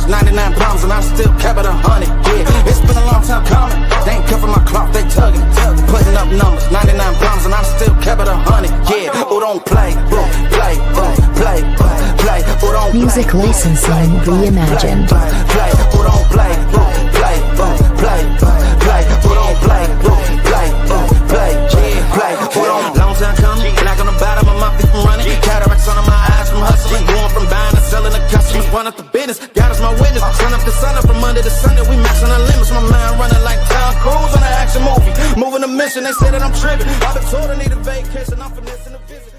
numbers, 99 problems, and I'm still kept at 100. Yeah, it's been a long time coming. They ain't covering my cloth, they tugging. Putting up numbers, 99 problems, and I'm still kept at 100. Yeah, who don't play, play, play, play, who don't play. Music licensing reimagined. Play, who don't play, play, play, play, who don't play, play, play, who don't. Long time coming, black on the bottom of my feet from running. Cataracts under my eyes from hustling, going from buying to selling to customers. Run up the business, God is my witness. Sun up the sun up from Monday to Sunday, we maxing the limits. My mind running like Tom Cruise on an action movie, moving the mission. They say that I'm tripping. I've been told I need a vacation. I'm finessing the visit.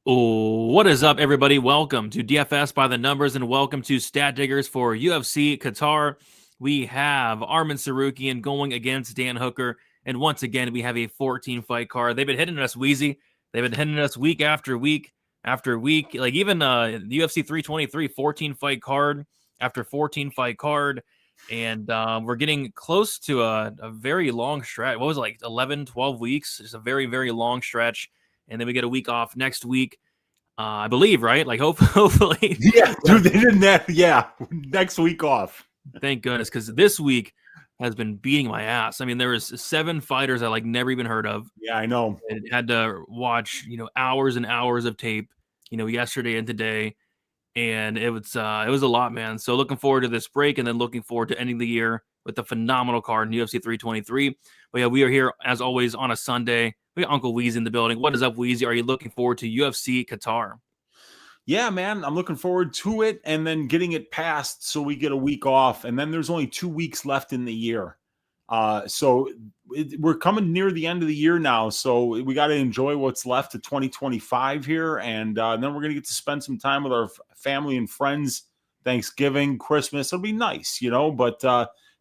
What is up, everybody? Welcome to DFS by the Numbers, and welcome to Stat Diggers for UFC Qatar. We have Arman Tsarukyan going against Dan Hooker, and once again, we have a 14-fight card. They've been hitting us, Wheezy. They've been hitting us week after week after week. Like even the UFC 323, 14-fight card after 14-fight card, and we're getting close to a very long stretch. What was it, like 11, 12 weeks? It's a very, very long stretch. And then we get a week off next week, I believe, right? Like, hopefully. Yeah, dude, they didn't that. Yeah, next week off. Thank goodness, because this week has been beating my ass. I mean, there was 7 fighters I like never even heard of. Yeah, I know. And had to watch, hours and hours of tape, yesterday and today, and it was a lot, man. So looking forward to this break, and then looking forward to ending the year with a phenomenal card in UFC 323. But yeah, we are here as always on a Sunday. We got Uncle Wheezy in the building. What is up, Wheezy? Are you looking forward to UFC Qatar? Yeah, man, I'm looking forward to it and then getting it passed so we get a week off. And then there's only 2 weeks left in the year. So we're coming near the end of the year now. So we got to enjoy what's left of 2025 here. And then we're going to get to spend some time with our family and friends, Thanksgiving, Christmas. It'll be nice, but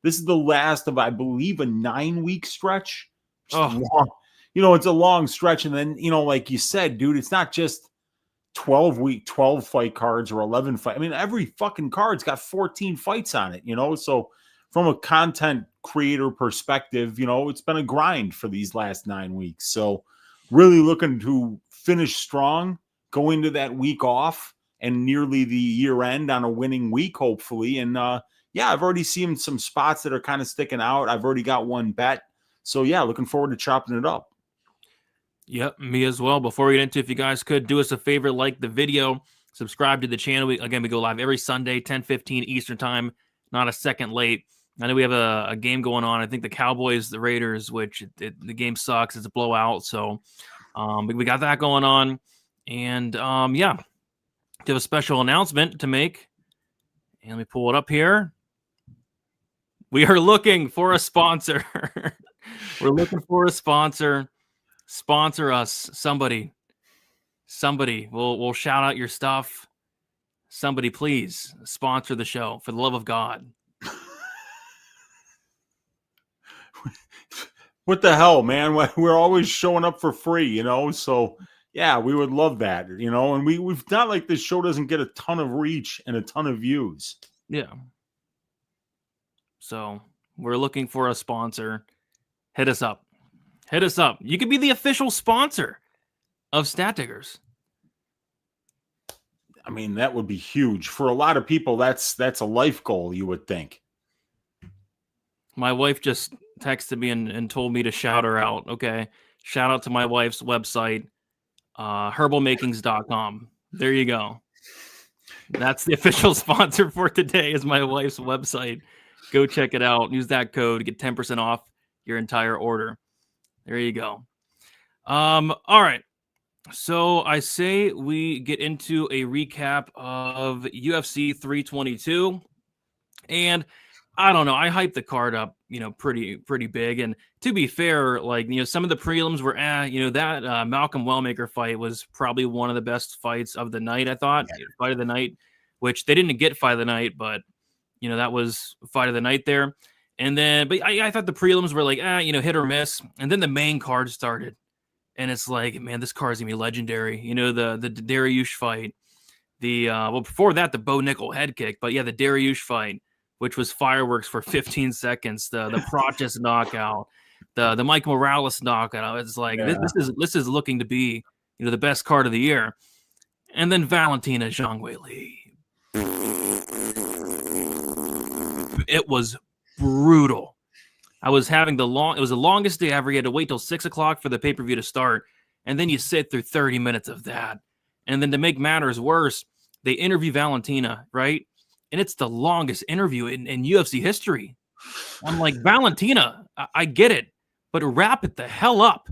this is the last of, I believe, a 9-week stretch. Long. It's a long stretch. And then, like you said, dude, it's not just 12 fight cards or 11 fight. I mean, every fucking card's got 14 fights on it, So from a content creator perspective, it's been a grind for these last 9 weeks. So really looking to finish strong, go into that week off and nearly the year end on a winning week, hopefully. And I've already seen some spots that are kind of sticking out. I've already got one bet. So yeah, looking forward to chopping it up. Yep, me as well. Before we get into, if you guys could do us a favor, like the video, subscribe to the channel. We go live every Sunday, 10:15 Eastern time, not a second late. I know we have a game going on. I think the Cowboys, the Raiders, which the game sucks. It's a blowout. So we got that going on. And we have a special announcement to make. And let me pull it up here. We are looking for a sponsor. We're looking for a sponsor. Sponsor us. Somebody. We'll shout out your stuff. Somebody, please sponsor the show for the love of God. What the hell, man? We're always showing up for free, So yeah, we would love that, And we've not like this show doesn't get a ton of reach and a ton of views. Yeah. So we're looking for a sponsor. Hit us up. You could be the official sponsor of Stat Diggers. I mean, that would be huge. For a lot of people, that's a life goal, you would think. My wife just texted me and told me to shout her out. Okay. Shout out to my wife's website, herbalmakings.com. There you go. That's the official sponsor for today is my wife's website. Go check it out. Use that code to get 10% off your entire order. There you go. All right. So I say we get into a recap of UFC 322. And I don't know. I hyped the card up, pretty big. And to be fair, some of the prelims were, that Malcolm Wellmaker fight was probably one of the best fights of the night, I thought. Yeah. Fight of the night, which they didn't get fight of the night, but, that was fight of the night there. And then, but I thought the prelims were hit or miss. And then the main card started. And it's like, man, this card's going to be legendary. The Dariush fight. Before that, the Bo Nickel head kick. But yeah, the Dariush fight, which was fireworks for 15 seconds. The Prochas knockout. The Mike Morales knockout. It's like, this is looking to be, the best card of the year. And then Valentina Zhang Weili. It was brutal. I was having it was the longest day ever. You had to wait till 6 o'clock for the pay-per-view to start. And then you sit through 30 minutes of that. And then to make matters worse, they interview Valentina, right? And it's the longest interview in UFC history. I'm like, Valentina, I get it, but wrap it the hell up.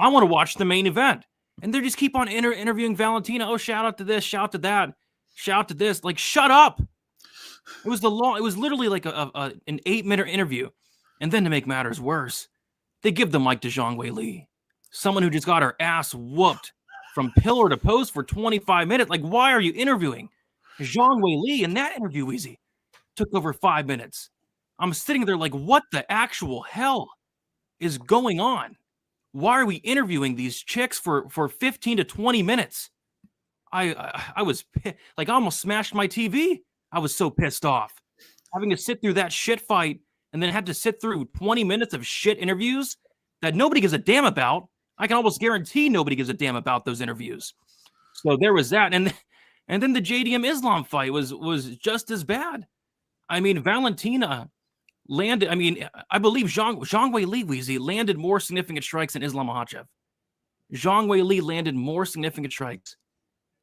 I want to watch the main event. And they just keep on interviewing Valentina. Oh, shout out to this, shout out to that, shout out to this. Like, shut up. It was literally like an 8-minute interview. And then to make matters worse, they give the mic to Zhang Weili, someone who just got her ass whooped from pillar to post for 25 minutes. Like, why are you interviewing Zhang Weili? In that interview, Weezy, took over 5 minutes. I'm sitting there like, what the actual hell is going on? Why are we interviewing these chicks for 15 to 20 minutes? I was like, I almost smashed my TV. I was so pissed off having to sit through that shit fight and then had to sit through 20 minutes of shit interviews that nobody gives a damn about. I can almost guarantee nobody gives a damn about those interviews. So there was that. And then the JDM Islam fight was just as bad. I mean, Valentina landed, I believe Zhang Weili, Weezy, landed more significant strikes than Islam Makhachev. Zhang Weili landed more significant strikes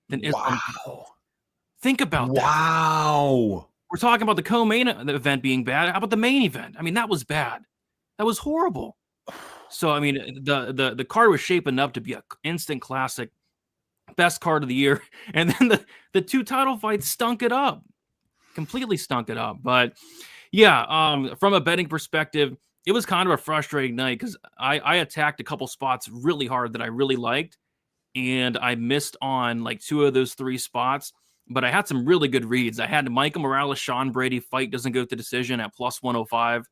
than Islam. Wow. Think about that. Wow. We're talking about the co-main event being bad. How about the main event? I mean, that was bad. That was horrible. So, I mean, the card was shaping up to be an instant classic, best card of the year. And then the 2 title fights stunk it up. Completely stunk it up. But yeah, from a betting perspective, it was kind of a frustrating night because I attacked a couple spots really hard that I really liked. And I missed on like 2 of those 3 spots. But I had some really good reads. I had Michael Morales, Sean Brady fight doesn't go to decision at plus 105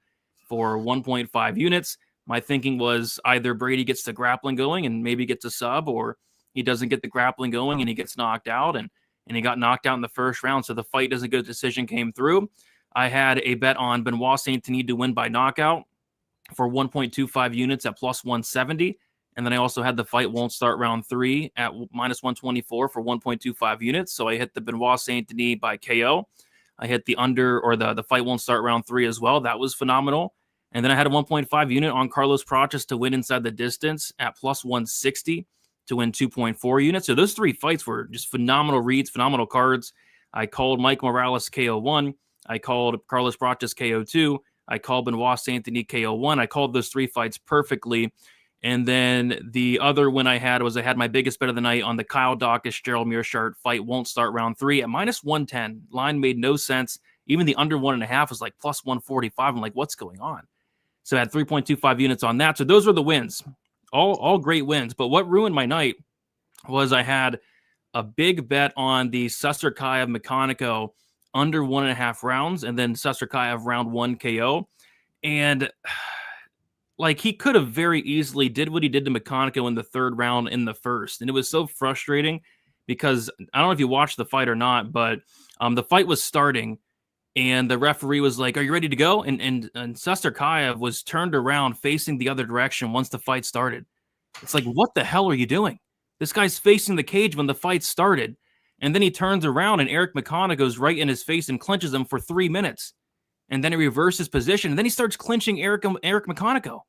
for 1.5 units. My thinking was either Brady gets the grappling going and maybe gets a sub, or he doesn't get the grappling going and he gets knocked out. And he got knocked out in the first round. So the fight doesn't go to decision came through. I had a bet on Benoit Saint-Denis to win by knockout for 1.25 units at plus 170. And then I also had the fight won't start round 3 at minus 124 for 1.25 units. So I hit the Benoit Saint-Denis by KO. I hit the under, or the fight won't start round 3 as well. That was phenomenal. And then I had a 1.5 unit on Carlos Prates to win inside the distance at plus 160 to win 2.4 units. So those 3 fights were just phenomenal reads, phenomenal cards. I called Mike Morales KO1. I called Carlos Prates KO2. I called Benoit Saint-Denis KO1. I called those 3 fights perfectly. And then the other win I had was I had my biggest bet of the night on the Kyle Dawkins, Gerald Mearshart fight won't start round 3 at minus 110. Line made no sense. Even the under 1.5 was like plus 145. I'm like, what's going on? So I had 3.25 units on that. So those were the wins. All great wins. But what ruined my night was I had a big bet on the Susarkayev Mechanico under 1.5 rounds, and then Susarkayev round 1 KO. And like, he could have very easily did what he did to Mechanico in the 3rd round in the 1st. And it was so frustrating because I don't know if you watched the fight or not, but the fight was starting and the referee was like, "Are you ready to go?" And Susarkayev was turned around facing the other direction once the fight started. It's like, what the hell are you doing? This guy's facing the cage when the fight started. And then he turns around and Eric Mechanico goes right in his face and clinches him for 3 minutes. And then he reverses position. And then he starts clinching Eric Mechanico.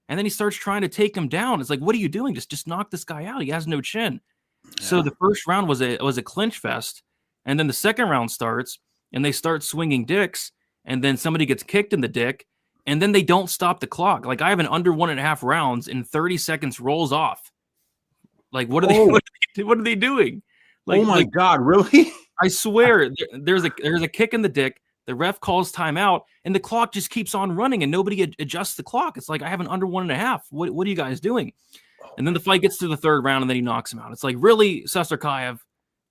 And then he starts trying to take him down. It's like, what are you doing? Just knock this guy out. He has no chin. Yeah. So the first round was a clinch fest. And then the second round starts and they start swinging dicks. And then somebody gets kicked in the dick. And then they don't stop the clock. Like, I have an under 1.5 rounds and 30 seconds rolls off. Like, what are they doing? Like, oh my God, really? I swear there's a kick in the dick. The ref calls timeout, and the clock just keeps on running, and nobody adjusts the clock. It's like, I have an under 1.5. What are you guys doing? And then the fight gets to the 3rd round, and then he knocks him out. It's like, really, Susarkayev,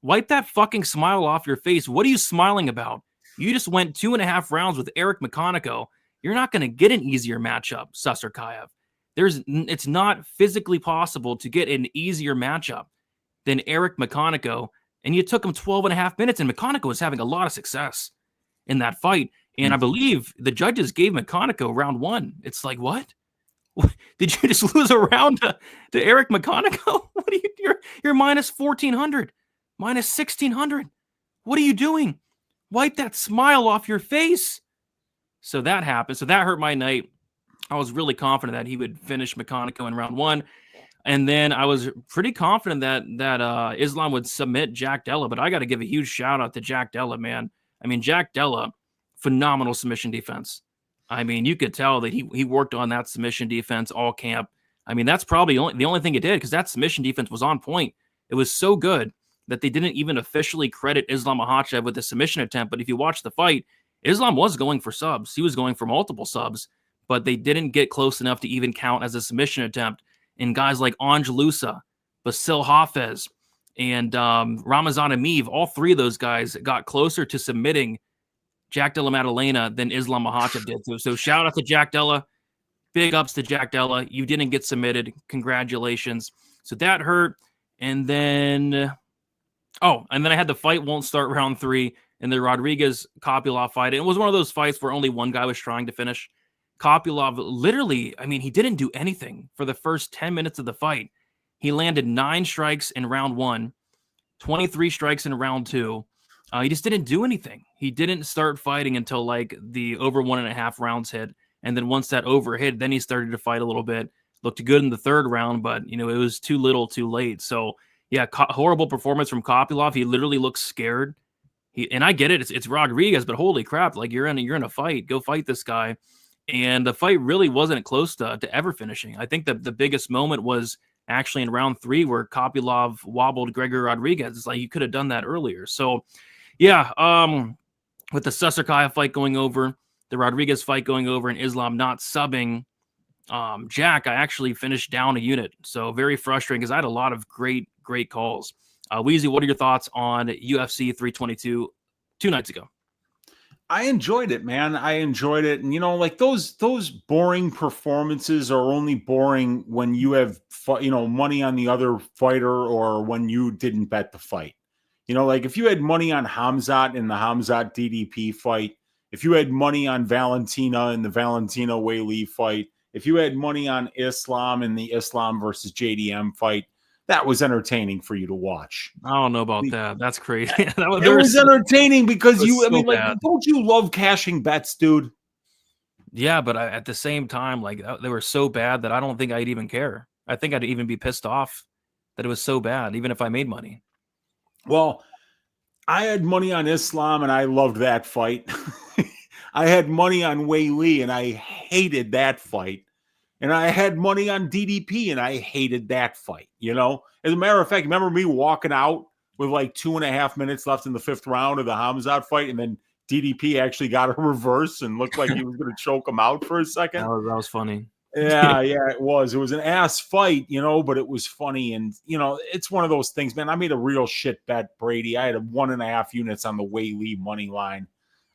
wipe that fucking smile off your face. What are you smiling about? You just went 2.5 rounds with Eric Mechanico. You're not going to get an easier matchup, Susarkayev. It's not physically possible to get an easier matchup than Eric Mechanico, and you took him 12.5 minutes, and Mechanico was having a lot of success in that fight. And I believe the judges gave Mechanico round 1. It's like, what? Did you just lose a round to Eric Mechanico? What are you're minus 1,400, minus 1,600. What are you doing? Wipe that smile off your face. So that happened. So that hurt my night. I was really confident that he would finish McConaughey in round 1. And then I was pretty confident that Islam would submit Jack Della, but I got to give a huge shout out to Jack Della, man. I mean, Jack Della, phenomenal submission defense. I mean, you could tell that he worked on that submission defense all camp. I mean, that's probably the only thing it did, because that submission defense was on point. It was so good that they didn't even officially credit Islam Makhachev with the submission attempt. But if you watch the fight, Islam was going for subs. He was going for multiple subs, but they didn't get close enough to even count as a submission attempt. And guys like Angelusa, Basil Hafez, and Ramazan Ameev, all three of those guys got closer to submitting Jack Della Maddalena than Islam Makhachev did. So shout out to Jack Della. Big ups to Jack Della. You didn't get submitted. Congratulations. So that hurt. And then, I had the fight won't start round 3 in the Rodriguez-Kopylov fight. And it was one of those fights where only one guy was trying to finish. Kopylov literally, I mean, he didn't do anything for the first 10 minutes of the fight. He landed 9 strikes in round 1, 23 strikes in round 2. He just didn't do anything. He didn't start fighting until like the over 1.5 rounds hit. And then once that over hit, then he started to fight a little bit. Looked good in the 3rd round, but it was too little too late. So yeah, horrible performance from Kopylov. He literally looks scared. And I get it. It's Rodriguez, but holy crap, like you're in a fight. Go fight this guy. And the fight really wasn't close to ever finishing. I think that the biggest moment was actually in round 3 where Kopylov wobbled Gregor Rodriguez. It's like you could have done that earlier. So, yeah, with the Susarkaya fight going over, the Rodriguez fight going over, and Islam not subbing Jack, I actually finished down a unit. So very frustrating because I had a lot of great calls. Weezy, what are your thoughts on UFC 322 2 nights ago? I enjoyed it, man. I enjoyed it. And, like those boring performances are only boring when you have, money on the other fighter or when you didn't bet the fight. Like if you had money on Hamzat in the Hamzat DDP fight, if you had money on Valentina in the Valentina Weili fight, if you had money on Islam in the Islam versus JDM fight, that was entertaining for you to watch. I don't know about that. That's crazy. It was entertaining because don't you love cashing bets, dude? Yeah, but at the same time, like they were so bad that I don't think I'd even care. I think I'd even be pissed off that it was so bad, even if I made money. Well, I had money on Islam and I loved that fight. I had money on Weili and I hated that fight. And I had money on DDP and I hated that fight, As a matter of fact, remember me walking out with like 2.5 minutes left in the 5th round of the Hamzat fight, and then DDP actually got a reverse and looked like he was going to choke him out for a second? That was funny. Yeah, it was. It was an ass fight, but it was funny. And, it's one of those things, man. I made a real shit bet, Brady. I had 1.5 units on the Weili money line.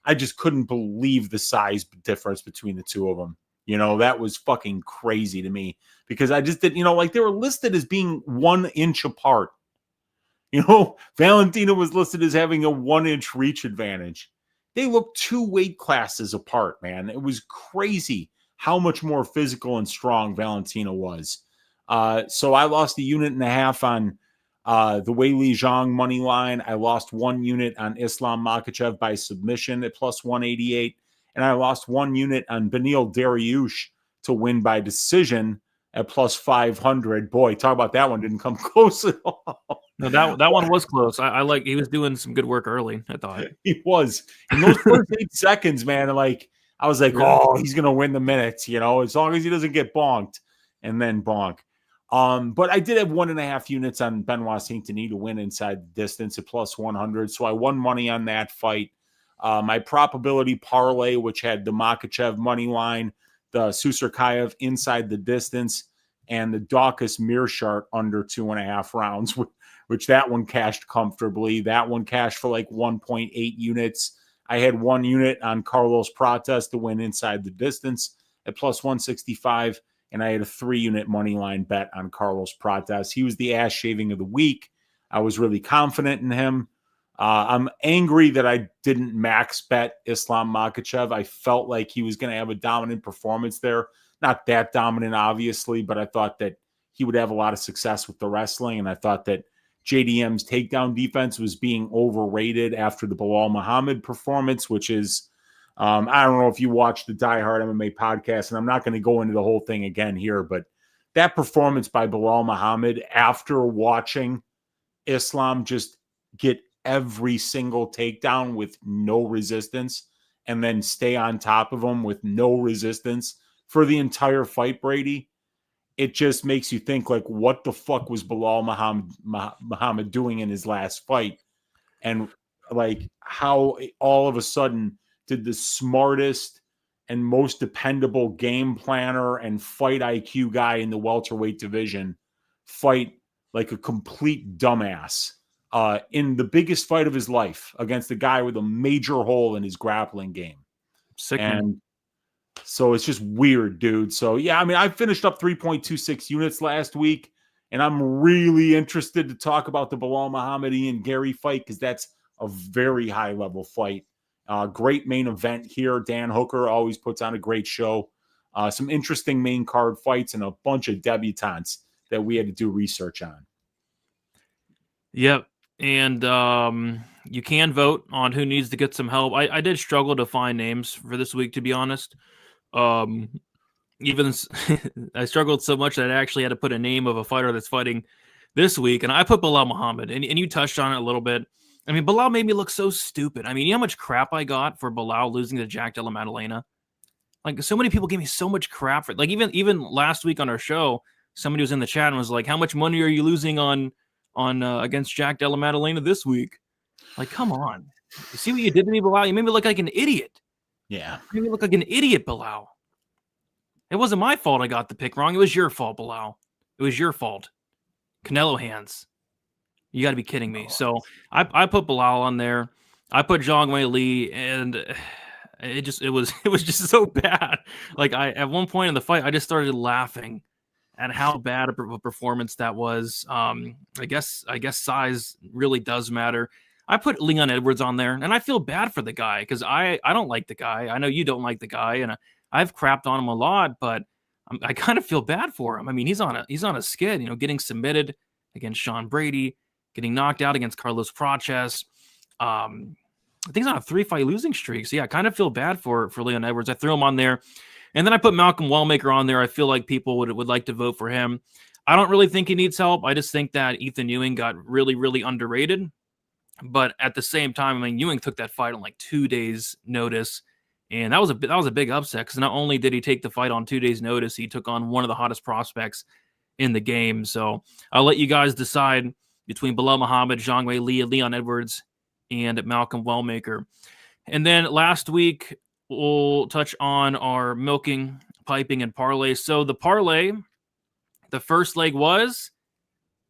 I just couldn't believe the size difference between the two of them. That was fucking crazy to me because I just didn't, like they were listed as being 1 inch apart. Valentina was listed as having a 1-inch reach advantage. They looked 2 weight classes apart, man. It was crazy how much more physical and strong Valentina was. So I lost 1.5 units on the Weili Zhang money line. I lost 1 unit on Islam Makhachev by submission at plus 188. And I lost 1 unit on Beneil Dariush to win by decision at plus 500. Boy, talk about that one. Didn't come close at all. No, that one was close. I like, he was doing some good work early, I thought. He was. In those first 8 seconds, man, I was like, oh, he's going to win the minutes, as long as he doesn't get bonked. And then bonk. But I did have 1.5 units on Benoit Saint-Denis to win inside the distance at plus 100. So I won money on that fight. My probability parlay, which had the Makhachev money line, the Susarkayev inside the distance, and the Daukaus Mearshart under 2.5 rounds, which that one cashed comfortably. That one cashed for like 1.8 units. I had 1 unit on Carlos Prates to win inside the distance at plus 165, and I had a 3-unit money line bet on Carlos Prates. He was the ass shaving of the week. I was really confident in him. I'm angry that I didn't max bet Islam Makhachev. I felt like he was going to have a dominant performance there. Not that dominant, obviously, but I thought that he would have a lot of success with the wrestling, and I thought that JDM's takedown defense was being overrated after the Bilal Muhammad performance, which is I don't know if you watched the Die Hard MMA podcast, and I'm not going to go into the whole thing again here, but that performance by Bilal Muhammad after watching Islam just get every single takedown with no resistance and then stay on top of him with no resistance for the entire fight, Brady, it just makes you think, like, what the fuck was Bilal Muhammad doing in his last fight? And, like, how all of a sudden did the smartest and most dependable game planner and fight IQ guy in the welterweight division fight like a complete dumbass in the biggest fight of his life against a guy with a major hole in his grappling game. Sickening. And so it's just weird, dude. So, yeah, I mean, I finished up 3.26 units last week, and I'm really interested to talk about the Bilal Muhammad and Gary fight because that's a very high-level fight. Great main event here. Dan Hooker always puts on a great show. Some interesting main card fights and a bunch of debutantes that we had to do research on. Yep. And you can vote on who needs to get some help. I did struggle to find names for this week, to be honest. Even I struggled so much that I actually had to put a name of a fighter that's fighting this week. And I put Bilal Muhammad, and you touched on it a little bit. I mean, Bilal made me look so stupid. I mean, you know how much crap I got for Bilal losing to Jack Della Maddalena? Like, so many people gave me so much crap for it. Like, even last week on our show, somebody was in the chat and was like, how much money are you losing on against Jack Della Maddalena this week? Like, come on. You see what you did to me, Bilal? You made me look like an idiot. Yeah. You made me look like an idiot, Bilal. It wasn't my fault I got the pick wrong. It was your fault, Bilal. It was your fault. Canelo hands. You got to be kidding me. So I put Bilal on there. I put Zhang Wei Li, and it was just so bad. Like, at one point in the fight, I just started laughing at how bad a performance that was. I guess size really does matter. I put Leon Edwards on there, and I feel bad for the guy because I don't like the guy. I know you don't like the guy, and I've crapped on him a lot, but I kind of feel bad for him. I mean, he's on a skid, getting submitted against Sean Brady, getting knocked out against Carlos Praches. I think he's on a 3-fight losing streak. So yeah, I kind of feel bad for Leon Edwards. I threw him on there. And then I put Malcolm Wellmaker on there. I feel like people would like to vote for him. I don't really think he needs help. I just think that Ethan Ewing got really, really underrated. But at the same time, I mean, Ewing took that fight on like 2 days' notice. And that was a big upset because not only did he take the fight on 2 days' notice, he took on one of the hottest prospects in the game. So I'll let you guys decide between Bilal Muhammad, Zhang Wei Li, Leon Edwards, and Malcolm Wellmaker. And then last week, we'll touch on our milking, piping, and parlay. So the parlay, the first leg was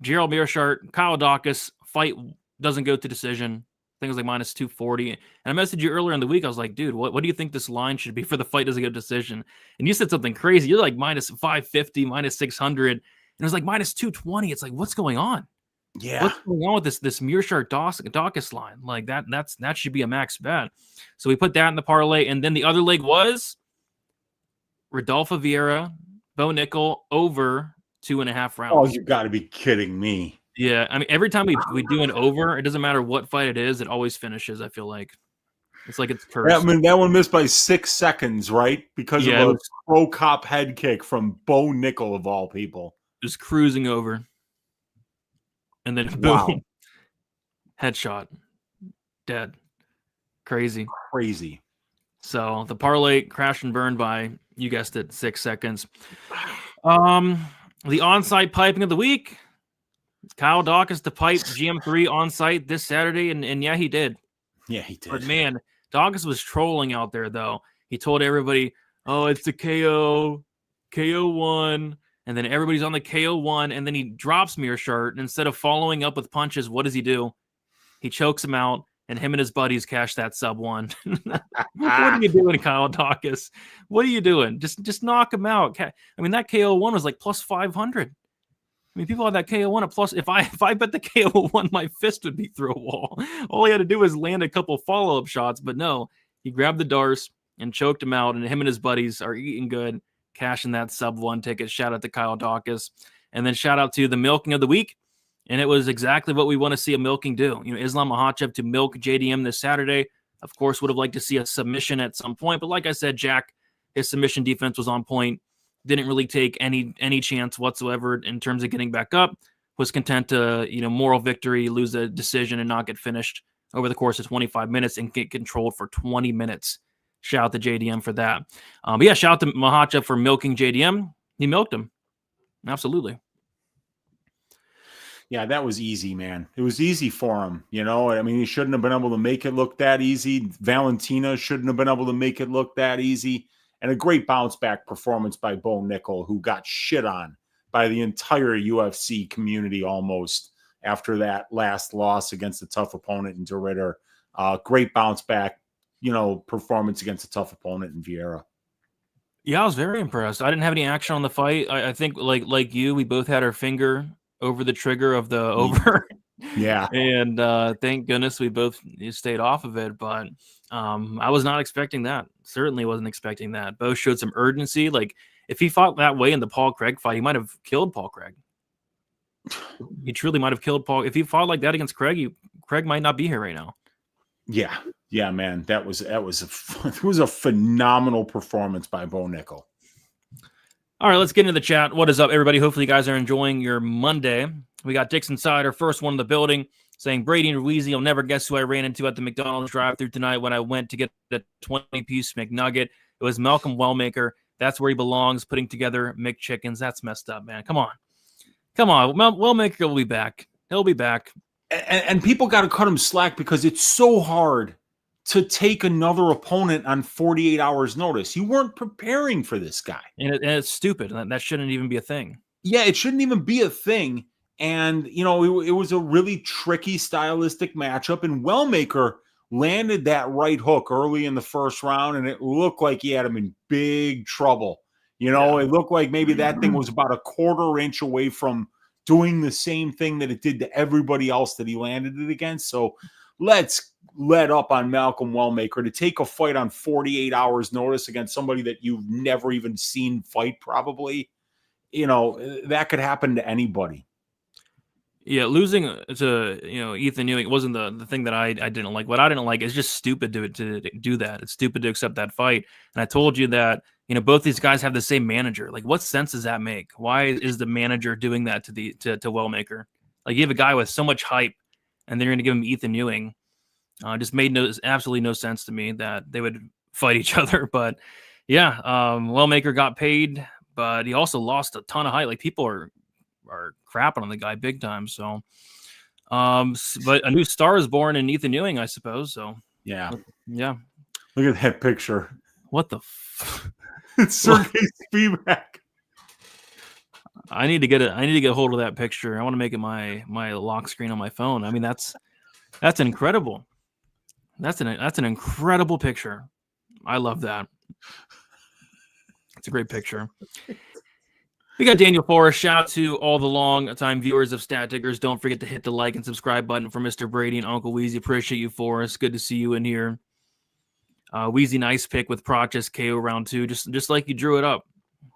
Gerald Meerschaert, Kyle Dawkins, fight doesn't go to decision. I think it was like minus 240. And I messaged you earlier in the week. I was like, dude, what do you think this line should be for the fight doesn't go to decision? And you said something crazy. You're like minus 550, minus 600. And it was like minus 220. It's like, what's going on? Yeah. What's going on with this Meerschaert Dawkins line? Like that should be a max bet. So we put that in the parlay. And then the other leg was Rodolfo Vieira, Bo Nickel over 2.5 rounds. Oh, you got to be kidding me. Yeah, I mean, every time we do an over, it doesn't matter what fight it is, it always finishes, I feel like. It's like it's cursed. Yeah, I mean, that one missed by 6 seconds, right? Because of a pro cop head kick from Bo Nickel, of all people. Just cruising over. And then boom. Wow. Headshot. Dead. Crazy. So the parlay crashed and burned by, you guessed it, 6 seconds. The on-site piping of the week. Kyle Dawkins to pipe GM3 on site this Saturday, and yeah, he did. Yeah, he did. But man, Dawkins was trolling out there, though. He told everybody, oh, it's the KO1, and then everybody's on the KO1, and then he drops Meerschaert, and instead of following up with punches, what does he do? He chokes him out, and him and his buddies cash that sub-1. What are you doing, Kyle Dawkins? What are you doing? Just knock him out. I mean, that KO1 was like plus 500. I mean, people have that KO1 at plus. If I bet the KO1, my fist would be through a wall. All he had to do was land a couple follow-up shots, but no, he grabbed the Darce and choked him out, and him and his buddies are eating good, cashing that sub-1 ticket. Shout out to Kyle Dawkins. And then shout out to the milking of the week. And it was exactly what we want to see a milking do. Islam Makhachev to milk JDM this Saturday, Of course, would have liked to see a submission at some point, but like I said, Jack, his submission defense was on point. Didn't really take any chance whatsoever in terms of getting back up. Was content to, moral victory, lose a decision, and not get finished over the course of 25 minutes and get controlled for 20 minutes. Shout out to JDM for that. But yeah, shout out to Makhachev for milking JDM. He milked him. Absolutely. Yeah, that was easy, man. It was easy for him, I mean, he shouldn't have been able to make it look that easy. Valentina shouldn't have been able to make it look that easy. And a great bounce back performance by Bo Nickel, who got shit on by the entire UFC community almost after that last loss against a tough opponent in DeRitter. Great bounce back, performance against a tough opponent in Vieira. Yeah, I was very impressed. I didn't have any action on the fight. I think like you, we both had our finger over the trigger of the over. Yeah. And thank goodness we both stayed off of it. But I was not expecting that. Certainly wasn't expecting that. Bo showed some urgency. Like, if he fought that way in the Paul Craig fight, he might have killed Paul Craig. He truly might have killed Paul. If he fought like that against Craig, Craig might not be here right now. Yeah. Yeah, man. It was a phenomenal performance by Bo Nickel. All right, let's get into the chat. What is up, everybody? Hopefully you guys are enjoying your Monday. We got Dixon Sider, first one in the building, saying, Brady and Ruiz, you'll never guess who I ran into at the McDonald's drive-thru tonight when I went to get the 20-piece McNugget. It was Malcolm Wellmaker. That's where he belongs, putting together McChickens. That's messed up, man. Come on. Wellmaker will be back. He'll be back. And people got to cut him slack because it's so hard to take another opponent on 48 hours notice. You weren't preparing for this guy. And it's stupid. That shouldn't even be a thing. Yeah, it shouldn't even be a thing. And, it was a really tricky stylistic matchup. And Wellmaker landed that right hook early in the first round, and it looked like he had him in big trouble. It looked like maybe that thing was about a quarter inch away from doing the same thing that it did to everybody else that he landed it against. So let's let up on Malcolm Wellmaker to take a fight on 48 hours notice against somebody that you've never even seen fight probably. That could happen to anybody. Yeah, losing to Ethan Ewing wasn't the thing that I didn't like. What I didn't like is just stupid to do that. It's stupid to accept that fight. And I told you that both these guys have the same manager. Like, what sense does that make? Why is the manager doing that to Wellmaker? Like, you have a guy with so much hype, and they're going to give him Ethan Ewing. Just made absolutely no sense to me that they would fight each other. But yeah, Wellmaker got paid, but he also lost a ton of height. Like, people are crapping on the guy big time. So, but a new star is born in Ethan Ewing, I suppose. So yeah. Look at that picture. What the? It's Sergey Spivak. I need to get a hold of that picture. I want to make it my lock screen on my phone. I mean, that's incredible. That's an incredible picture. I love that. It's a great picture. We got Daniel Forrest. Shout out to all the long-time viewers of Stat Diggers. Don't forget to hit the like and subscribe button for Mr. Brady and Uncle Weezy. Appreciate you, Forrest. Good to see you in here. Weezy, nice pick with Prochus KO round 2. Just like you drew it up.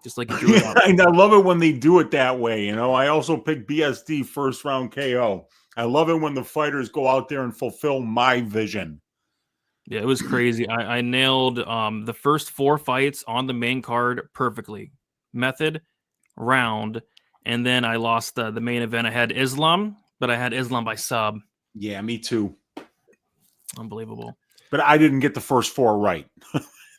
Just like you drew it up. I love it when they do it that way. I also picked BSD first round KO. I love it when the fighters go out there and fulfill my vision. Yeah, it was crazy. I nailed the first 4 fights on the main card perfectly. Method, round, and then I lost the main event. I had Islam, but I had Islam by sub. Yeah, me too. Unbelievable. But I didn't get the first 4 right.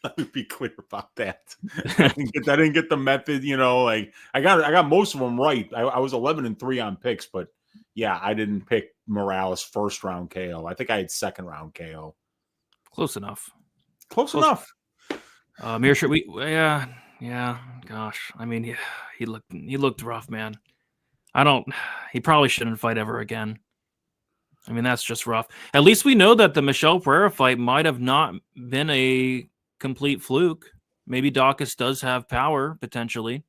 Let me be clear about that. I didn't get the method, like I got most of them right. I was 11-3 on picks, but yeah, I didn't pick Morales first round KO. I think I had second round KO. Close enough. Close enough. Mearshart, yeah. Gosh, I mean, he looked rough, man. He probably shouldn't fight ever again. I mean, that's just rough. At least we know that the Michelle Pereira fight might have not been a complete fluke. Maybe Dawkins does have power potentially.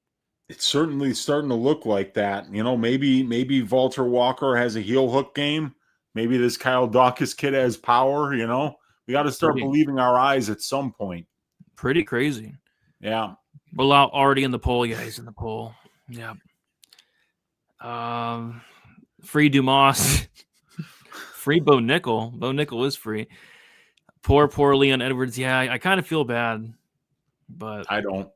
It's certainly starting to look like that. Maybe Walter Walker has a heel hook game. Maybe this Kyle Dawkins kid has power. We got to start believing our eyes at some point. Pretty crazy. Yeah. Bilal already in the poll. Yeah, he's in the poll. Yeah. Free Dumas. Free Bo Nickel. Bo Nickel is free. Poor Leon Edwards. Yeah, I kind of feel bad, but I don't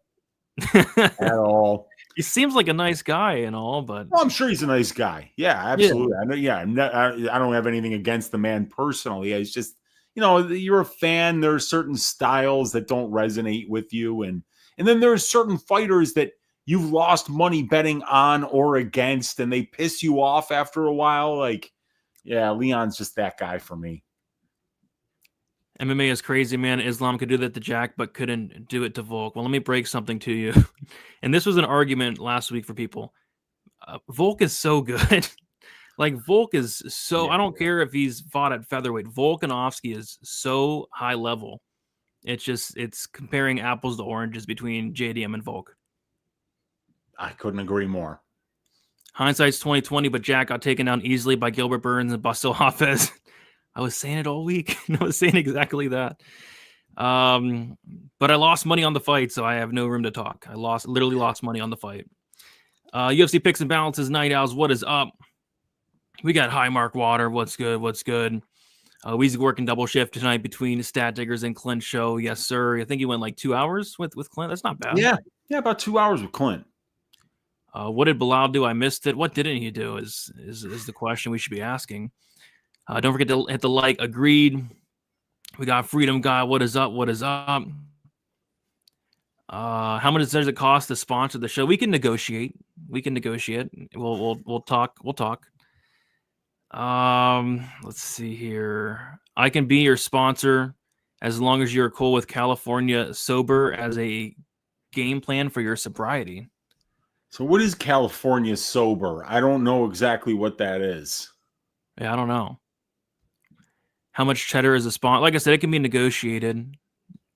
at all. he seems like a nice guy and all, but Well, I'm sure he's a nice guy. Yeah, absolutely. I know. Yeah, I don't have anything against the man personally. It's just, you're a fan. There are certain styles that don't resonate with you, and then there's certain fighters that you've lost money betting on or against, and they piss you off after a while. Like, yeah, Leon's just that guy for me. MMA is crazy, man. Islam could do that to Jack, but couldn't do it to Volk. Well, let me break something to you. And this was an argument last week for people. Volk is so good. Like, Volk is so... Yeah. I don't care if he's fought at featherweight. Volkanovski is so high level. It's comparing apples to oranges between JDM and Volk. I couldn't agree more. Hindsight's 2020, but Jack got taken down easily by Gilbert Burns and Bastil Hafez. I was saying it all week. I was saying exactly that. But I lost money on the fight, so I have no room to talk. I literally lost money on the fight. UFC picks and balances, Night Owls. What is up? We got High Mark Water. What's good? Weezy working double shift tonight between Stat Diggers and Clint show. Yes, sir. I think he went like 2 hours with Clint. That's not bad. Yeah, about 2 hours with Clint. What did Bilal do? I missed it. What didn't he do is the question we should be asking. Don't forget to hit the like. Agreed. We got Freedom Guy. What is up? How much does it cost to sponsor the show? We can negotiate. We'll talk. Let's see here. I can be your sponsor as long as you're cool with California sober as a game plan for your sobriety. So what is California sober? I don't know exactly what that is. Yeah, I don't know. How much cheddar is a sponsor? Like I said, it can be negotiated.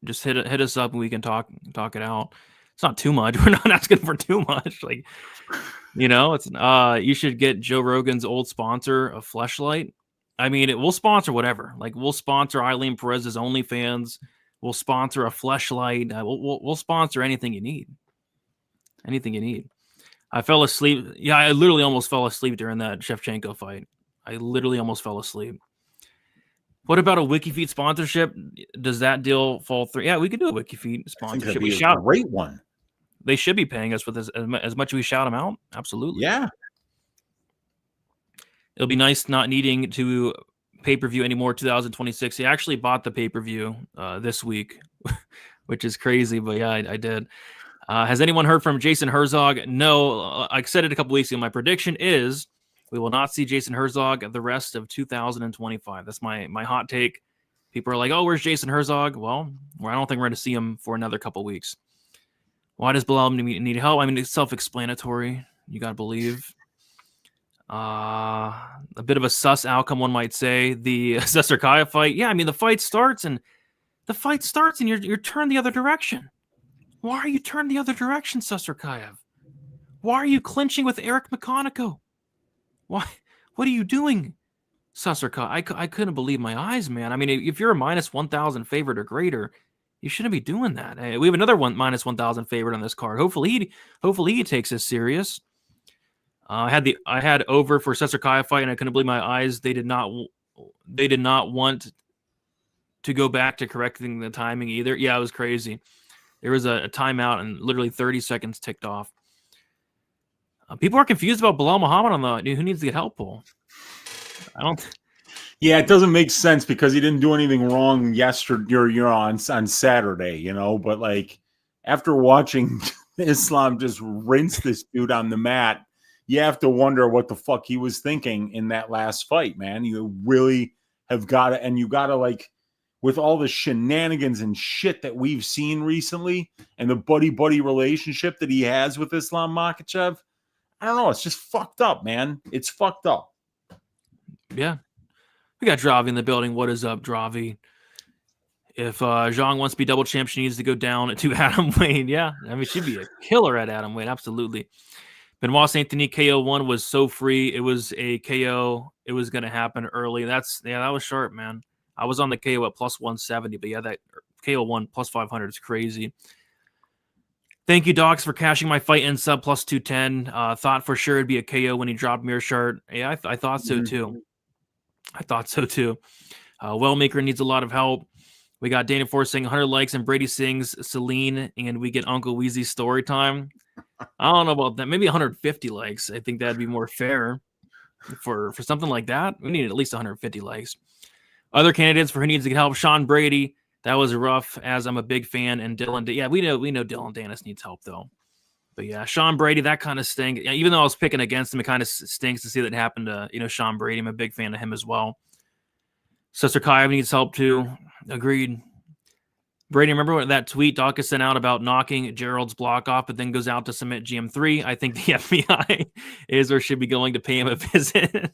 Just hit us up and we can talk it out. It's not too much. We're not asking for too much. Like, it's you should get Joe Rogan's old sponsor, a Fleshlight. I mean, we'll sponsor whatever. Like, we'll sponsor Eileen Perez's OnlyFans. We'll sponsor a Fleshlight. We'll sponsor anything you need. I fell asleep. Yeah, I literally almost fell asleep during that Shevchenko fight. I literally almost fell asleep. What about a WikiFeed sponsorship? Does that deal fall through? Yeah, we could do a WikiFeed sponsorship. We shout a great one. They should be paying us for this as much as we shout them out. Absolutely. Yeah. It'll be nice not needing to pay-per-view anymore 2026. He actually bought the pay-per-view this week, which is crazy, but yeah, I did. Has anyone heard from Jason Herzog? No. I said it a couple weeks ago. My prediction is we will not see Jason Herzog the rest of 2025. That's my hot take. People are like, oh, where's Jason Herzog? Well, I don't think we're going to see him for another couple weeks. Why does Bilal need help? I mean, it's self-explanatory. You got to believe. A bit of a sus outcome, one might say. The Cesar Kaya fight. Yeah, I mean, the fight starts and you're turned the other direction. Why are you turned the other direction, Cesar Kayev? Why are you clinching with Eric McConico? Why? What are you doing, Cesar Kayev? I couldn't believe my eyes, man. I mean, if you're a minus 1,000 favorite or greater, you shouldn't be doing that. We have another minus 1,000 favorite on this card. Hopefully he takes this serious. I had over for Cesar Kayev fight, and I couldn't believe my eyes. They did not want to go back to correcting the timing either. Yeah, it was crazy. There was a timeout, and literally 30 seconds ticked off. People are confused about Bilal Muhammad on the who needs to get help poll. I don't. Yeah, it doesn't make sense because he didn't do anything wrong yesterday or on Saturday, But like after watching Islam just rinse this dude on the mat, you have to wonder what the fuck he was thinking in that last fight, man. You really have got to, and you got to like. With all the shenanigans and shit that we've seen recently and the buddy-buddy relationship that he has with Islam Makhachev, I don't know. It's just fucked up, man. It's fucked up. Yeah. We got Dravi in the building. What is up, Dravi? If Zhang wants to be double champ, she needs to go down to Adam Wayne. Yeah. I mean, she'd be a killer at Adam Wayne. Absolutely. Benoit Saint Denis KO1 was so free. It was a KO. It was going to happen early. That was sharp, man. I was on the KO at plus 170, but yeah, that KO1 plus 500 is crazy. Thank you, Docs, for cashing my fight in sub plus 210. Thought for sure it'd be a KO when he dropped Mearshart. Yeah, I thought so too. Wellmaker needs a lot of help. We got Dana Force saying 100 likes and Brady sings Celine and we get Uncle Weezy's story time. I don't know about that. Maybe 150 likes. I think that'd be more fair for something like that. We need at least 150 likes. Other candidates for who needs to get help: Sean Brady. That was rough, as I'm a big fan, and Dylan. Yeah, we know Dylan Danis needs help though. But yeah, Sean Brady, that kind of stinks. Yeah, even though I was picking against him, it kind of stinks to see that happen to Sean Brady. I'm a big fan of him as well. Sister Kai needs help too. Agreed. Brady, remember what that tweet Dawkins sent out about knocking Gerald's block off, but then goes out to submit GM3? I think the FBI is or should be going to pay him a visit.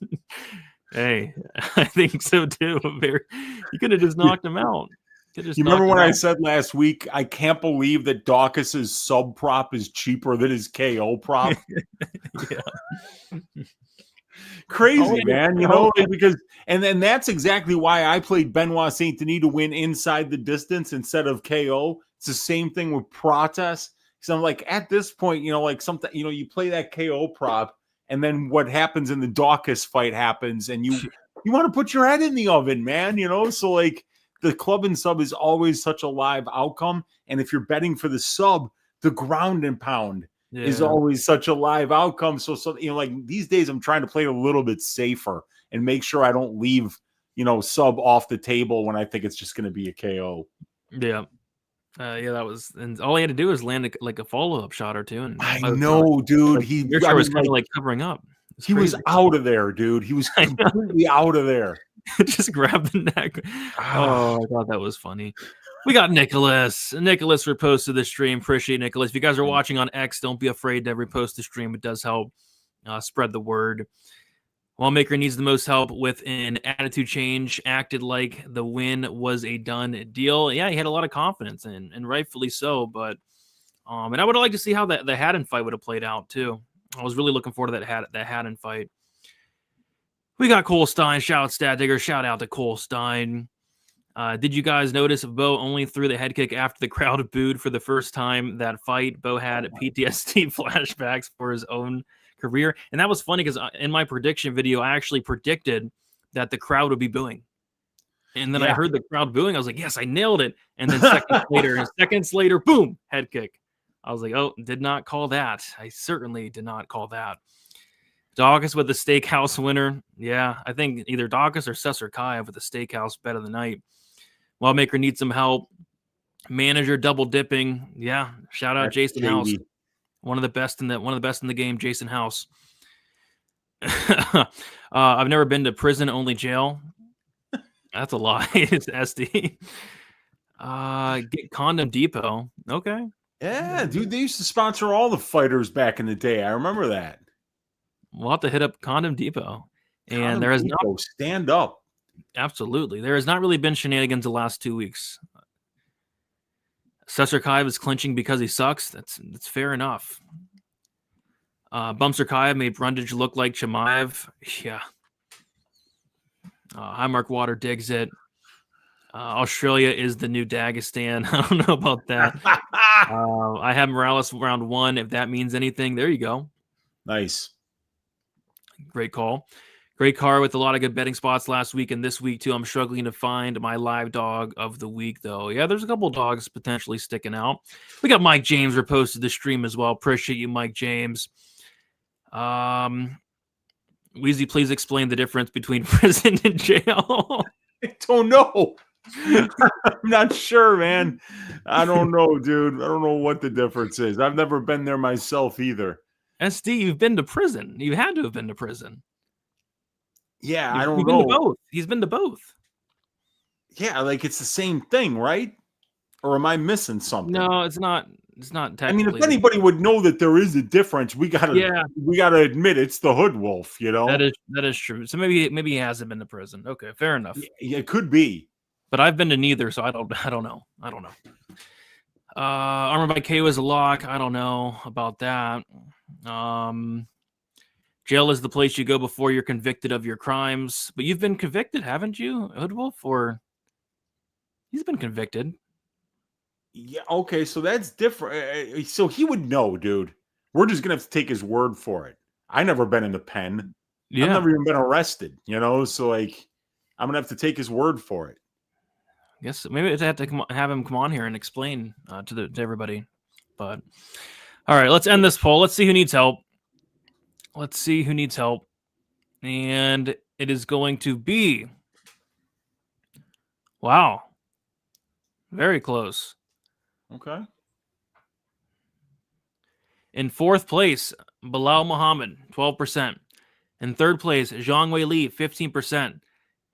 Hey, I think so too. You could have just knocked him out. You remember what I said last week? I can't believe that Dawkins' sub prop is cheaper than his KO prop. Yeah. Crazy, man. Because and then that's exactly why I played Benoit Saint Denis to win inside the distance instead of KO. It's the same thing with Protas. So I'm like, at this point, like something, you play that KO prop, and then what happens in the Dawkins fight happens, and you want to put your head in the oven, man. So like the club and sub is always such a live outcome, and if you're betting for the sub, the ground and pound is always such a live outcome. So like these days I'm trying to play a little bit safer and make sure I don't leave, sub off the table when I think it's just going to be a KO. Yeah. That was, and all he had to do was land a follow-up shot or two. And I know, dude. I was kind of like covering up. He was out of there, dude. He was completely out of there. Just grabbed the neck. Oh, I thought that was funny. We got Nicholas. Nicholas reposted the stream. Appreciate Nicholas. If you guys are watching on X, don't be afraid to repost the stream. It does help spread the word. Wallmaker needs the most help with an attitude change. Acted like the win was a done deal. Yeah, he had a lot of confidence, and rightfully so. But and I would have liked to see how the Haddon fight would have played out too. I was really looking forward to that Haddon fight. We got Cole Stein. Shout out Stat Digger. Shout out to Cole Stein. Did you guys notice Bo only threw the head kick after the crowd booed for the first time that fight? Bo had PTSD flashbacks for his own career. And that was funny because in my prediction video, I actually predicted that the crowd would be booing. And then I heard the crowd booing. I was like, yes, I nailed it. And then seconds later, boom, head kick. I was like, oh, did not call that. I certainly did not call that. Dawkins with the steakhouse winner. Yeah, I think either Dawkins or Cesar Kai with the steakhouse bet of the night. Wallmaker needs some help. Manager double dipping. Yeah, shout out Jason House. One of the best in the game, Jason House. I've never been to prison, only jail. That's a lie. It's SD. Get Condom Depot. Okay. Yeah, dude, they used to sponsor all the fighters back in the day. I remember that. We'll have to hit up Condom Depot. And Condom there is Depot, stand up. Absolutely. There has not really been shenanigans the last 2 weeks. Cesar Kai is clinching because he sucks. That's fair enough. Bumser Kai made Brundage look like Chimaev. Yeah. Highmark Water digs it. Australia is the new Dagestan. I don't know about that. I have Morales round 1. If that means anything, there you go. Nice. Great call. Great car with a lot of good betting spots last week and this week too. I'm struggling to find my live dog of the week though. Yeah, there's a couple dogs potentially sticking out. We got Mike James reposted the stream as well. Appreciate you, Mike James. Weezy, please explain the difference between prison and jail. I don't know. I'm not sure, man. I don't know, dude. I don't know what the difference is. I've never been there myself either. SD, you've been to prison. You had to have been to prison. Yeah, I don't know. Both. He's been to both. Yeah, like it's the same thing, right? Or am I missing something? No, it's not. It's not technically. I mean, if anybody would know that there is a difference, we gotta admit it's the hood wolf. That is true. So maybe he hasn't been to prison. Okay, fair enough. Yeah, it could be. But I've been to neither, so I don't know. Armor by K was a lock. I don't know about that. Jail is the place you go before you're convicted of your crimes. But you've been convicted, haven't you, Hoodwolf? Or he's been convicted. Yeah, okay, so that's different. So he would know, dude. We're just gonna have to take his word for it. I never been in the pen. Yeah. I've never even been arrested, so like I'm gonna have to take his word for it. I guess maybe I have to have him come on here and explain to everybody. But all right, let's end this poll. Let's see who needs help. And it is going to be, wow, very close. Okay. In fourth place, Bilal Muhammad, 12%. In third place, Zhang Wei Li, 15%.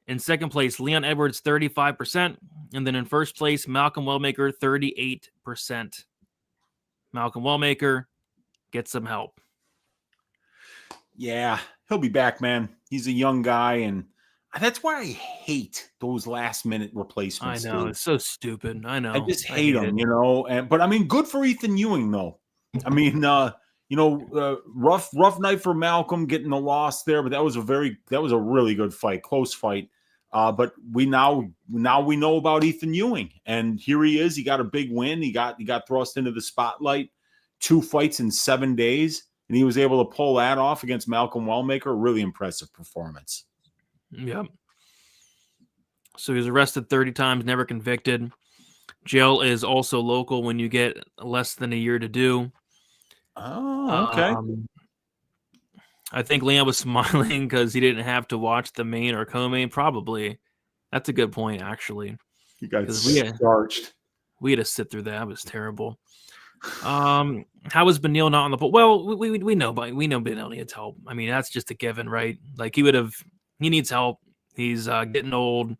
In second place, Leon Edwards, 35%. And then in first place, Malcolm Wellmaker, 38%. Malcolm Wellmaker, get some help. Yeah, he'll be back, man. He's a young guy, and that's why I hate those last-minute replacements. I know, dude. it's so stupid. I know. I just hate them, you know. But I mean, good for Ethan Ewing, though. I mean, rough night for Malcolm getting the loss there, but that was a really good fight, close fight. But we now we know about Ethan Ewing, and here he is. He got a big win. He got thrust into the spotlight. 2 fights in 7 days, and he was able to pull that off against Malcolm Wellmaker. Really impressive performance. Yep. So he was arrested 30 times, never convicted. Jail is also local when you get less than a year to do. Oh, okay. I think Leon was smiling because he didn't have to watch the main or co-main. Probably. That's a good point, actually. You got starched. We had to sit through that. It was terrible. How was Beneil not on the poll? Well, we know, but we know Beneil needs help. I mean, that's just a given, right? Like he needs help. He's getting old.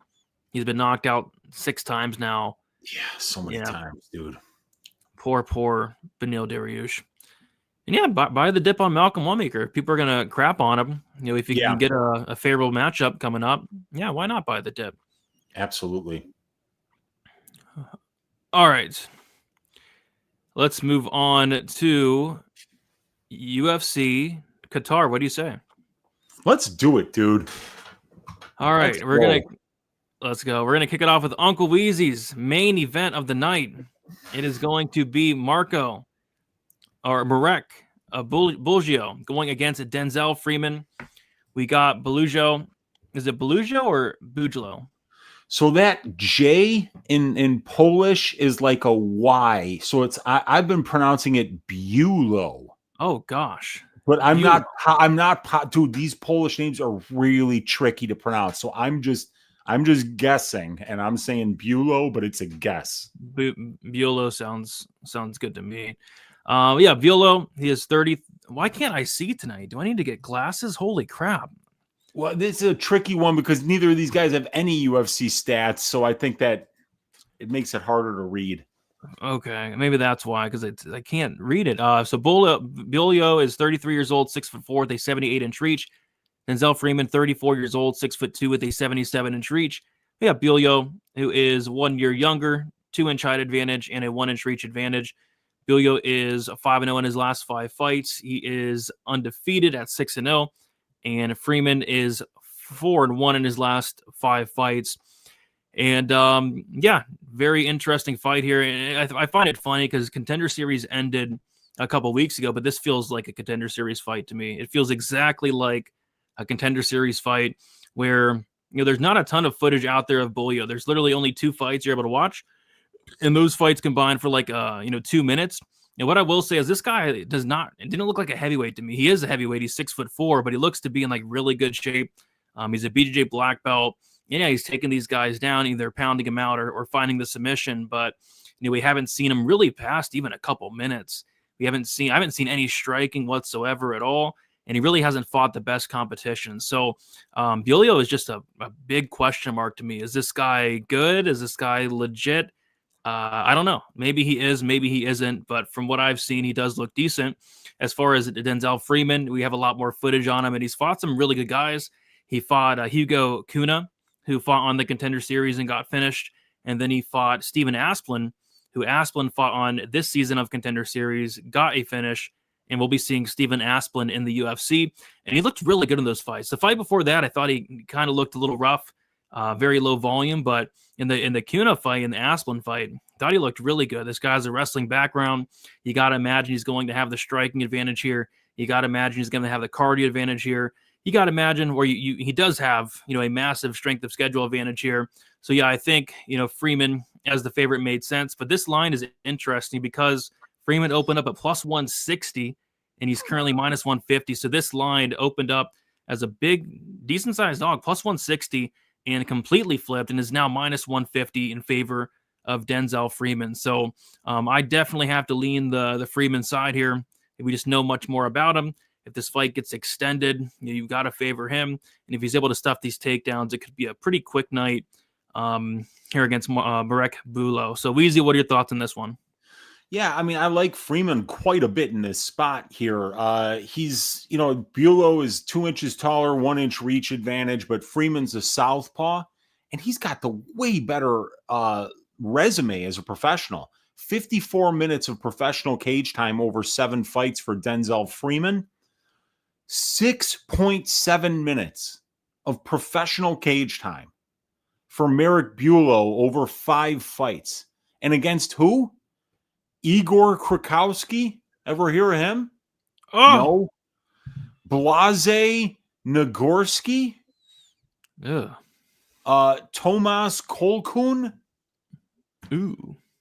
He's been knocked out 6 times now. Yeah, so many times, dude. Poor Beneil Dariush. And yeah, buy the dip on Malcolm Wellmaker. If people are gonna crap on him, if you can get a favorable matchup coming up, yeah, why not buy the dip? Absolutely. All right. Let's move on to UFC Qatar. What do you say? Let's do it, dude. All right, let's go. We're gonna kick it off with Uncle Weezy's main event of the night. It is going to be Marek Bulgio going against Denzel Freeman. We got Bulgio. Is it Bulgio or Bujlo? So that J in Polish is like a Y. So I've been pronouncing it Bulo. Oh gosh. But I'm not dude, these Polish names are really tricky to pronounce. So I'm just guessing, and I'm saying Bulo, but it's a guess. Bulo sounds good to me. Yeah, Bulo, he is 30. Why can't I see tonight? Do I need to get glasses? Holy crap. Well, this is a tricky one because neither of these guys have any UFC stats, so I think that it makes it harder to read. Okay, maybe that's why, because I can't read it. So Bulio is 33 years old, 6'4", with a 78-inch reach. Denzel Freeman, 34 years old, 6'2", with a 77-inch reach. We have Bulio, who is 1 year younger, 2-inch height advantage, and a 1-inch reach advantage. Bulio is 5-0 in his last 5 fights. He is undefeated at 6-0. And Freeman is 4-1 in his last 5 fights. And yeah, very interesting fight here. And I find it funny because Contender Series ended a couple weeks ago, but this feels like a Contender Series fight to me. It feels exactly like a Contender Series fight where there's not a ton of footage out there of Bulio. There's literally only 2 fights you're able to watch, and those fights combined for like 2 minutes. And what I will say is this guy it didn't look like a heavyweight to me. He is a heavyweight. He's 6'4", but he looks to be in like really good shape. He's a BJJ black belt. Yeah, he's taking these guys down, either pounding him out or finding the submission. But we haven't seen him really past even a couple minutes. I haven't seen any striking whatsoever at all, and he really hasn't fought the best competition. So Bulio is just a big question mark to me. Is this guy good? Is this guy legit? I don't know. Maybe he is, maybe he isn't. But from what I've seen, he does look decent. As far as Denzel Freeman, we have a lot more footage on him, and he's fought some really good guys. He fought Hugo Cunha, who fought on the Contender Series and got finished. And then he fought Steven Asplin, who Asplin fought on this season of Contender Series, got a finish. And we'll be seeing Steven Asplin in the UFC. And he looked really good in those fights. The fight before that, I thought he kind of looked a little rough, very low volume. But in the Cunha fight, in the Asplin fight, thought he looked really good. This guy has a wrestling background. You got to imagine he's going to have the striking advantage here. You got to imagine he's going to have the cardio advantage here. You got to imagine where he does have, a massive strength of schedule advantage here. So yeah, I think, Freeman as the favorite made sense, but this line is interesting because Freeman opened up at plus 160 and he's currently minus 150. So this line opened up as a big, decent sized dog, plus 160, and completely flipped and is now minus 150 in favor of Denzel Freeman. So I definitely have to lean the Freeman side here. If we just know much more about him, if this fight gets extended, you've got to favor him. And if he's able to stuff these takedowns, it could be a pretty quick night here against Marek Bulo. So Weezy, what are your thoughts on this one? Yeah, I mean, I like Freeman quite a bit in this spot here. He's, Bulow is 2 inches taller, 1 inch reach advantage, but Freeman's a southpaw, and he's got the way better resume as a professional. 54 minutes of professional cage time over 7 fights for Denzel Freeman. 6.7 minutes of professional cage time for Marek Bulow over 5 fights. And against who? Igor Krakowski, ever hear of him? Oh, no. Blase Nagorski, Tomas Kolkun,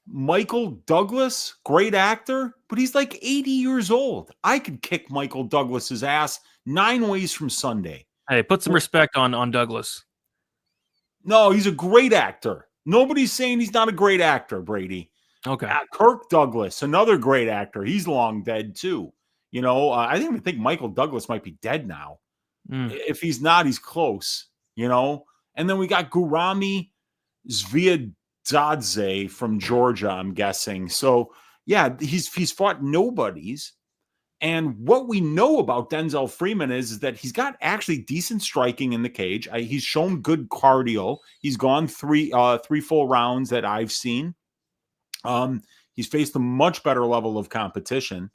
Michael Douglas, great actor, but he's like 80 years old. I could kick Michael Douglas's ass 9 ways from Sunday. Hey, put some respect on Douglas. No, he's a great actor. Nobody's saying he's not a great actor, Brady. Okay. Kirk Douglas, another great actor. He's long dead too. I think Michael Douglas might be dead now. If he's not, he's close. And then we got Gurami Zviadadze from Georgia, I'm guessing. So yeah, he's fought nobodies. And what we know about Denzel Freeman is that he's got actually decent striking in the cage. He's shown good cardio. He's gone three full rounds that I've seen. He's faced a much better level of competition.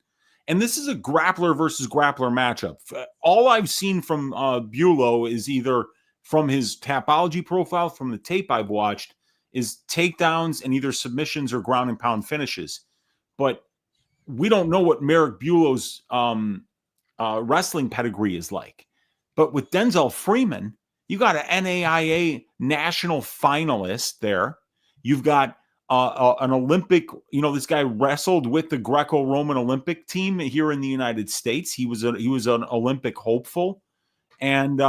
And this is a grappler versus grappler matchup. All I've seen from Bulow is either from his Tapology profile, from the tape I've watched, is takedowns and either submissions or ground and pound finishes. But we don't know what Marek Bulow's wrestling pedigree is like. But with Denzel Freeman, you got an NAIA national finalist there. You've got an Olympic, this guy wrestled with the Greco-Roman Olympic team here in the United States. He was an Olympic hopeful. And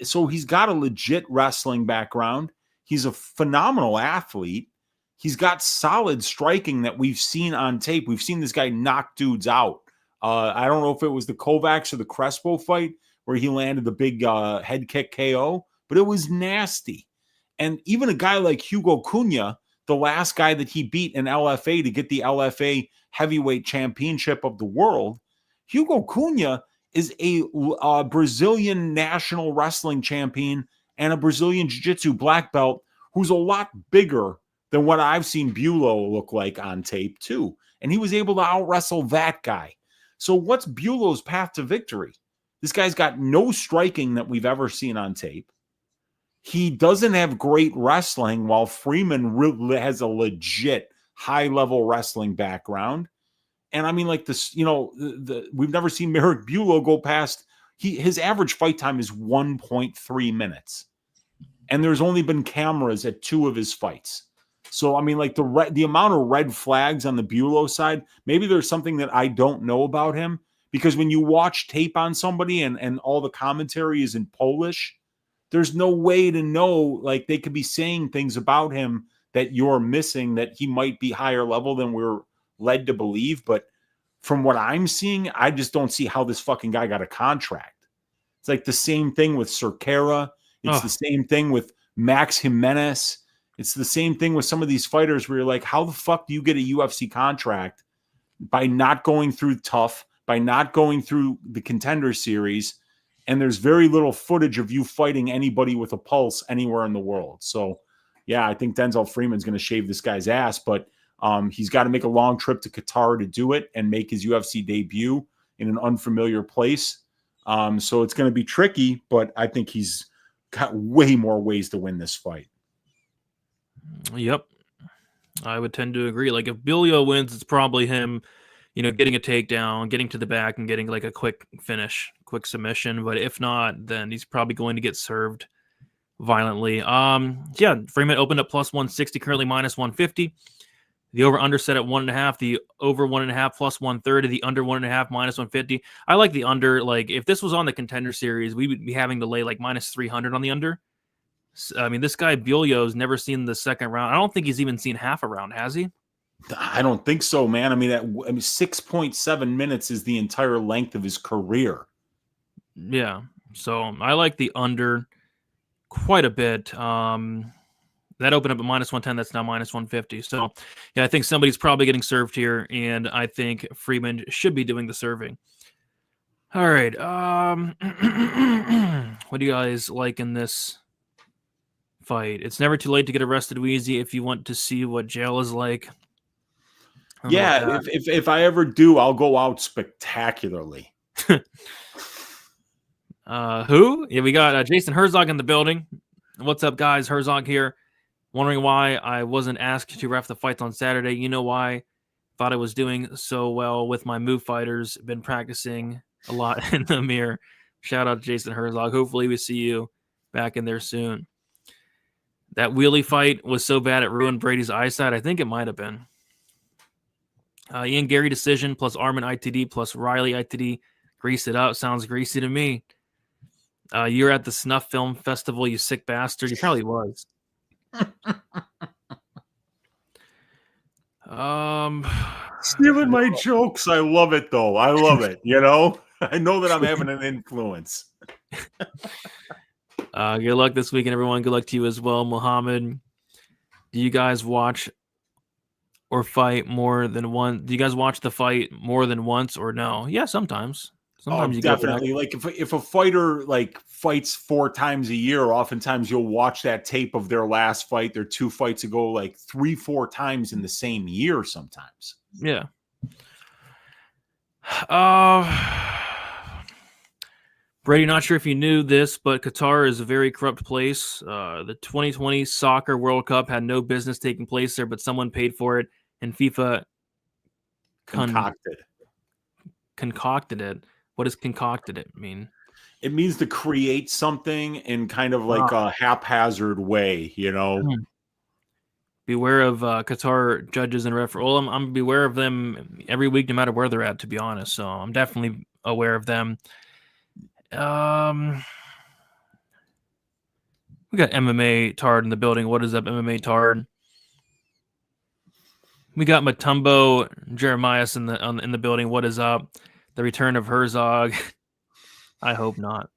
so he's got a legit wrestling background. He's a phenomenal athlete. He's got solid striking that we've seen on tape. We've seen this guy knock dudes out. I don't know if it was the Kovacs or the Crespo fight where he landed the big head kick KO, but it was nasty. And even a guy like Hugo Cunha, the last guy that he beat in LFA to get the LFA heavyweight championship of the world, Hugo Cunha is a Brazilian national wrestling champion and a Brazilian jiu-jitsu black belt who's a lot bigger than what I've seen Bulow look like on tape too. And he was able to out-wrestle that guy. So what's Bulow's path to victory? This guy's got no striking that we've ever seen on tape. He doesn't have great wrestling, while Freeman really has a legit high-level wrestling background. And I mean, like this, we've never seen Marek Bulow go past. His average fight time is 1.3 minutes, and there's only been cameras at 2 of his fights. So I mean, like the amount of red flags on the Bulow side, maybe there's something that I don't know about him, because when you watch tape on somebody and all the commentary is in Polish, there's no way to know, like they could be saying things about him that you're missing, that he might be higher level than we're led to believe. But from what I'm seeing, I just don't see how this fucking guy got a contract. It's like the same thing with Cerquera. It's the same thing with Max Jimenez. It's the same thing with some of these fighters where you're like, how the fuck do you get a UFC contract by not going through Tough, by not going through the Contender Series, and there's very little footage of you fighting anybody with a pulse anywhere in the world. So, yeah, I think Denzel Freeman's going to shave this guy's ass, but he's got to make a long trip to Qatar to do it and make his UFC debut in an unfamiliar place. So it's going to be tricky, but I think he's got way more ways to win this fight. Yep. I would tend to agree. Like if Bulow wins, it's probably him, getting a takedown, getting to the back and getting like a quick finish, quick submission. But if not, then he's probably going to get served violently. Yeah, Freeman opened up plus 160, currently minus 150. The over under set at 1.5, the over 1.5 plus 130, the under 1.5 minus 150. I like the under. Like, if this was on the Contender Series, we would be having to lay like minus 300 on the under. I mean, this guy Biolio's never seen the second round. I don't think he's even seen half a round, has he? I don't think so, man. I mean, 6.7 minutes is the entire length of his career. Yeah. So I like the under quite a bit. That opened up at minus 110. That's now minus 150. So, yeah, I think somebody's probably getting served here, and I think Freeman should be doing the serving. All right. What do you guys like in this fight? It's never too late to get arrested, Wheezy, if you want to see what jail is like. Yeah, if I ever do, I'll go out spectacularly. Who? Yeah, we got Jason Herzog in the building. What's up, guys? Herzog here. Wondering why I wasn't asked to ref the fights on Saturday. You know why? Thought I was doing so well with my move fighters. Been practicing a lot in the mirror. Shout out to Jason Herzog. Hopefully we see you back in there soon. That wheelie fight was so bad it ruined Brady's eyesight. I think it might have been. Ian Gary decision plus Armin ITD plus Riley ITD. Grease it up. Sounds greasy to me. You're at the Snuff Film Festival, you sick bastard. You probably was. Stealing my jokes. I love it, though. I love it. You know, I know that I'm having an influence. Good luck this weekend, everyone. Good luck to you as well, Muhammad. Do you guys watch or fight more than one? Do you guys watch the fight more than once or no? Yeah, sometimes. Sometimes you definitely. Like if a fighter like fights 4 times a year, oftentimes you'll watch that tape of their last fight, their 2 fights ago, like 3-4 times in the same year sometimes. Yeah. Brady, not sure if you knew this, but Qatar is a very corrupt place. The 2020 Soccer World Cup had no business taking place there, but someone paid for it, and FIFA concocted it. What does concocted it mean? It means to create something in kind of like a haphazard way, you know. Beware of Qatar judges and referees. Well, I'm beware of them every week, no matter where they're at, to be honest. So I'm definitely aware of them. We got MMA Tard in the building. What is up, MMA Tard? We got Matumbo Jeremias in the building. What is up? The return of Herzog. I hope not.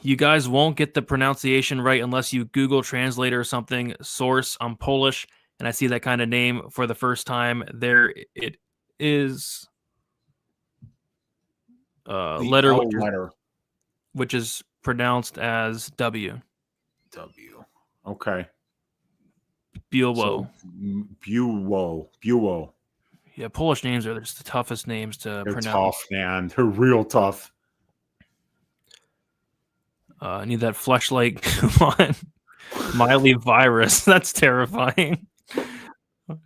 You guys won't get the pronunciation right unless you Google Translate or something. Source, I'm Polish, and I see that kind of name for the first time. There it is. Letter, which is pronounced as W. W. Okay. Buowo. Buowo. Yeah, Polish names are just the toughest names to pronounce. They're tough, man. They're real tough. I need that fleshlight. Come on. Miley virus. That's terrifying.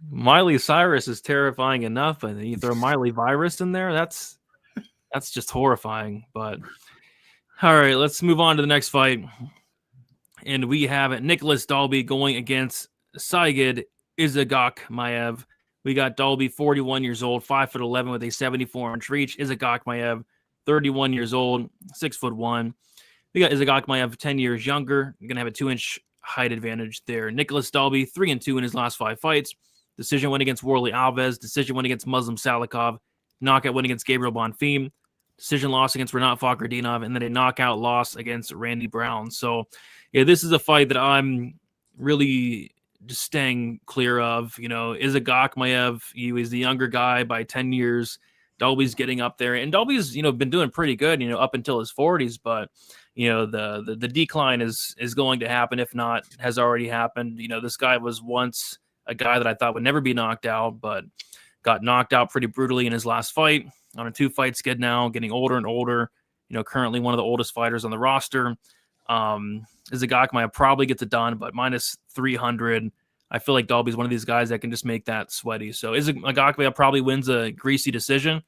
Miley Cyrus is terrifying enough, but then you throw Miley virus in there. That's just horrifying. But all right, let's move on to the next fight. And we have Nicholas Dalby going against Saigid Izagokmaev. We got Dalby, 41 years old, 5'11" with a 74-inch reach. Izagokmaev, 31 years old, 6'1". We got Izagokmaev 10 years younger. You're going to have a 2-inch height advantage there. Nicholas Dalby, 3-2 in his last 5 fights. Decision win against Warley Alves. Decision win against Muslim Salikov. Knockout win against Gabriel Bonfim. Decision loss against Renat Fakhretdinov. And then a knockout loss against Randy Brown. So, yeah, this is a fight that I'm really just staying clear of. You know, Izagokmaev, he was the younger guy by 10 years. Dalby's getting up there. And Dalby's, been doing pretty good, up until his 40s. But, the decline is going to happen, if not has already happened. This guy was once a guy that I thought would never be knocked out, but got knocked out pretty brutally in his last fight on a 2-fight skid now, getting older and older. Currently one of the oldest fighters on the roster. Izagokmaev probably gets it done, but minus 300. I feel like Dalby's one of these guys that can just make that sweaty. So Izagokmaev probably wins a greasy decision,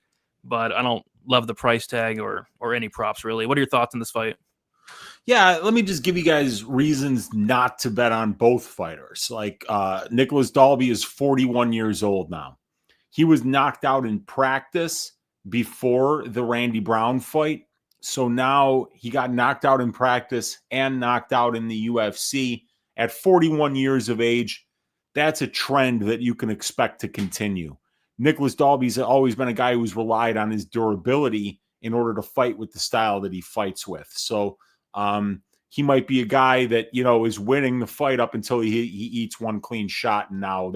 but I don't love the price tag or any props, really. What are your thoughts on this fight? Yeah, let me just give you guys reasons not to bet on both fighters. Like Nicholas Dalby is 41 years old now. He was knocked out in practice before the Randy Brown fight. So now he got knocked out in practice and knocked out in the UFC at 41 years of age. That's a trend that you can expect to continue. Nicholas Dalby's always been a guy who's relied on his durability in order to fight with the style that he fights with. So he might be a guy that, is winning the fight up until he eats one clean shot. And now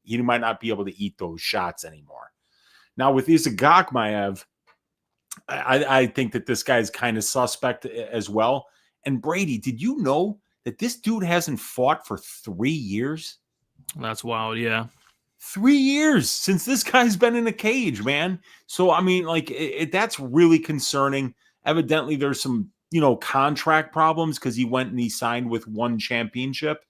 he might not be able to eat those shots anymore. Now with Isaac Akhmaev, I think that this guy is kind of suspect as well. And Brady, did you know that this dude hasn't fought for 3 years? That's wild. Yeah. 3 years since this guy's been in a cage, man. So, I mean, that's really concerning. Evidently, there's some, contract problems because he went and he signed with one championship.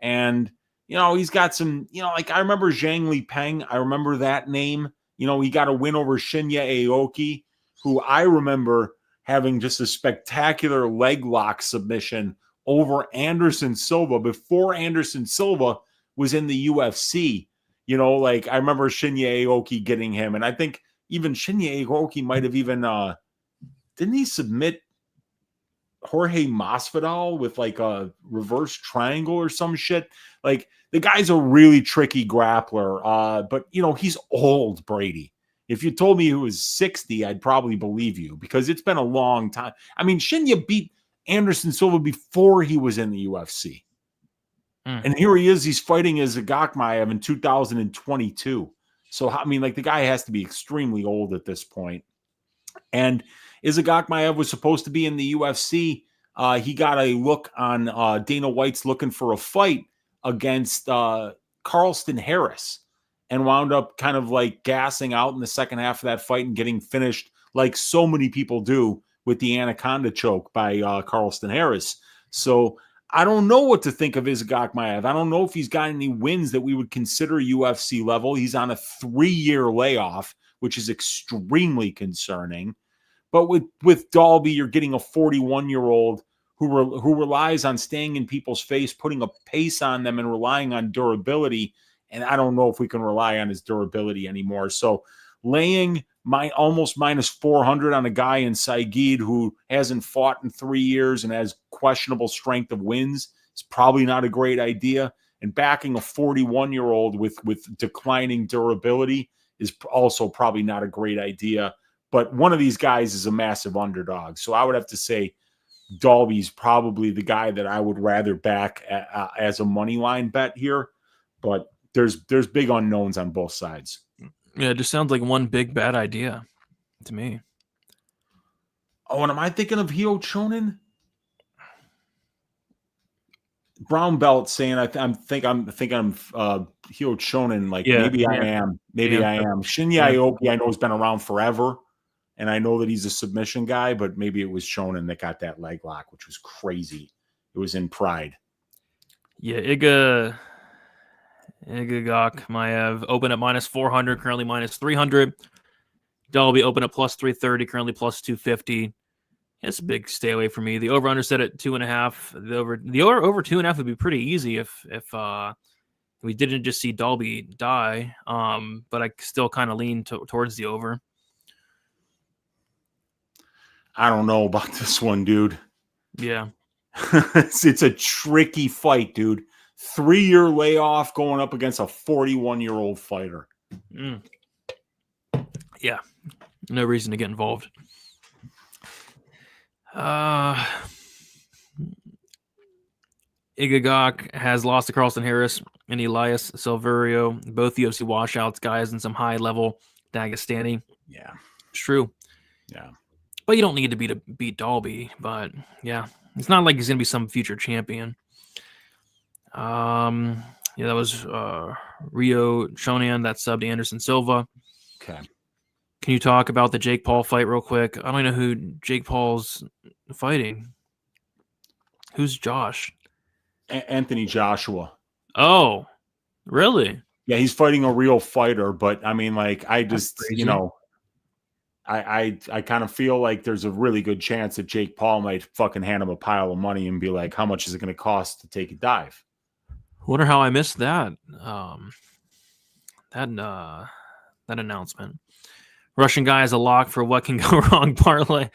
And, he's got some, I remember Zhang Li Peng. I remember that name. He got a win over Shinya Aoki, who I remember having just a spectacular leg lock submission over Anderson Silva before Anderson Silva was in the UFC. I remember Shinya Aoki getting him. And I think even Shinya Aoki might have even, didn't he submit Jorge Masvidal with like a reverse triangle or some shit? Like the guy's a really tricky grappler. But he's old, Brady. If you told me he was 60, I'd probably believe you because it's been a long time. I mean, Shinya beat Anderson Silva before he was in the UFC. And here he is. He's fighting as a Akhmaev in 2022. So, I mean, the guy has to be extremely old at this point. And Isaac Akhmaev was supposed to be in the UFC. He got a look on Dana White's looking for a fight against Carlston Harris and wound up kind of gassing out in the second half of that fight and getting finished like so many people do with the anaconda choke by Carlston Harris. So I don't know what to think of Isaac Akhmaev. I don't know if he's got any wins that we would consider UFC level. He's on a 3-year layoff, which is extremely concerning. But with Dalby, you're getting a 41-year-old who relies on staying in people's face, putting a pace on them, and relying on durability. And I don't know if we can rely on his durability anymore. So laying almost minus 400 on a guy in Saigid who hasn't fought in 3 years and has questionable strength of wins is probably not a great idea. And backing a 41-year-old with declining durability is also probably not a great idea. But one of these guys is a massive underdog. So I would have to say Dalby's probably the guy that I would rather back as a money line bet here. But there's big unknowns on both sides. Yeah, it just sounds like one big bad idea to me. Oh, and am I thinking of Hyo Chonin? Brown belt saying I think I'm Hyo Chonin. Maybe I am. Shinya Aoki I know has been around forever, and I know that he's a submission guy, but maybe it was Chonin that got that leg lock, which was crazy. It was in Pride. Yeah, Iga Akhmaev open at minus 400, currently minus 300. Dalby open at plus 330, currently plus 250. It's a big stay away for me. The over under set at 2.5. The over 2.5 would be pretty easy if we didn't just see Dalby die. But I still kind of lean towards the over. I don't know about this one, dude. Yeah, it's a tricky fight, dude. 3-year layoff going up against a 41-year-old fighter. Yeah, no reason to get involved. Igagok has lost to Carlston Harris and Elias Silverio, both UFC washouts, guys, and some high-level Dagestani. Yeah, it's true. Yeah, but you don't need to beat Dalby. But yeah, it's not like he's gonna be some future champion. Yeah, that was Rio Shonan that subbed Anderson Silva. Okay. Can you talk about the Jake Paul fight real quick? I don't know who Jake Paul's fighting. Who's Josh? Anthony Joshua. Oh, really? Yeah, he's fighting a real fighter, but I mean, I just, I kind of feel like there's a really good chance that Jake Paul might fucking hand him a pile of money and be like, how much is it going to cost to take a dive? Wonder how I missed that. That announcement. Russian guy is a lock for what can go wrong parlay.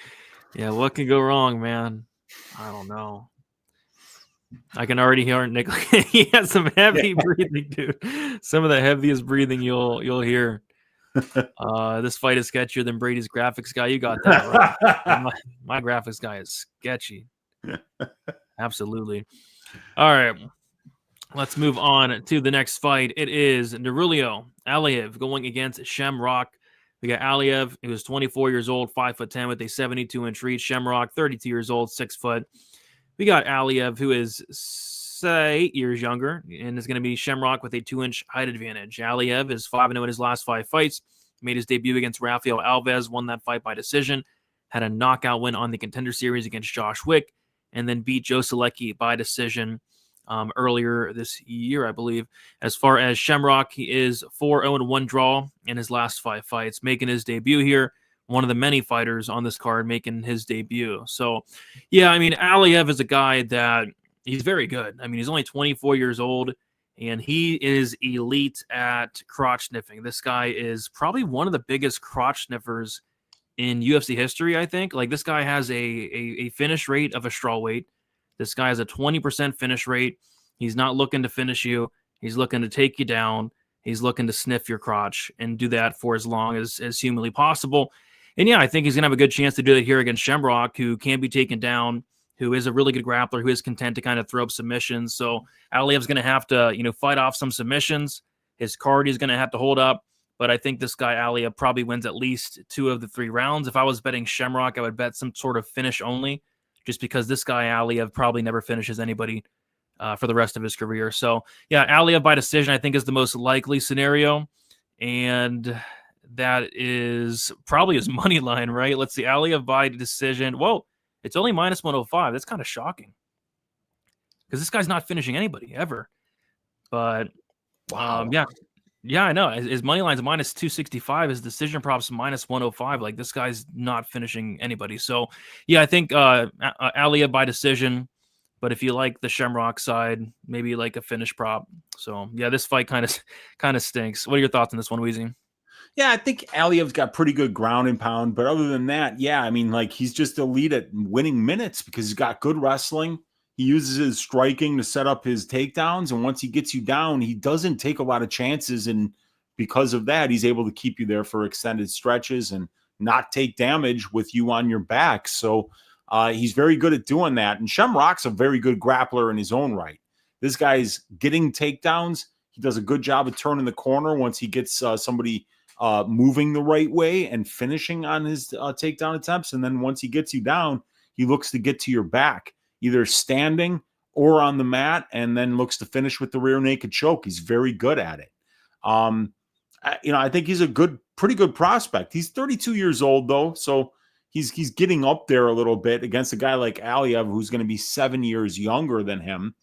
Yeah, what can go wrong, man? I don't know. I can already hear Nick. He has some heavy breathing, dude. Some of the heaviest breathing you'll hear. This fight is sketchier than Brady's graphics guy. You got that right. my graphics guy is sketchy. Absolutely. All right. Let's move on to the next fight. It is Nurulio Aliyev going against Shamrock. We got Aliyev, who is 24 years old, 5'10", with a 72-inch reach. Shamrock, 32 years old, 6 foot. We got Aliyev, who is 8 years younger, and is going to be Shamrock with a 2-inch height advantage. Aliyev is 5-0 in his last 5 fights. Made his debut against Rafael Alves, won that fight by decision. Had a knockout win on the Contender Series against Josh Wick, and then beat Joe Selecki by decision earlier this year, I believe. As far as Shamrock, he is 4-0-1 draw in his last 5 fights, making his debut here. One of the many fighters on this card making his debut. So, yeah, I mean, Aliyev is a guy that he's very good. I mean, he's only 24 years old, and he is elite at crotch sniffing. This guy is probably one of the biggest crotch sniffers in UFC history, I think. Like, this guy has a finish rate of a strawweight. This guy has a 20% finish rate. He's not looking to finish you. He's looking to take you down. He's looking to sniff your crotch and do that for as long as humanly possible. And yeah, I think he's going to have a good chance to do that here against Shamrock, who can be taken down, who is a really good grappler, who is content to kind of throw up submissions. So Aliyev's going to have to, fight off some submissions. His cardio is going to have to hold up. But I think this guy, Aliyev, probably wins at least 2 of the 3 rounds. If I was betting Shamrock, I would bet some sort of finish only, just because this guy, Aliyev, probably never finishes anybody for the rest of his career. So, yeah, Aliyev by decision, I think, is the most likely scenario. And that is probably his money line, right? Let's see, Aliyev by decision. Whoa, it's only minus 105. That's kind of shocking, because this guy's not finishing anybody ever. But, wow. Yeah, I know. His money line's minus 265. His decision props minus 105. Like, this guy's not finishing anybody. So, yeah, I think Aliyev by decision. But if you like the Shamrock side, maybe like a finish prop. So, yeah, this fight kind of stinks. What are your thoughts on this one, Weezy? Yeah, I think Aliyev's got pretty good ground and pound. But other than that, yeah, I mean, like, he's just elite at winning minutes because he's got good wrestling. He uses his striking to set up his takedowns. And once he gets you down, he doesn't take a lot of chances. And because of that, he's able to keep you there for extended stretches and not take damage with you on your back. So he's very good at doing that. And Shamrock's a very good grappler in his own right. This guy's getting takedowns. He does a good job of turning the corner once he gets somebody moving the right way and finishing on his takedown attempts. And then once he gets you down, he looks to get to your back, either standing or on the mat, and then looks to finish with the rear naked choke. He's very good at it. I think he's a pretty good prospect. He's 32 years old though, so he's getting up there a little bit against a guy like Aliyev, who's going to be 7 years younger than him.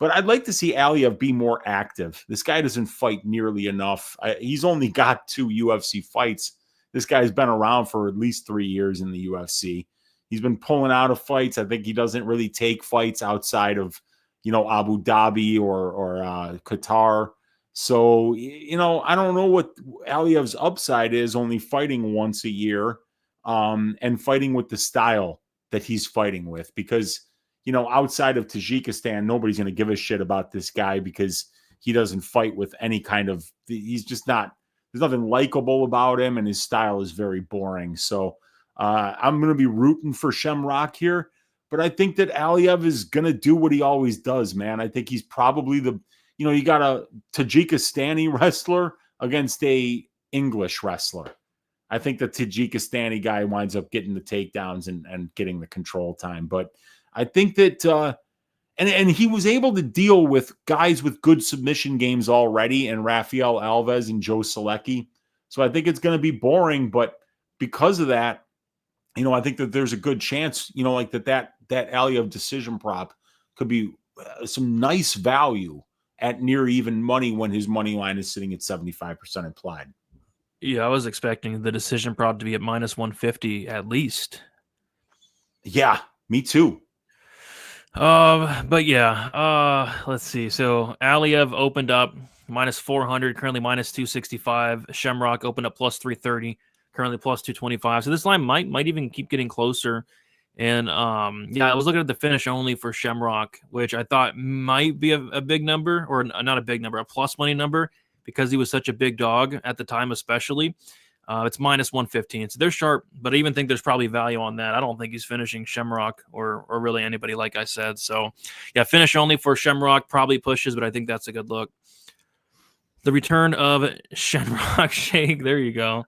But I'd like to see Aliyev be more active. This guy doesn't fight nearly enough. He's only got 2 UFC fights. This guy's been around for at least 3 years in the UFC. He's been pulling out of fights. I think he doesn't really take fights outside of, Abu Dhabi or Qatar. So, I don't know what Aliyev's upside is, only fighting once a year and fighting with the style that he's fighting with. Because, outside of Tajikistan, nobody's going to give a shit about this guy because he doesn't fight with any kind of – he's just not – there's nothing likable about him, and his style is very boring. So, I'm going to be rooting for Shamrock here, but I think that Aliyev is going to do what he always does, man. I think he's probably you got a Tajikistani wrestler against a English wrestler. I think the Tajikistani guy winds up getting the takedowns and getting the control time. But I think that, and he was able to deal with guys with good submission games already, and Rafael Alves and Joe Selecki. So I think it's going to be boring, but because of that, I think that there's a good chance, like that Aliyev decision prop could be some nice value at near even money when his money line is sitting at 75% implied. Yeah, I was expecting the decision prop to be at minus 150 at least. Yeah, me too. But yeah, let's see. So Aliev opened up minus 400, currently minus 265. Shamrock opened up plus 330, currently plus 225. So this line might even keep getting closer. And yeah, I was looking at the finish only for Shamrock, which I thought might be a big number, or not a big number, a plus money number, because he was such a big dog at the time, especially. It's minus 115. So they're sharp, but I even think there's probably value on that. I don't think he's finishing Shamrock or really anybody, like I said. So, yeah, finish only for Shamrock probably pushes, but I think that's a good look. The return of Shamrock Shake. There you go.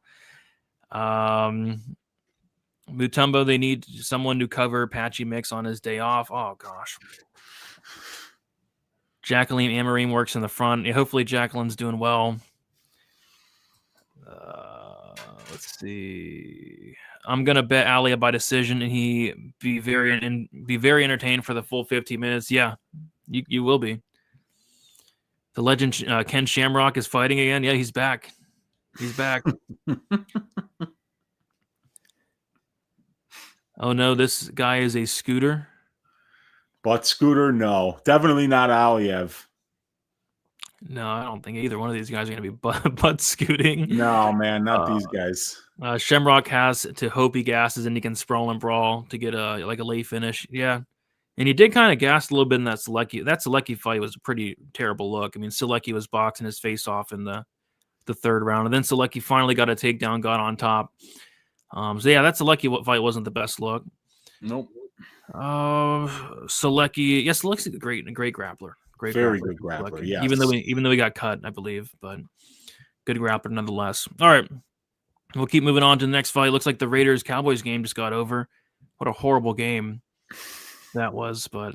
Mutombo, they need someone to cover Patchy Mix on his day off. Oh, gosh. Jacqueline Amarine works in the front. Yeah, hopefully Jacqueline's doing well. Let's see. I'm gonna bet Alia by decision, and he be very entertained for the full 15 minutes. Yeah, you will be. The legend Ken Shamrock is fighting again. Yeah, he's back. He's back. Oh no, this guy is a scooter. But Scooter, no, definitely not Aliev. No, I don't think either one of these guys are going to be butt scooting. No, man, not these guys. Shamrock has to hope he gasses and he can sprawl and brawl to get a late finish. Yeah. And he did kind of gas a little bit in that Selecki. That Selecki fight was a pretty terrible look. I mean, Selecki was boxing his face off in the third round. And then Selecki finally got a takedown, got on top. So, yeah, that Selecki fight wasn't the best look. Nope. Selecki. Yes, Selecki's a great grappler. Very good grappler, yes. Even though he got cut, I believe, but good grappler nonetheless. All right, we'll keep moving on to the next fight. Looks like the Raiders-Cowboys game just got over. What a horrible game that was. But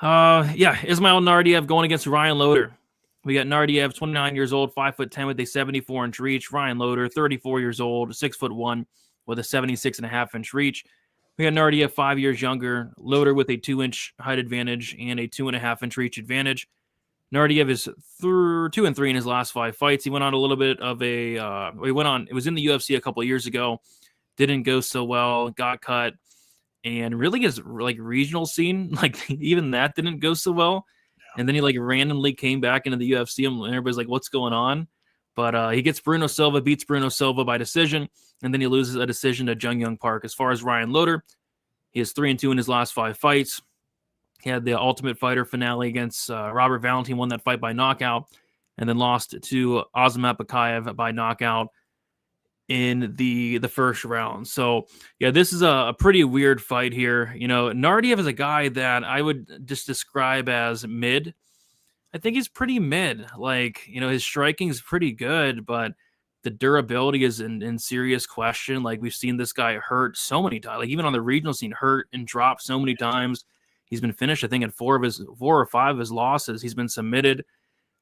yeah, Ismail Nardiev going against Ryan Loder. We got Nardiev, 29 years old, 5'10" with a 74-inch reach. Ryan Loder, 34 years old, 6'1" with a 76.5-inch reach. We got Nardiev 5 years younger, Loder with a 2-inch height advantage and a 2.5-inch reach advantage. Nardiev is 2-3 in his last 5 fights. He went on a little bit of it was in the UFC a couple of years ago, didn't go so well, got cut, and really his regional scene, even that didn't go so well. And then he randomly came back into the UFC and everybody's like, what's going on? But he gets beats Bruno Silva by decision, and then he loses a decision to Jung Young Park. As far as Ryan Loder, he is 3-2 in his last 5 fights. He had the Ultimate Fighter finale against Robert Valentin, won that fight by knockout, and then lost to Azamat Bakayev by knockout in the first round. So, yeah, this is a pretty weird fight here. Nardiev is a guy that I would just describe as mid. I think he's pretty mid. His striking is pretty good, but the durability is in serious question. We've seen this guy hurt so many times. Even on the regional scene, hurt and dropped so many times. He's been finished, I think, in 4 or 5 of his losses. He's been submitted.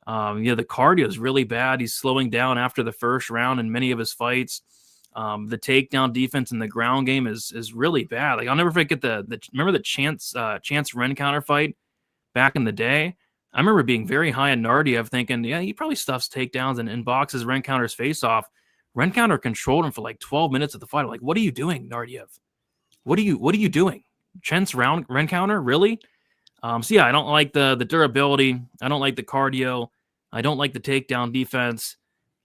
The cardio is really bad. He's slowing down after the first round in many of his fights. The takedown defense in the ground game is really bad. I'll never forget remember the Chance Rencounter fight back in the day. I remember being very high on Nardiev, thinking, yeah, he probably stuffs takedowns and boxes Rencounter's face off. Rencounter controlled him for 12 minutes of the fight. I'm like, what are you doing, Nardiev? What are you doing? Chance Rencounter, really? So yeah, I don't like the durability. I don't like the cardio. I don't like the takedown defense.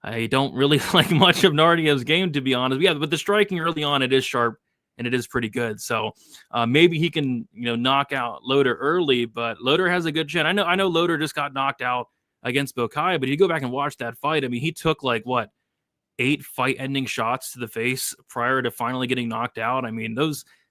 I don't really like much of Nardiev's game, to be honest. Yeah, but the striking early on, it is sharp and it is pretty good. So maybe he can, knock out Loder early, but Loder has a good chin. I know Loder just got knocked out against Bokai, but you go back and watch that fight. I mean, he took 8 fight-ending shots to the face prior to finally getting knocked out. I mean,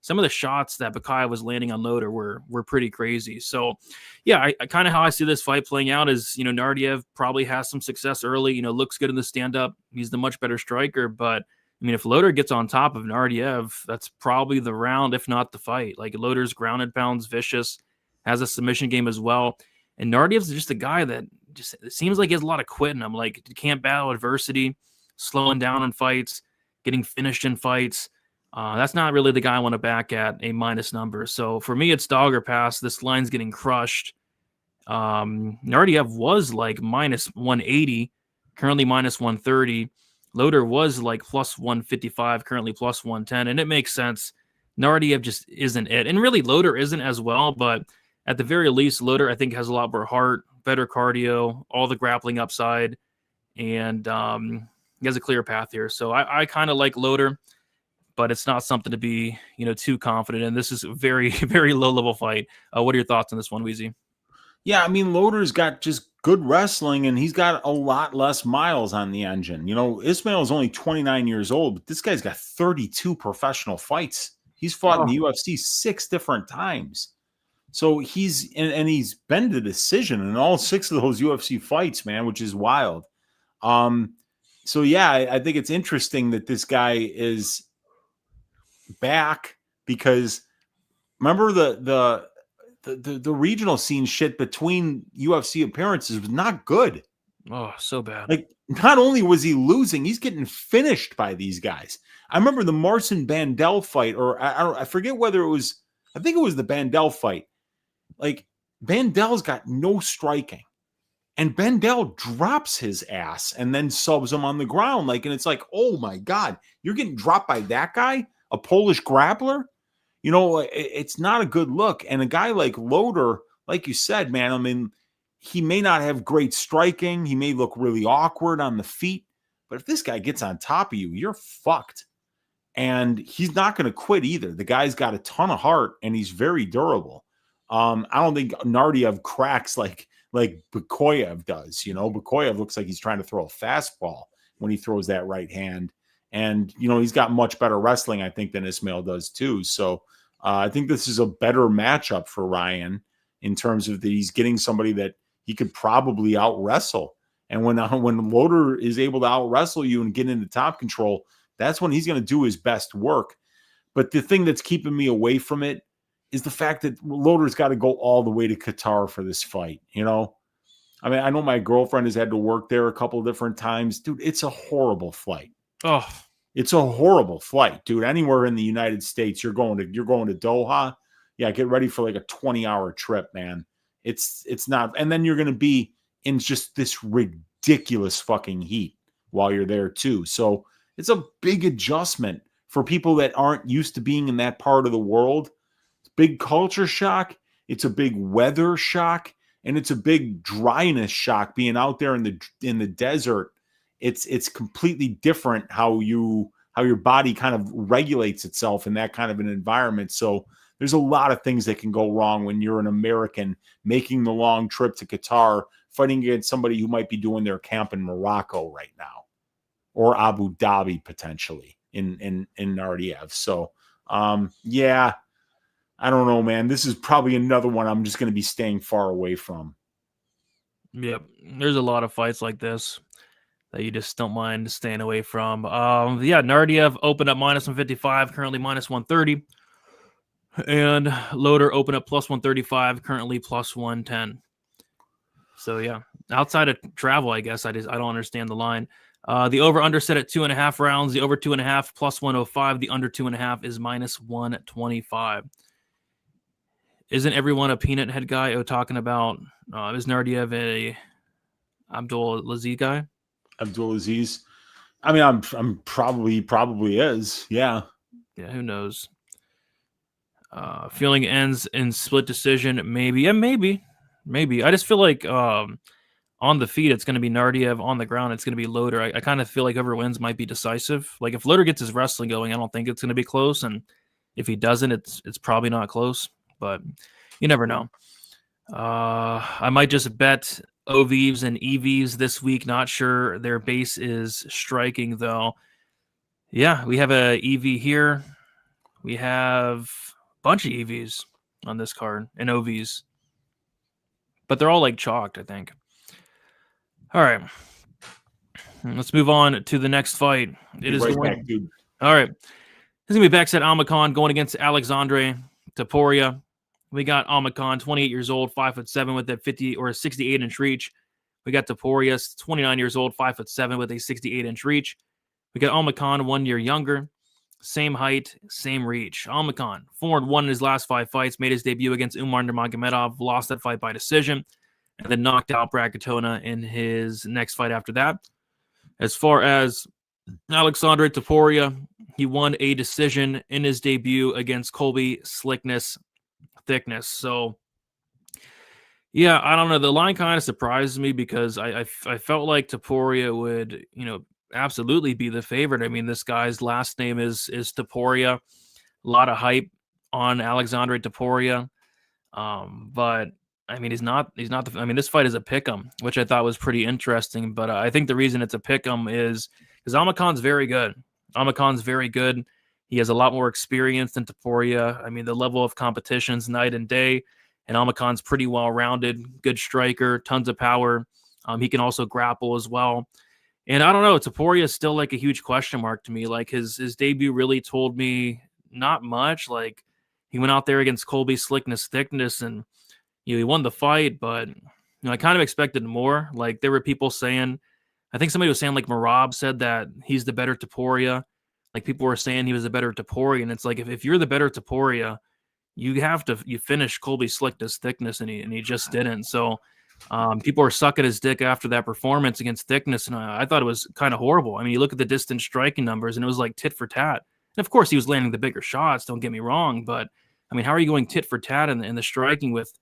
some of the shots that Bokai was landing on Loder were pretty crazy. So, yeah, I kind of how I see this fight playing out is, Nardiev probably has some success early, looks good in the stand-up. He's the much better striker, but I mean, if Loder gets on top of Nardiev, that's probably the round, if not the fight. Loder's grounded pounds, vicious, has a submission game as well. And Nardiev's just a guy that just it seems like he has a lot of quit in him. Can't battle adversity, slowing down in fights, getting finished in fights. That's not really the guy I want to back at a minus number. So for me, it's dog or pass. This line's getting crushed. Nardiev was minus 180, currently minus 130. Loader was like plus 155, currently plus 110, and it makes sense. Nardiev just isn't it. And really, Loader isn't as well, but at the very least, Loader, I think, has a lot more heart, better cardio, all the grappling upside, and he has a clear path here. So I kind of like Loader, but it's not something to be, too confident in. This is a very, very low-level fight. What are your thoughts on this one, Weezy? Yeah, I mean, Loader's got just good wrestling, and he's got a lot less miles on the engine. Ismail is only 29 years old, but this guy's got 32 professional fights. He's fought in the UFC 6 different times. So he's been to decision in all 6 of those UFC fights, man, which is wild. So yeah, I think it's interesting that this guy is back, because remember the regional scene shit between UFC appearances was not good. Oh, so bad. Like, not only was he losing, he's getting finished by these guys. I remember the Marcin Bandel fight, or I forget whether it was, I think it was the Bandel fight. Like, Bandel's got no striking, and Bandel drops his ass and then subs him on the ground. Like, and it's like, oh my God, you're getting dropped by that guy, a Polish grappler? It's not a good look. And a guy like Loader, like you said, man, I mean, he may not have great striking. He may look really awkward on the feet, but if this guy gets on top of you, you're fucked. And he's not going to quit either. The guy's got a ton of heart, and he's very durable. I don't think Nardiev cracks like Bukoyev does. Bukoyev looks like he's trying to throw a fastball when he throws that right hand. And, he's got much better wrestling, I think, than Ismail does too. So I think this is a better matchup for Ryan in terms of he's getting somebody that he could probably out wrestle. And when Loader is able to out wrestle you and get into top control, that's when he's going to do his best work. But the thing that's keeping me away from it is the fact that Loader's got to go all the way to Qatar for this fight. I mean, I know my girlfriend has had to work there a couple of different times. Dude, it's a horrible flight. Oh, it's a horrible flight, dude. Anywhere in the United States, you're going to Doha. Yeah, get ready for like a 20-hour trip, man. It's not, and then you're going to be in just this ridiculous fucking heat while you're there too. So it's a big adjustment for people that aren't used to being in that part of the world. It's a big culture shock. It's a big weather shock, and it's a big dryness shock being out there in the desert. It's completely different how your body kind of regulates itself in that kind of an environment. So there's a lot of things that can go wrong when you're an American making the long trip to Qatar, fighting against somebody who might be doing their camp in Morocco right now, or Abu Dhabi potentially in Nardiev. So yeah, I don't know, man. This is probably another one I'm just going to be staying far away from. Yep, there's a lot of fights like this that you just don't mind staying away from. Yeah, Nardiev opened up minus 155, currently minus 130. And Loader opened up plus 135, currently plus 110. So yeah, outside of travel, I guess I don't understand the line. The over-under set at 2.5 rounds. The over 2.5 plus 105. The under 2.5 is minus 125. Isn't everyone a peanut head guy talking about is Nardiev a Abdul Laziz guy? Abdul Aziz. I mean, I'm probably is. Yeah. Yeah, who knows? Feeling ends in split decision. Maybe. Yeah, maybe. I just feel like on the feet, it's going to be Nardiev. On the ground, it's going to be Loader. I kind of feel like whoever wins might be decisive. Like if Loader gets his wrestling going, I don't think it's going to be close. And if he doesn't, it's probably not close. But you never know. I might just bet OVs and EVs this week. Not sure. Their base is striking, though. Yeah, we have a EV here. We have a bunch of EVs on this card and OVs. But they're all like chalked, I think. All right. Let's move on to the next fight. It is right back, dude. All right. This is going to be Baksat Amakan going against Alexandre Topuria. We got Amakan, 28 years old, 5'7" with a 50 or a 68-inch reach. We got Topuria, 29 years old, 5'7" with a 68-inch reach. We got Amakan, 1 year younger, same height, same reach. Amakan, 4-1 in his last 5 fights, made his debut against Umar Nurmagomedov, lost that fight by decision, and then knocked out Bracatona in his next fight after that. As far as Alexandre Topuria, he won a decision in his debut against Colby Thickness. So, yeah, I don't know. The line kind of surprised me because I felt like Topuria would, absolutely be the favorite. I mean, this guy's last name is Topuria. A lot of hype on Alexandre Topuria. But I mean, he's not I mean, this fight is a pick'em, which I thought was pretty interesting. But I think the reason it's a pick'em is because Almacon's very good. Almacon's very good. He has a lot more experience than Topuria. I mean, the level of competition's night and day, and Almacon's pretty well-rounded, good striker, tons of power. He can also grapple as well. And I don't know, Topuria is still like a huge question mark to me. Like his debut really told me not much. Like he went out there against Colby Thickness, and he won the fight, but I kind of expected more. Like there were people saying, I think somebody was saying like Marab said that he's the better Topuria. Like people were saying he was the better Topuria, and it's like if you're the better Topuria, you finish Colby Thickness, and he just didn't. So people are sucking his dick after that performance against Thickness, and I thought it was kind of horrible. I mean, you look at the distance striking numbers, and it was like tit for tat. And of course, he was landing the bigger shots. Don't get me wrong, but I mean, how are you going tit for tat in the striking with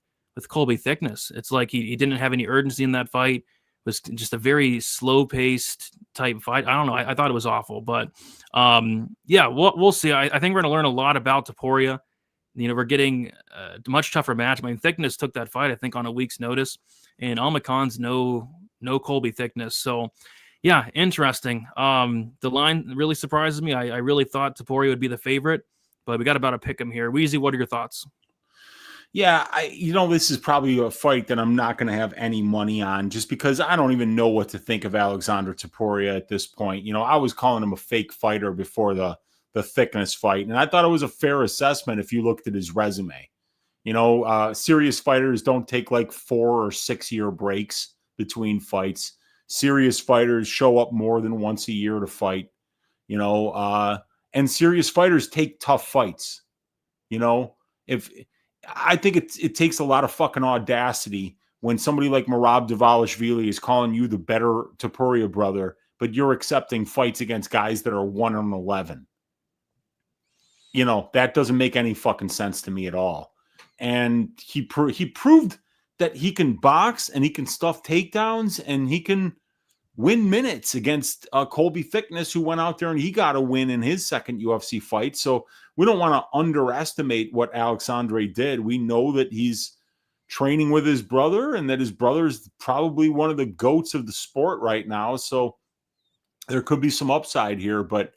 Colby Thickness? It's like he didn't have any urgency in that fight. It was just a very slow-paced type fight. I don't know. I thought it was awful, but yeah, we'll see. I think we're going to learn a lot about Topuria. We're getting a much tougher match. I mean, Thickness took that fight, I think, on a week's notice, and Almacon's no Colby Thickness. So, yeah, interesting. The line really surprises me. I really thought Topuria would be the favorite, but we got about to pick him here. Weezy, what are your thoughts? Yeah, this is probably a fight that I'm not going to have any money on just because I don't even know what to think of Alexandre Topuria at this point. I was calling him a fake fighter before the Thickness fight, and I thought it was a fair assessment if you looked at his resume. Serious fighters don't take like 4 or 6 year breaks between fights. Serious fighters show up more than once a year to fight, and serious fighters take tough fights. If I think it takes a lot of fucking audacity when somebody like Marab Davalishvili is calling you the better Topuria brother, but you're accepting fights against guys that are 1-11. That doesn't make any fucking sense to me at all. And he proved that he can box and he can stuff takedowns and he can win minutes against Colby Thickness, who went out there and he got a win in his second UFC fight. So we don't want to underestimate what Alexandre did. We know that he's training with his brother and that his brother's probably one of the GOATs of the sport right now. So there could be some upside here, but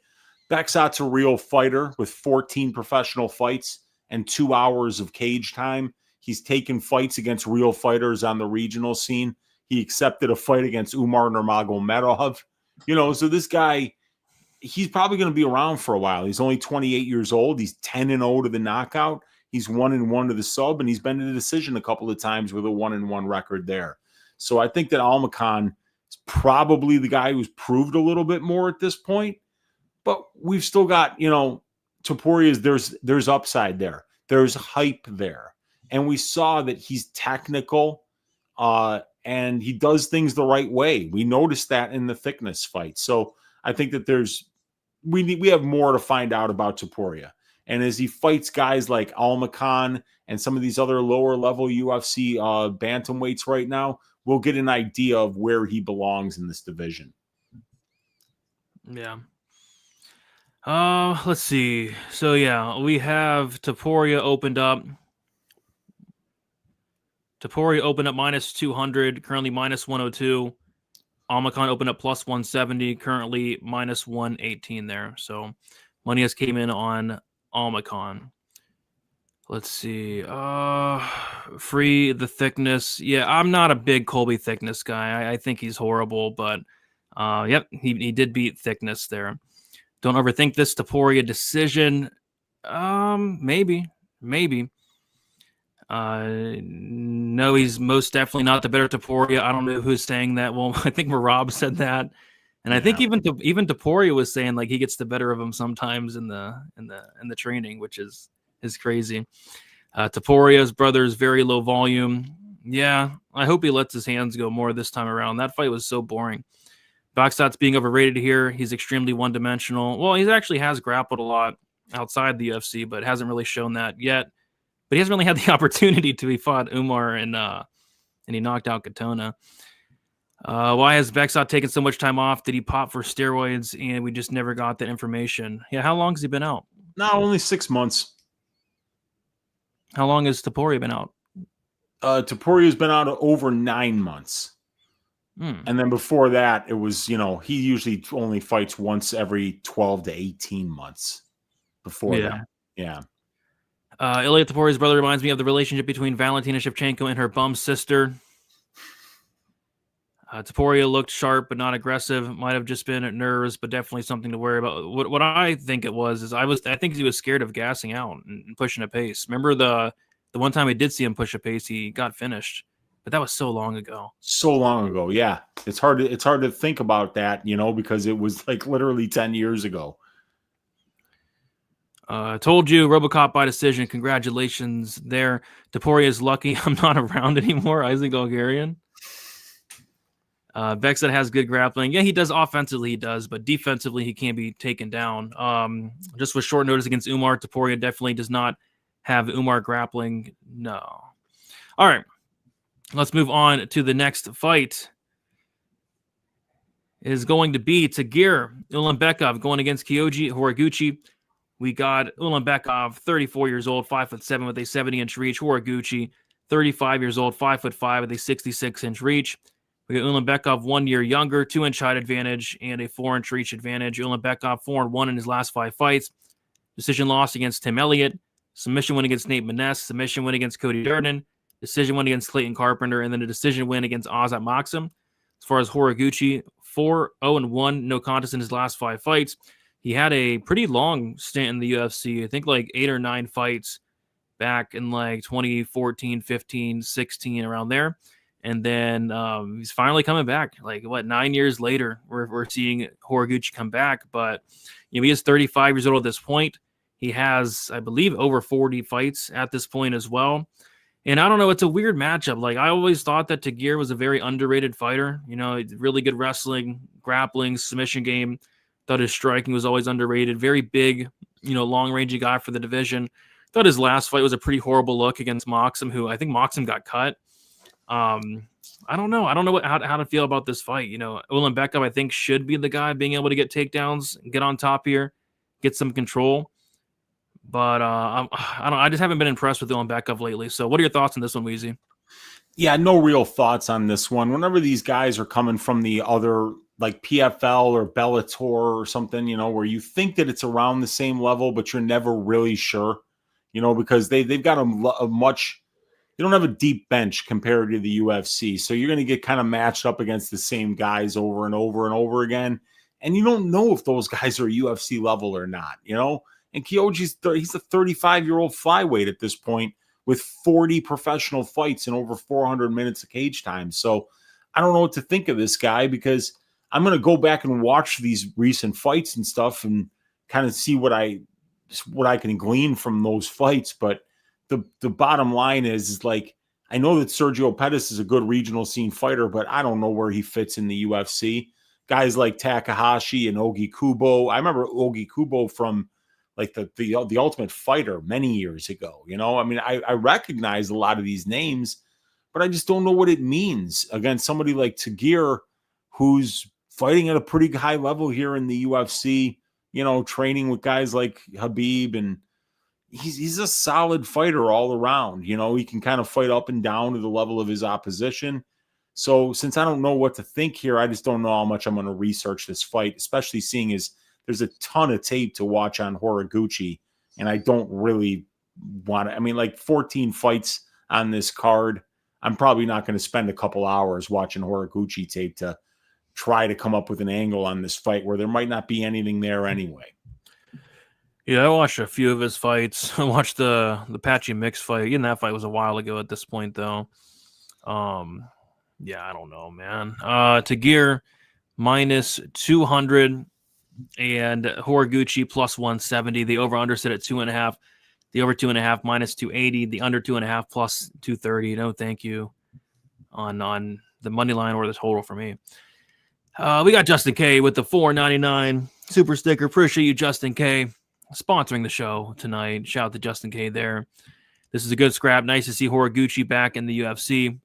Bekzat's a real fighter with 14 professional fights and 2 hours of cage time. He's taken fights against real fighters on the regional scene. He accepted a fight against Umar Nurmagomedov. So this guy, he's probably going to be around for a while. He's only 28 years old. He's 10-0 to the knockout. He's 1-1 to the sub, and he's been to the decision a couple of times with a 1-1 record there. So I think that Almacon is probably the guy who's proved a little bit more at this point. But we've still got, Topuria's, there's upside there. There's hype there. And we saw that he's technical and he does things the right way. We noticed that in the Thickness fight. So I think that we have more to find out about Topuria. And as he fights guys like Almacon and some of these other lower level UFC bantamweights right now, we'll get an idea of where he belongs in this division. Yeah. Let's see. So yeah, we have Topuria opened up. Topuria opened up -200, currently -102. Almacon opened up +170, currently -118 there. So money has came in on Almacon. Let's see. Free the Thickness. Yeah, I'm not a big Colby Thickness guy. I think he's horrible, but yep, he did beat Thickness there. Don't overthink this Topuria decision. Maybe. No, he's most definitely not the better Topuria. I don't know who's saying that. Well, I think Marab said that, and I think even Topuria was saying like he gets the better of him sometimes in the training, which is crazy. Topuria's brother is very low volume. Yeah, I hope he lets his hands go more this time around. That fight was so boring. Baksad's being overrated here. He's extremely one-dimensional. Well, he actually has grappled a lot outside the UFC, but hasn't really shown that yet. But he hasn't really had the opportunity to be fought Umar and he knocked out Katona. Why has Vexot taken so much time off? Did he pop for steroids and we just never got that information? Yeah, how long has he been out? No, only 6 months. How long has Topuria been out? Topuria's been out over 9 months. And then before that, it was, he usually only fights once every 12 to 18 months before that. Yeah. Ilya Topuria's brother reminds me of the relationship between Valentina Shevchenko and her bum sister. Topuria looked sharp but not aggressive. Might have just been at nerves, but definitely something to worry about. What I think it was is I think he was scared of gassing out and pushing a pace. Remember the one time we did see him push a pace, he got finished, but that was so long ago. So long ago, yeah. It's hard to think about that, because it was like literally 10 years ago. Told you, RoboCop by decision. Congratulations there. Topuria is lucky I'm not around anymore. Isaac Bulgarian. Vexit has good grappling. Yeah, he does offensively, he does, but defensively, he can't be taken down. Just with short notice against Umar, Topuria definitely does not have Umar grappling. No. All right. Let's move on to the next fight. It is going to be Tagir Ulanbekov going against Kyoji Horiguchi. We got Ulanbekov, 34 years old, 5'7" with a 70-inch reach. Horiguchi, 35 years old, 5'5" with a 66-inch reach. We got Ulanbekov 1 year younger, 2-inch height advantage, and a 4-inch reach advantage. Ulanbekov 4-1 in his last 5 fights. Decision loss against Tim Elliott. Submission win against Nate Maness. Submission win against Cody Durden. Decision win against Clayton Carpenter. And then a decision win against Azat Maksum. As far as Horiguchi, 4-0-1, no contest in his last 5 fights. He had a pretty long stint in the UFC. I think like 8 or 9 fights back in like 2014, 15, 16, around there. And then he's finally coming back. Like, 9 years later, we're seeing Horiguchi come back. But, he is 35 years old at this point. He has, I believe, over 40 fights at this point as well. And I don't know, it's a weird matchup. Like, I always thought that Tagir was a very underrated fighter. Really good wrestling, grappling, submission game. Thought his striking was always underrated. Very big, long-rangey guy for the division. Thought his last fight was a pretty horrible look against Maksum, who I think Maksum got cut. I don't know. I don't know how to feel about this fight. Ulanbekov, I think, should be the guy being able to get takedowns, get on top here, get some control. But I just haven't been impressed with Ulanbekov lately. So what are your thoughts on this one, Weezy? Yeah, no real thoughts on this one. Whenever these guys are coming from the other, like PFL or Bellator or something, where you think that it's around the same level, but you're never really sure, because they've got a much... You don't have a deep bench compared to the UFC. So you're going to get kind of matched up against the same guys over and over and over again. And you don't know if those guys are UFC level or not, And Kyoji's he's a 35-year-old flyweight at this point with 40 professional fights and over 400 minutes of cage time. So I don't know what to think of this guy, because I'm going to go back and watch these recent fights and stuff and kind of see what I can glean from those fights. But the bottom line is like, I know that Sergio Pettis is a good regional scene fighter, but I don't know where he fits in the UFC. Guys like Takahashi and Ogi Kubo. I remember Ogi Kubo from like the Ultimate Fighter many years ago. I recognize a lot of these names, but I just don't know what it means against somebody like Tagir, who's fighting at a pretty high level here in the UFC, training with guys like Habib, and he's a solid fighter all around. He can kind of fight up and down to the level of his opposition. So since I don't know what to think here, I just don't know how much I'm going to research this fight, especially seeing as there's a ton of tape to watch on Horiguchi, and I don't really want to. I mean, like 14 fights on this card. I'm probably not going to spend a couple hours watching Horiguchi tape to try to come up with an angle on this fight where there might not be anything there anyway. Yeah, I watched a few of his fights. I watched the Patchy Mix fight. Even that fight was a while ago at this point, though. Yeah, I don't know, man. Tagir minus 200 and Horiguchi plus 170. The over-under set at 2.5. The over 2.5 minus 280. The under 2.5 plus 230. No, thank you on the money line or the total for me. We got Justin K with the $4.99 super sticker. Appreciate you, Justin K, sponsoring the show tonight. Shout out to Justin K there. This is a good scrap. Nice to see Horiguchi back in the UFC.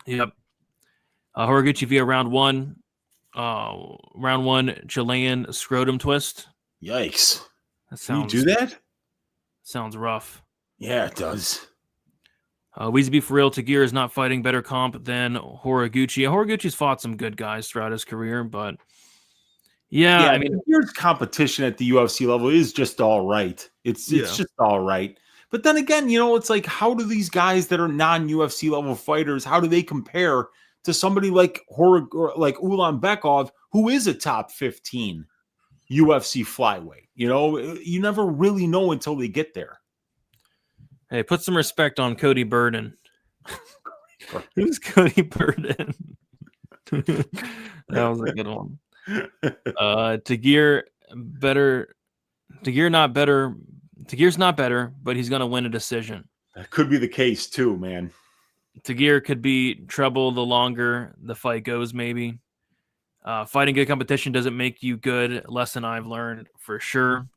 Yep. Horiguchi via round one. Round one Chilean scrotum twist. Yikes. That Can you sounds do that? Sounds rough. Yeah, it does. Weezy for real. Tagir is not fighting better comp than Horiguchi. Horiguchi's fought some good guys throughout his career, but yeah, I mean, your competition at the UFC level is just all right. It's just all right. But then again, it's like, how do these guys that are non-UFC level fighters, how do they compare to somebody like Ulanbekov, who is a top 15 UFC flyweight? You never really know until they get there. hey, put some respect on Cody Burden. Who's Cody Burden? That was a good one. Tagir better. Tagir not better. Tagir's not better, but he's going to win a decision. That could be the case too, man. Tagir could be trouble the longer the fight goes, maybe. Fighting good competition doesn't make you good. Lesson I've learned for sure.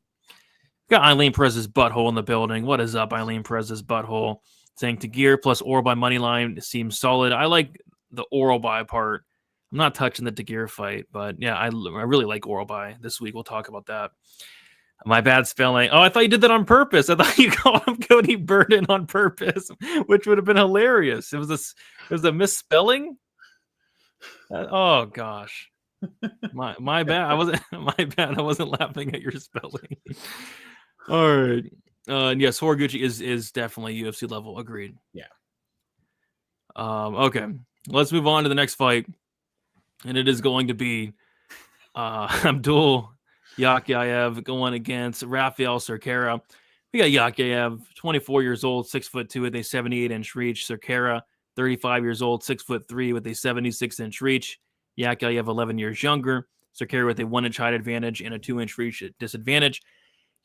Got Eileen Perez's butthole in the building. What is up, Eileen Perez's butthole? Saying Tagir plus oral by money line seems solid. I like the oral by part. I'm not touching the Tagir fight, but yeah, I really like oral by this week. We'll talk about that. My bad spelling. Oh, I thought you did that on purpose. I thought you called him Cody Burden on purpose, which would have been hilarious. It was a misspelling. Oh gosh, my bad. I wasn't laughing at your spelling. All right. Yes, Horiguchi is definitely UFC level. Agreed. Yeah. Okay. Let's move on to the next fight, and it is going to be Abdul Yakyayev going against Rafael Cerqueira. We got Yakyayev, 24 years old, 6'2" with a 78-inch reach. Cerqueira, 35 years old, 6'3" with a 76-inch reach. Yakyayev, 11 years younger. Cerqueira with a 1-inch height advantage and a 2-inch reach disadvantage.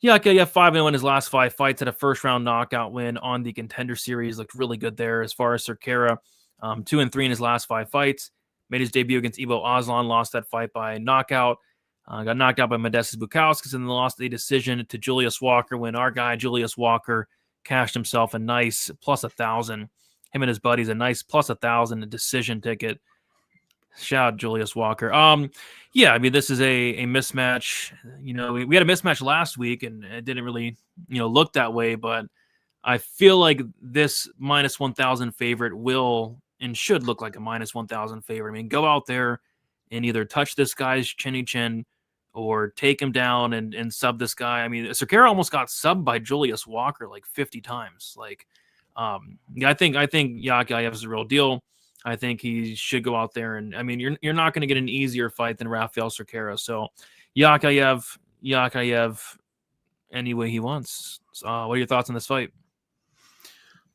Yakyayev 5-0 in his last 5 fights, had a first-round knockout win on the Contender Series. Looked really good there. As far as Cerqueira, 2-3 in his last 5 fights. Made his debut against Ivo Aslan, lost that fight by knockout. Got knocked out by Modestas Bukauskas and then lost a decision to Julius Walker when our guy Julius Walker cashed himself a nice plus 1,000. Him and his buddies a nice plus 1,000 decision ticket. Shout out Julius Walker. Yeah, I mean, this is a mismatch. We had a mismatch last week and it didn't really, look that way, but I feel like this minus 1,000 favorite will and should look like a minus 1,000 favorite. I mean, go out there and either touch this guy's chinny chin or take him down and sub this guy. I mean, Cerqueira almost got subbed by Julius Walker like 50 times. Yeah, I think Yakyayev is the real deal. I think he should go out there and, I mean, you're not going to get an easier fight than Rafael Cerqueira. So Yakyayev any way he wants. What are your thoughts on this fight?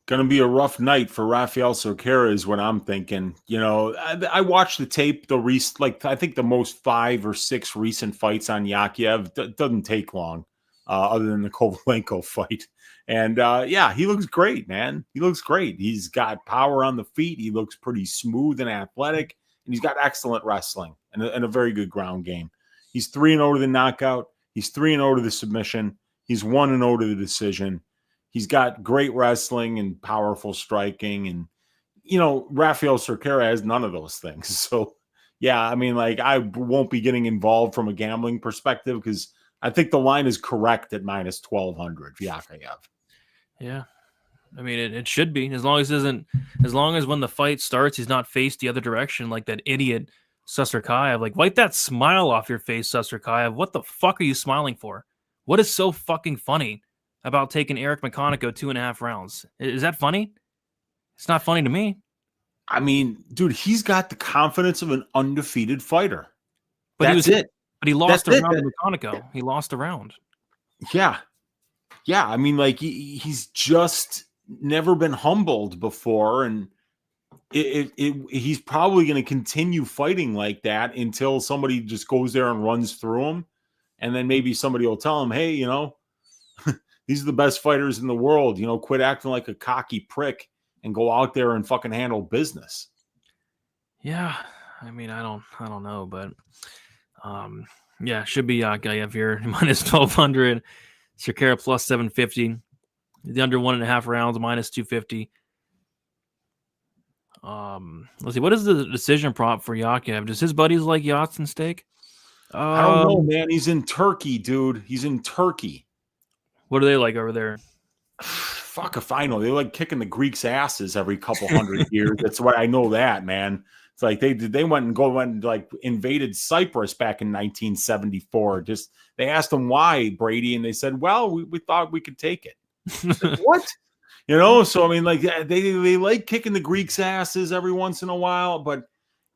Going to be a rough night for Rafael Cerqueira is what I'm thinking. I watched the tape, I think the most 5 or 6 recent fights on Yakyayev doesn't take long, other than the Kovalenko fight. And yeah, he looks great, man. He looks great. He's got power on the feet. He looks pretty smooth and athletic, and he's got excellent wrestling and a very good ground game. He's 3-0 to the knockout. He's 3-0 to the submission. He's 1-0 to the decision. He's got great wrestling and powerful striking. And, Rafael Cerqueira has none of those things. So, yeah, I mean, I won't be getting involved from a gambling perspective because I think the line is correct at minus 1,200 for Yakyayev. Yeah. I mean, it should be as long as when the fight starts, he's not faced the other direction like that idiot Susarkayev. Wipe that smile off your face, Susarkayev. What the fuck are you smiling for? What is so fucking funny about taking Eric McConaughey 2.5 rounds? Is that funny? It's not funny to me. I mean, dude, he's got the confidence of an undefeated fighter. But That's it. But he lost a round to McConaughey. He lost a round. Yeah. Yeah. I mean, he's just never been humbled before. And he's probably going to continue fighting like that until somebody just goes there and runs through him. And then maybe somebody will tell him, hey, these are the best fighters in the world. Quit acting like a cocky prick and go out there and fucking handle business. Yeah. I mean, I don't know, but yeah, should be Yakayev here minus 1200. Shakira plus 750. The under 1.5 rounds minus 250. Let's see. What is the decision prop for Yakayev? Does his buddies like yachts and steak? I don't know, man. He's in Turkey, dude. He's in Turkey. What are they like over there? Fuck if I know. They like kicking the Greeks' asses every couple hundred years. That's what I know. That, man. It's like they went and like invaded Cyprus back in 1974. Just they asked them why, Brady, and they said, "Well, we thought we could take it." Like, what? You know? So I mean, like they like kicking the Greeks' asses every once in a while, but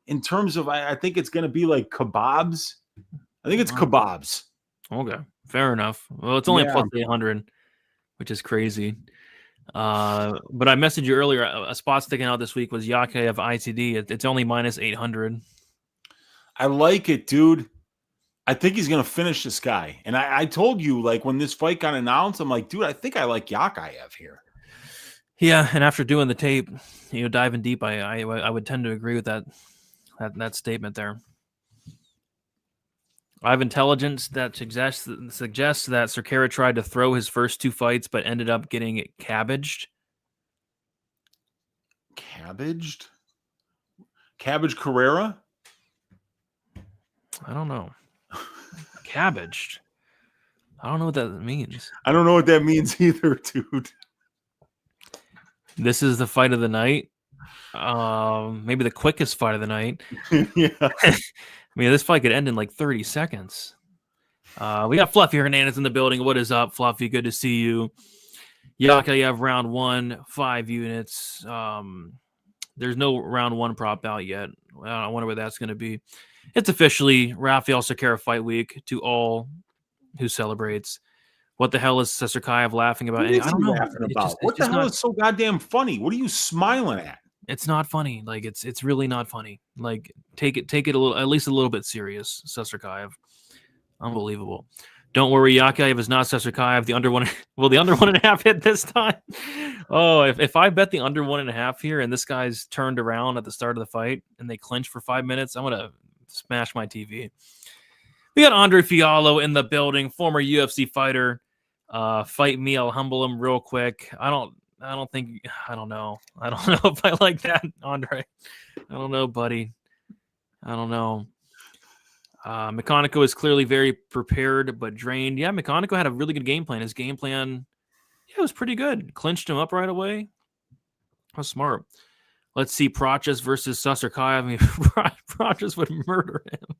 in terms of, I think it's going to be like kebabs. I think it's kebabs. Okay, fair enough. Well, it's only plus 800, which is crazy. But I messaged you earlier. A spot sticking out this week was Yakayev ITD. It's only minus 800. I like it, dude. I think he's going to finish this guy. And I told you, like, when this fight got announced, I'm like, dude, I think I like Yakayev here. Yeah, and after doing the tape, diving deep, I would tend to agree with that statement there. I have intelligence that suggests that Cerqueira tried to throw his first 2 fights, but ended up getting it cabbaged. Cabbaged? Cabbage Carrera? I don't know. Cabbaged. I don't know what that means. I don't know what that means either, dude. This is the fight of the night. Maybe the quickest fight of the night. Yeah. I mean, this fight could end in like 30 seconds. We got Fluffy Hernandez in the building. What is up, Fluffy? Good to see you. Yakayev round 1, 5 units. There's no round 1 prop out yet. I wonder what that's going to be. It's officially Rafael Cerqueira fight week to all who celebrates. What the hell is Cerqueira laughing about? What is I don't he know. laughing about? What the hell is so goddamn funny? What are you smiling at? It's not funny. Like it's really not funny. Like take it a little, at least a little bit serious. Cerqueira, unbelievable. Don't worry, Yakayev is not Cerqueira. The under 1, will the under 1.5 hit this time? Oh, if I bet the under 1.5 here and this guy's turned around at the start of the fight and they clinch for 5 minutes, I'm gonna smash my TV. We got Andre Fiallo in the building, former UFC fighter. Fight me, I'll humble him real quick. I don't know if I like that, Andre. I don't know, buddy. I don't know. McConaughey is clearly very prepared but drained. Yeah, McConaughey had a really good game plan. His game plan, was pretty good. Clinched him up right away. How smart. Let's see Prochas versus Cerqueira. I mean, Prochas would murder him.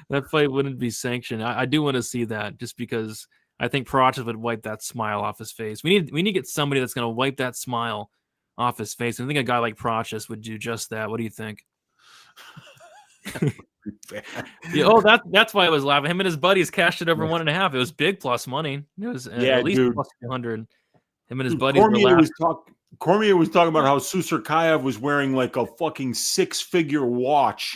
That fight wouldn't be sanctioned. I do want to see that just because I think Prochas would wipe that smile off his face. We need to get somebody that's going to wipe that smile off his face. I think a guy like Prochas would do just that. What do you think? That's why I was laughing. Him and his buddies cashed it over 1.5. It was big plus money. It was at least plus 200. Him and his buddies Cormier was talking about how Cerqueira was wearing like a fucking 6-figure watch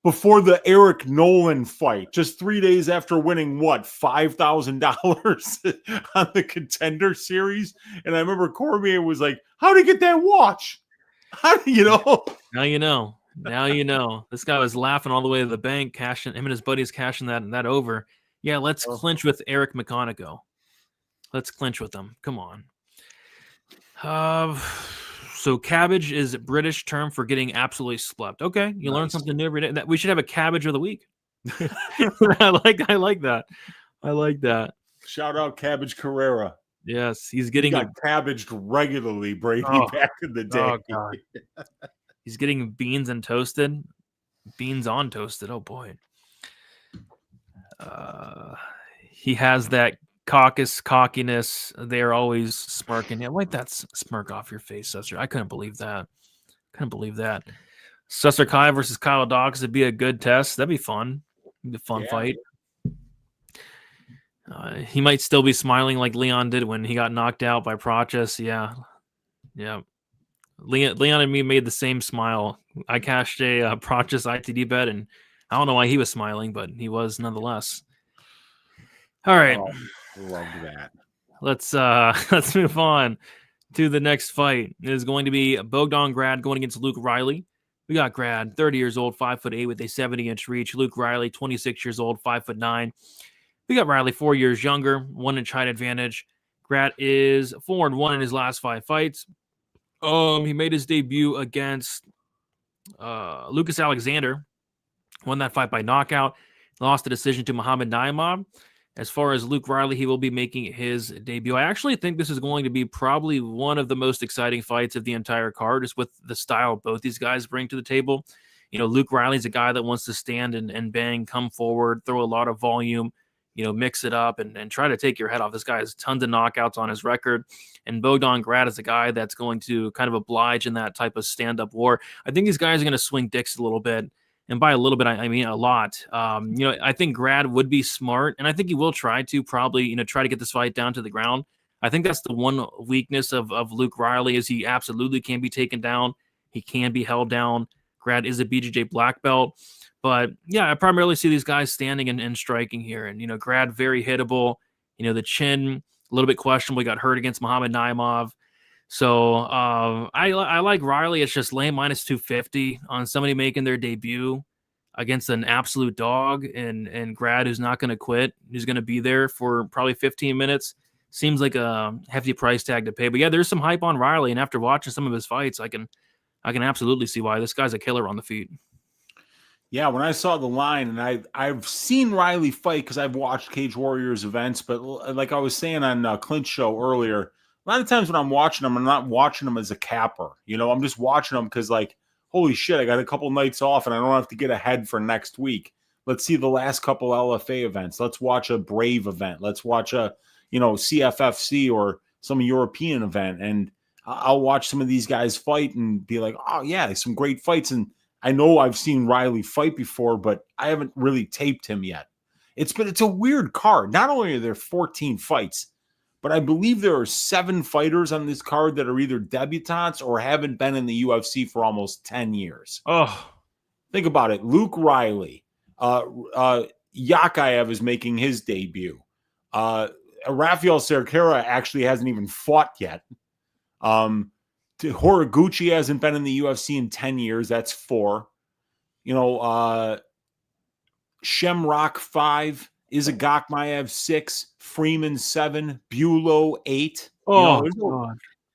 before the Eric Nolan fight, just 3 days after winning $5,000 on the Contender Series. And I remember Cormier was like, "How'd he get that watch? How do you know?" Now you know. Now you know. This guy was laughing all the way to the bank, him and his buddies cashing that over. Yeah, let's clinch with Eric McConaughey. Let's clinch with him. Come on. So cabbage is a British term for getting absolutely splumped. Okay, you learn something new every day. We should have a cabbage of the week. I like that. I like that. Shout out Cabbage Carrera. Yes, he got cabbaged regularly, Brady, back in the day. Oh, God. He's getting beans on toasted. Oh boy. He has that cockiness. They're always smirking. Yeah, wipe that smirk off your face, Susser. I couldn't believe that. Susser Kai versus Kyle Dawkins would be a good test. That'd be fun. It'd be a fun fight. He might still be smiling like Leon did when he got knocked out by Prochas. Yeah. Leon and me made the same smile. I cashed a Prochas ITD bet, and I don't know why he was smiling, but he was nonetheless. All right. Love that. Let's move on to the next fight. It is going to be Bogdan Grad going against Luke Riley. We got Grad, 30 years old, 5'8" with a 70-inch reach. Luke Riley, 26 years old, 5'9". We got Riley 4 years younger, 1-inch height advantage. Grad is 4-1 in his last 5 fights. He made his debut against Lucas Alexander, won that fight by knockout, lost the decision to Muhammad Naimov. As far as Luke Riley, he will be making his debut. I actually think this is going to be probably one of the most exciting fights of the entire card, just with the style both these guys bring to the table. You know, Luke Riley's a guy that wants to stand and bang, come forward, throw a lot of volume, you know, mix it up and try to take your head off. This guy has tons of knockouts on his record. And Bogdan Grad is a guy that's going to kind of oblige in that type of stand-up war. I think these guys are going to swing dicks a little bit. And by a little bit, I mean a lot. You know, I think Grad would be smart, and I think he will try to probably, you know, try to get this fight down to the ground. I think that's the one weakness of Luke Riley is he absolutely can be taken down. He can be held down. Grad is a BJJ black belt. But, yeah, I primarily see these guys standing and striking here. And, you know, Grad very hittable. You know, the chin, a little bit questionable. He got hurt against Muhammad Naimov. So I like Riley. It's just lame minus 250 on somebody making their debut against an absolute dog and Grad who's not going to quit. Who's going to be there for probably 15 minutes. Seems like a hefty price tag to pay. But, yeah, there's some hype on Riley. And after watching some of his fights, I can absolutely see why. This guy's a killer on the feet. Yeah, when I saw the line, and I've seen Riley fight because I've watched Cage Warriors events, but like I was saying on Clint's show earlier, a lot of times when I'm watching them, I'm not watching them as a capper. You know, I'm just watching them because, like, holy shit, I got a couple nights off and I don't have to get ahead for next week. Let's see the last couple LFA events. Let's watch a Brave event. Let's watch a, you know, CFFC or some European event. And I'll watch some of these guys fight and be like, oh, yeah, some great fights. And I know I've seen Riley fight before, but I haven't really taped him yet. It's a weird card. Not only are there 14 fights, but I believe there are 7 fighters on this card that are either debutantes or haven't been in the UFC for almost 10 years. Oh, think about it. Luke Riley, Yakayev is making his debut. Rafael Cerqueira actually hasn't even fought yet. Horiguchi hasn't been in the UFC in 10 years. That's 4. You know, Shamrock 5, Izagak Maiev 6, Freeman 7, Bulow 8. oh, there's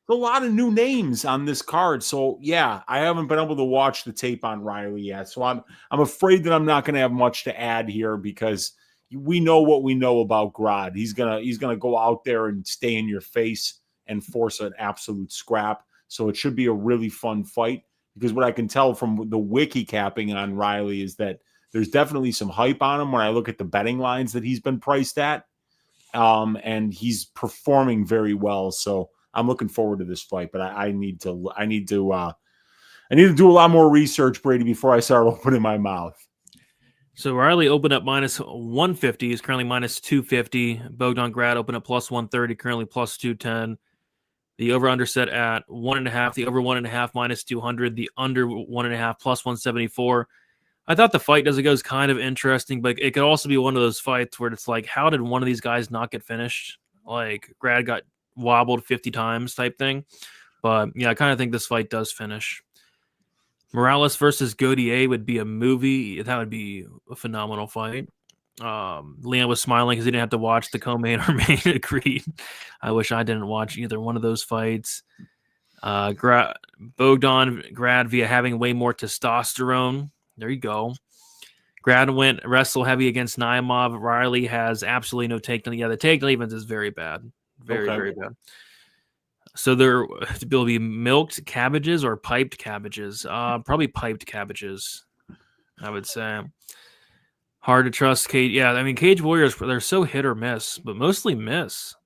a lot of new names on this card. So yeah, I haven't been able to watch the tape on Riley yet. So I'm afraid that I'm not going to have much to add here because we know what we know about Grad. He's gonna go out there and stay in your face and force an absolute scrap. So it should be a really fun fight because what I can tell from the wiki capping on Riley is that there's definitely some hype on him when I look at the betting lines that he's been priced at. And he's performing very well. So I'm looking forward to this fight, but I need to do a lot more research, Brady, before I start opening my mouth. So Riley opened up minus 150. He's currently minus 250. Bogdan Grad opened up plus 130, currently plus 210. The over-under set at 1.5. The over 1.5 minus 200. The under 1.5 plus 174. I thought the fight as it goes kind of interesting, but it could also be one of those fights where it's like, how did one of these guys not get finished? Like Grad got wobbled 50 times type thing. But yeah, I kind of think this fight does finish. Morales versus Gaudier would be a movie. That would be a phenomenal fight. Leon was smiling because he didn't have to watch the co-main or main. Agreed. I wish I didn't watch either one of those fights. Bogdan Grad via having way more testosterone. There you go. Grad went wrestle heavy against Naimov. Riley has absolutely no takedown. Yeah, the takedown events is very bad. Very bad. So there will be milked cabbages or piped cabbages. Probably piped cabbages, I would say. Hard to trust Cage. Yeah, I mean, Cage Warriors, they're so hit or miss, but mostly miss.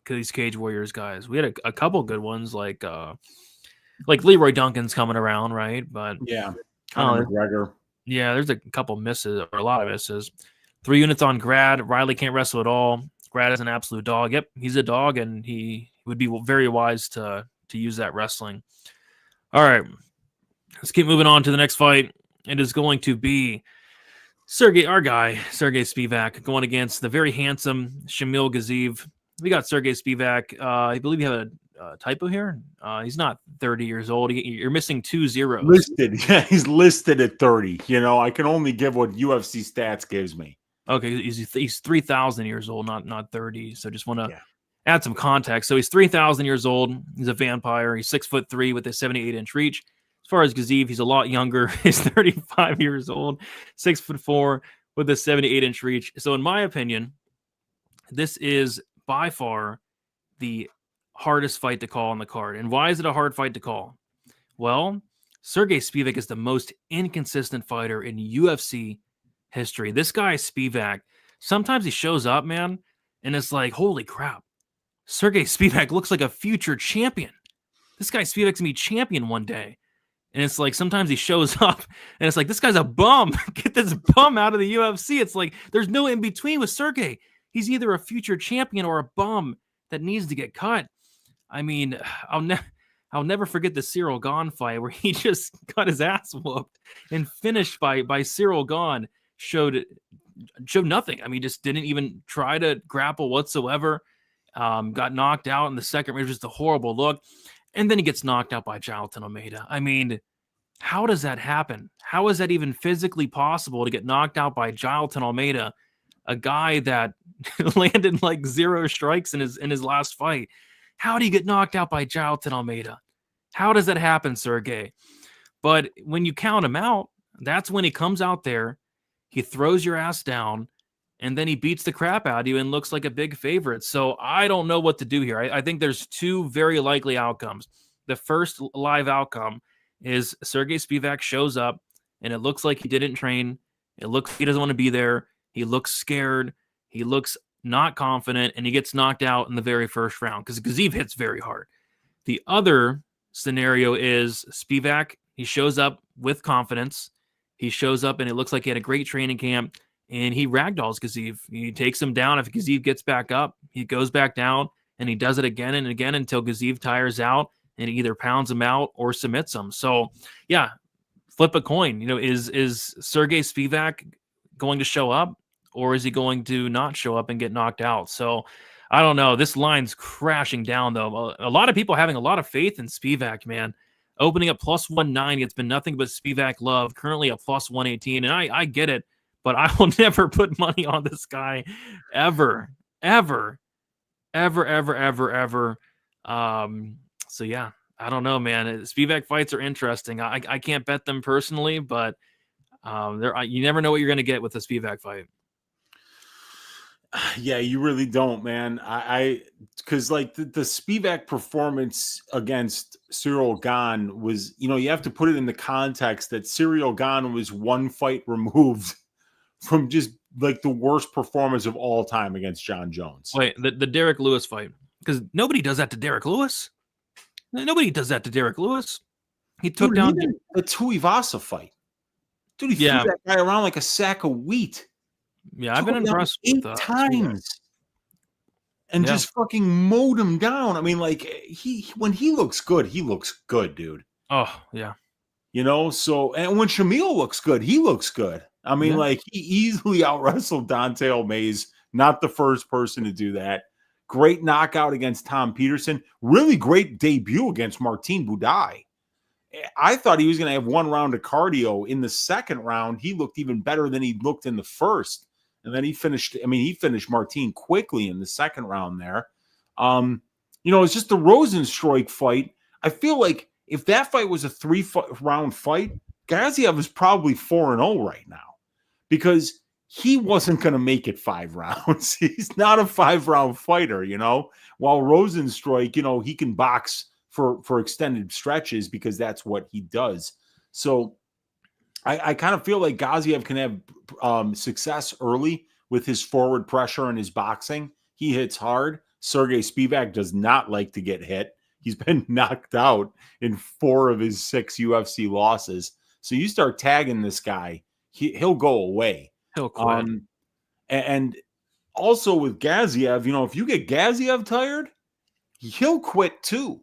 Because these Cage Warriors guys. We had a couple good ones, like Leroy Duncan's coming around, right? But yeah. McGregor. Yeah, there's a couple misses or a lot of misses. 3 units on Grad. Riley can't wrestle at all. Grad is an absolute dog. Yep, he's a dog, and he would be very wise to use that wrestling. All right, let's keep moving on to the next fight. It is going to be Sergey Spivak, going against the very handsome Shamil Gaziev. We got Sergey Spivak. I believe he had typo here. He's not 30 years old. You're missing 2 zeros. Listed. Yeah, he's listed at 30. You know, I can only give what UFC stats gives me. Okay, he's 3,000 years old, not 30. So just want to add some context. So he's 3,000 years old. He's a vampire. He's 6'3" with a 78-inch reach. As far as Gaziv, he's a lot younger. He's 35 years old, 6'4" with a 78-inch reach. So in my opinion, this is by far the hardest fight to call on the card. And why is it a hard fight to call? Well, Sergey Spivak is the most inconsistent fighter in UFC history. This guy Spivak, sometimes he shows up, man, and it's like, holy crap, Sergey Spivak looks like a future champion. This guy Spivak's gonna be champion one day. And it's like, sometimes he shows up and it's like, this guy's a bum. Get this bum out of the UFC. It's like, there's no in between with Sergey. He's either a future champion or a bum that needs to get cut. I mean, I'll never forget the Cyril Gahn fight where he just got his ass whooped and finished by Cyril Gahn. Showed nothing. I mean, just didn't even try to grapple whatsoever. Got knocked out in the second. It was just a horrible look. And then he gets knocked out by Jailton Almeida. I mean, how does that happen? How is that even physically possible to get knocked out by Jailton Almeida, a guy that landed like 0 strikes in his last fight? How do you get knocked out by Jailton Almeida? How does that happen, Sergey? But when you count him out, that's when he comes out there, he throws your ass down, and then he beats the crap out of you and looks like a big favorite. So I don't know what to do here. I think there's 2 very likely outcomes. The first live outcome is Sergey Spivak shows up, and it looks like he didn't train. It looks he doesn't want to be there. He looks scared. He looks not confident, and he gets knocked out in the very first round because Gaziv hits very hard. The other scenario is Spivak. He shows up with confidence. He shows up, and it looks like he had a great training camp, and he ragdolls Gaziv. He takes him down. If Gaziv gets back up, he goes back down, and he does it again and again until Gaziv tires out, and he either pounds him out or submits him. So, yeah, flip a coin. You know, is Sergey Spivak going to show up, or is he going to not show up and get knocked out? So, I don't know. This line's crashing down, though. A lot of people having a lot of faith in Spivak, man. Opening up plus 190, it's been nothing but Spivak love. Currently a plus 118, and I get it, but I will never put money on this guy ever. So yeah, I don't know, man. Spivak fights are interesting. I can't bet them personally, but you never know what you're going to get with a Spivak fight. Yeah, you really don't, man. I because like the Spivak performance against Cyril Gahn was, you know, you have to put it in the context that Cyril Gahn was 1 fight removed from just like the worst performance of all time against John Jones. Wait, the Derek Lewis fight, because nobody does that to Derek Lewis. Nobody does that to Derek Lewis. He took down the Tuivasa fight. Dude, he threw that guy around like a sack of wheat. Yeah, I've been impressed 8 times. And just fucking mowed him down. I mean, like, when he looks good, dude. Oh, yeah. You know, so, and when Shamil looks good, he looks good. I mean, like, he easily out-wrestled Dante Almaze. Not the first person to do that. Great knockout against Tom Peterson. Really great debut against Martin Budai. I thought he was going to have 1 round of cardio. In the second round, he looked even better than he looked in the first. And then he finished Martin quickly in the second round there. You know, it's just the Rosenstruik fight. I feel like if that fight was a 3-round fight, Gaziev is probably 4-0 right now because he wasn't going to make it 5 rounds. He's not a 5-round fighter, you know, while Rosenstruik, you know, he can box for extended stretches because that's what he does. So I kind of feel like Gaziev can have success early with his forward pressure and his boxing. He hits hard. Sergey Spivak does not like to get hit. He's been knocked out in 4 of his 6 UFC losses. So you start tagging this guy, he'll go away. He'll quit. And also with Gaziev, you know, if you get Gaziev tired, he'll quit too.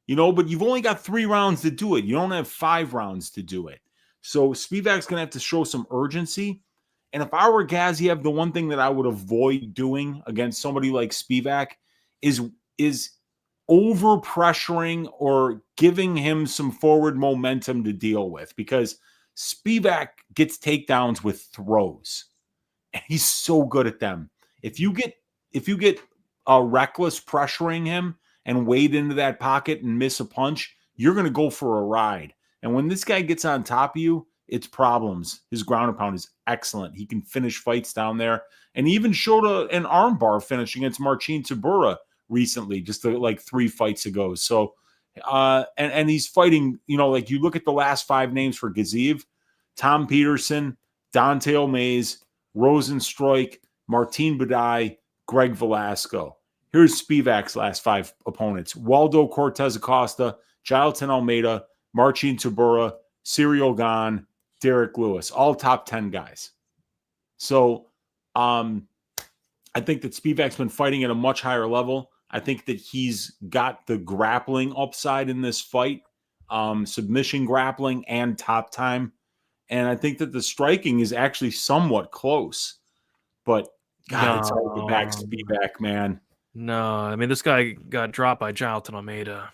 You know, but you've only got 3 rounds to do it. You don't have 5 rounds to do it. So Spivak's going to have to show some urgency. And if I were Gaziev, the one thing that I would avoid doing against somebody like Spivak is over pressuring or giving him some forward momentum to deal with, because Spivak gets takedowns with throws. And he's so good at them. If you get reckless pressuring him and wade into that pocket and miss a punch, you're going to go for a ride. And when this guy gets on top of you, it's problems. His ground and pound is excellent. He can finish fights down there, and he even showed an armbar finish against Marcin Tybura recently, just like 3 fights ago. So, and he's fighting, like you look at the last 5 names for Gaziv: Tom Peterson, Dante O'Mays, Rosenstruik, Martin Badai, Greg Velasco. Here's Spivak's last 5 opponents: Waldo Cortez Acosta, Jailton Almeida, Marcin Tybura, Cyril Gane, Derek Lewis, all top 10 guys. So I think that Spivak's been fighting at a much higher level. I think that he's got the grappling upside in this fight, submission grappling and top time. And I think that the striking is actually somewhat close. But, God, it's hard to back Spivak, man. No, I mean, this guy got dropped by Jailton Almeida.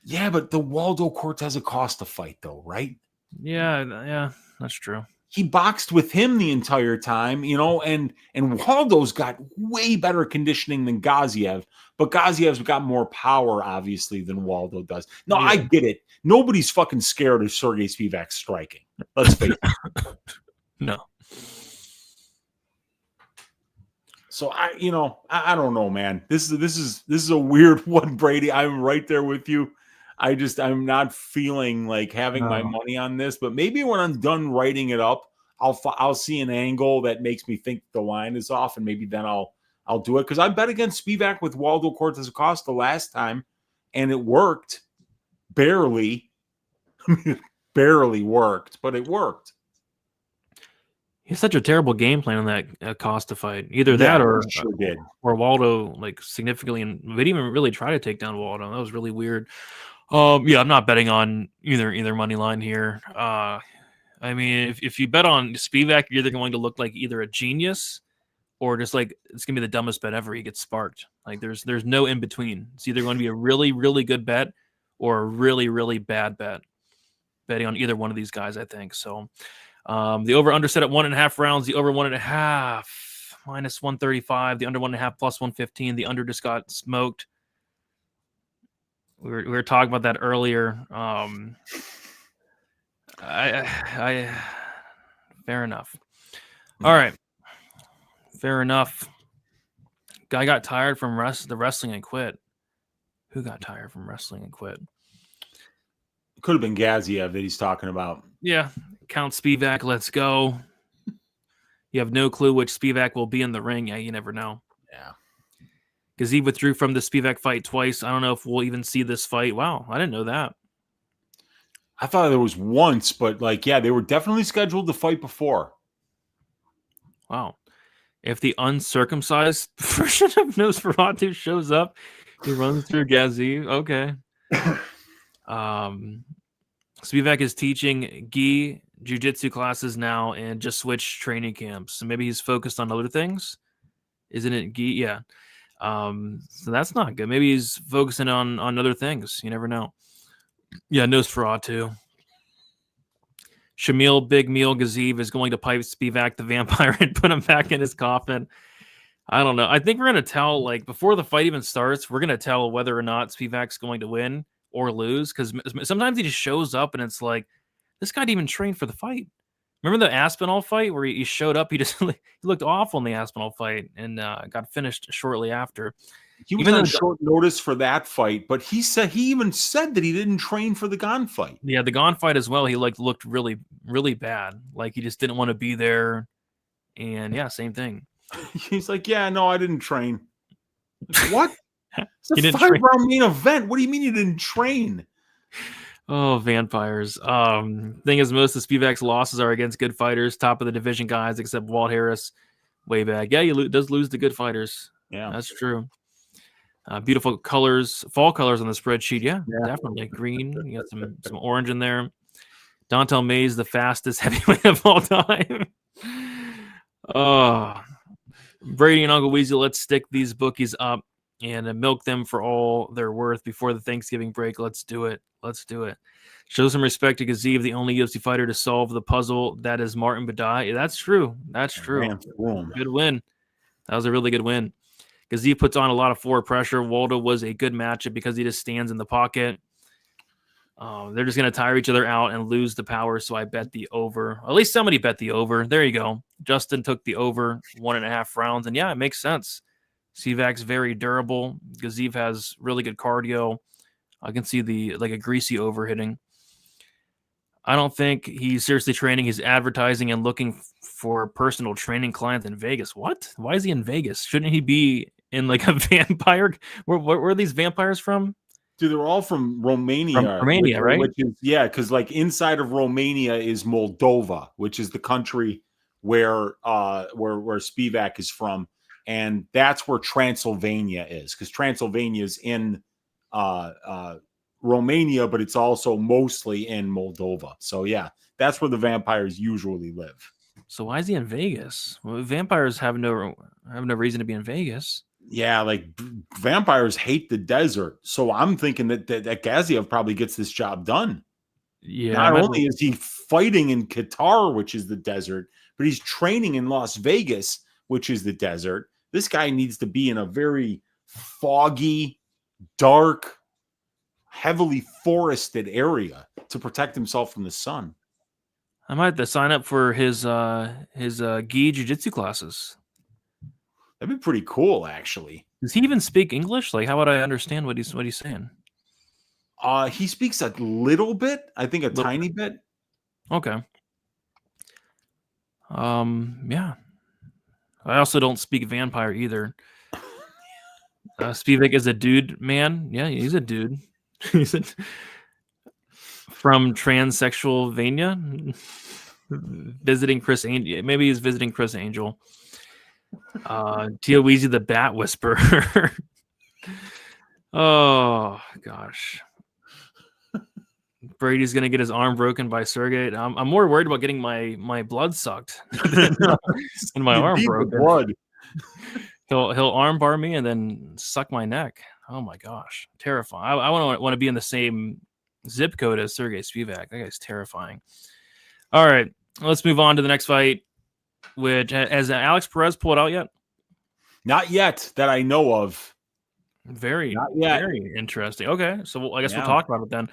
Yeah, but the Waldo Cortez Acosta fight, though, right? Yeah, that's true. He boxed with him the entire time, and Waldo's got way better conditioning than Gaziev, but Gaziev's got more power, obviously, than Waldo does. No, yeah. I get it. Nobody's fucking scared of Sergey Spivak striking. Let's face it. No. So I don't know, man. This is a weird one, Brady. I'm right there with you. I'm not feeling like having my money on this, but maybe when I'm done writing it up, I'll see an angle that makes me think the line is off, and maybe then I'll do it, because I bet against Spivak with Waldo Cortez Acosta last time, and it worked barely. I mean, it barely worked, but it worked. He has such a terrible game plan on that Acosta fight. Either that or sure did. Or Waldo significantly, and we didn't even really try to take down Waldo. That was really weird. I'm not betting on either money line here. I mean, if you bet on Spivak, you're either going to look like either a genius or just like it's gonna be the dumbest bet ever. He gets sparked. Like there's no in between. It's either going to be a really, really good bet or a really, really bad bet. Betting on either one of these guys, I think. So the over under set at 1.5 rounds, the over 1.5 minus 135, the under 1.5 plus 115, the under just got smoked. We were talking about that earlier. I fair enough. All right. Fair enough. Guy got tired from the wrestling and quit. Who got tired from wrestling and quit? It could have been Gaziev that he's talking about. Yeah. Count Spivak, let's go. You have no clue which Spivak will be in the ring. Yeah, you never know. Yeah. Because he withdrew from the Spivak fight twice. I don't know if we'll even see this fight. Wow, I didn't know that. I thought there was once, but they were definitely scheduled to fight before. Wow. If the uncircumcised version of Nosferatu shows up, he runs through Gazi. Okay. Spivak is teaching gi jiu-jitsu classes now and just switched training camps. So maybe he's focused on other things. Isn't it gi? Yeah. So that's not good. Maybe he's focusing on other things. You never know. Yeah, Nosferatu. Shamil Big Meal Gaziv is going to pipe Spivak the vampire and put him back in his coffin. I don't know. I think we're going to tell, before the fight even starts, we're going to tell whether or not Spivak's going to win or lose, because sometimes he just shows up and it's like, this guy didn't even train for the fight. Remember the Aspinall fight where he showed up? He just he looked awful in the Aspinall fight and got finished shortly after. He was on short notice for that fight, but he even said that he didn't train for the Gane fight. Yeah, the Gane fight as well. He looked really, really bad. Like he just didn't want to be there. And yeah, same thing. He's like, yeah, no, I didn't train. What? It's a 5-round main event. What do you mean you didn't train? Oh, vampires. Thing is, most of Spivak's losses are against good fighters, top of the division guys, except Walt Harris way back. Yeah, he does lose to good fighters. Yeah, that's true. Beautiful colors, fall colors on the spreadsheet. Yeah, definitely. Green. You got some orange in there. Dontel Mays, the fastest heavyweight of all time. Oh, Brady and Uncle Weezy, let's stick these bookies up. and milk them for all they're worth before the Thanksgiving break. Let's do it. Let's do it. Show some respect to Gaziv, the only UFC fighter to solve the puzzle that is Martin Badai. Yeah, that's true. That's true. Good win. That was a really good win. Gaziv puts on a lot of forward pressure. Waldo was a good matchup because he just stands in the pocket. They're just going to tire each other out and lose the power, so I bet the over. At least somebody bet the over. There you go. Justin took the over 1.5 rounds, and yeah, it makes sense. Sivak's very durable. Gaziv has really good cardio. I can see a greasy over hitting. I don't think he's seriously training. He's advertising and looking for personal training clients in Vegas. What? Why is he in Vegas? Shouldn't he be in like a vampire? Where are these vampires from? Dude, they're all from Romania. From Romania, right? Which is, yeah, because like inside of Romania is Moldova, which is the country where Spivak is from, and that's where Transylvania is, because Transylvania is in Romania, but it's also mostly in Moldova. So yeah, that's where the vampires usually live. So why is he in Vegas? Well, vampires have no reason to be in Vegas. Yeah, like vampires hate the desert. So I'm thinking that Gaziev probably gets this job done. Yeah. Not only is he fighting in Qatar, which is the desert, but he's training in Las Vegas, which is the desert. This guy needs to be in a very foggy, dark, heavily forested area to protect himself from the sun. I might have to sign up for his gi jiu-jitsu classes. That'd be pretty cool, actually. Does he even speak English? Like, how would I understand what he's saying? He speaks a little bit. I think a tiny bit. Okay. Yeah. I also don't speak vampire either. Spivak is a dude, man. Yeah, he's a dude. He's from transsexual Vania, visiting Chris Angel. Maybe he's visiting Chris Angel. Tia Weezy, the Bat Whisperer. Oh gosh, Brady's gonna get his arm broken by Sergey. I'm more worried about getting my blood sucked than my arm broken. Blood. He'll armbar me and then suck my neck. Oh my gosh, terrifying! I want to be in the same zip code as Sergey Spivak. That guy's terrifying. All right, let's move on to the next fight. Which has Alex Perez pulled out yet? Not yet, that I know of. Very interesting. Okay, so I guess we'll talk about it then.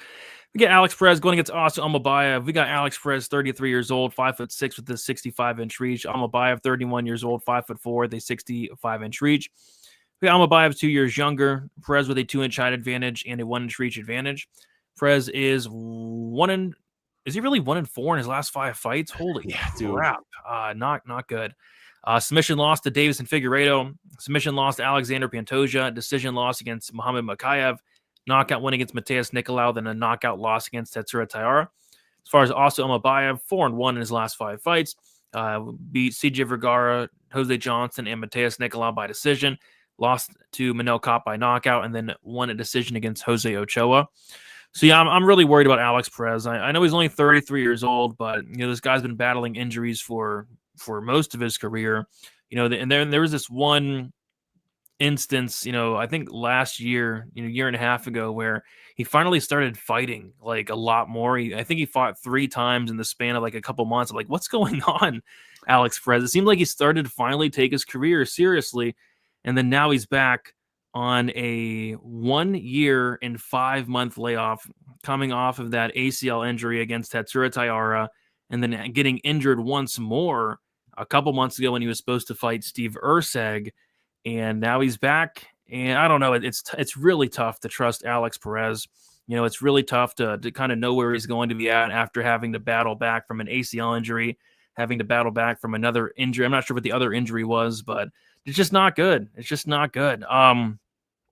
We get Alex Perez going against Austin Almabayev. We got Alex Perez, 33 years old, 5'6" with the 65-inch reach. Almabayev, 31 years old, 5'4", with a 65-inch reach. We got Almabayev 2 years younger. Perez with a 2-inch height advantage and a 1-inch reach advantage. Perez is Is he really 1-4 in his last 5 fights? Holy crap! Not good. Submission loss to Davison Figueiredo. Submission loss to Alexander Pantoja. Decision loss against Muhammad Makayev. Knockout win against Mateus Nicolau. Then a knockout loss against Tetsura Taira. As far as Austin Almabayev, 4-1 in his last 5 fights. Beat CJ Vergara, Jose Johnson, and Mateus Nicolau by decision. Lost to Manel Kape by knockout, and then won a decision against Jose Ochoa. So yeah, I'm really worried about Alex Perez. I know he's only 33 years old, but this guy's been battling injuries for most of his career. And there was this one instance, I think last year, year and a half ago, where he finally started fighting like a lot more. I think he fought 3 times in the span of like a couple months. I'm like, what's going on, Alex Perez? It seemed like he started to finally take his career seriously, and then now he's back on a 1 year and 5 month layoff, coming off of that ACL injury against Tetsura Taira, and then getting injured once more a couple months ago when he was supposed to fight Steve Erceg, and now he's back. And I don't know, it's really tough to trust Alex Perez. It's really tough to kind of know where he's going to be at after having to battle back from an ACL injury, having to battle back from another injury. I'm not sure what the other injury was, but it's just not good. It's just not good.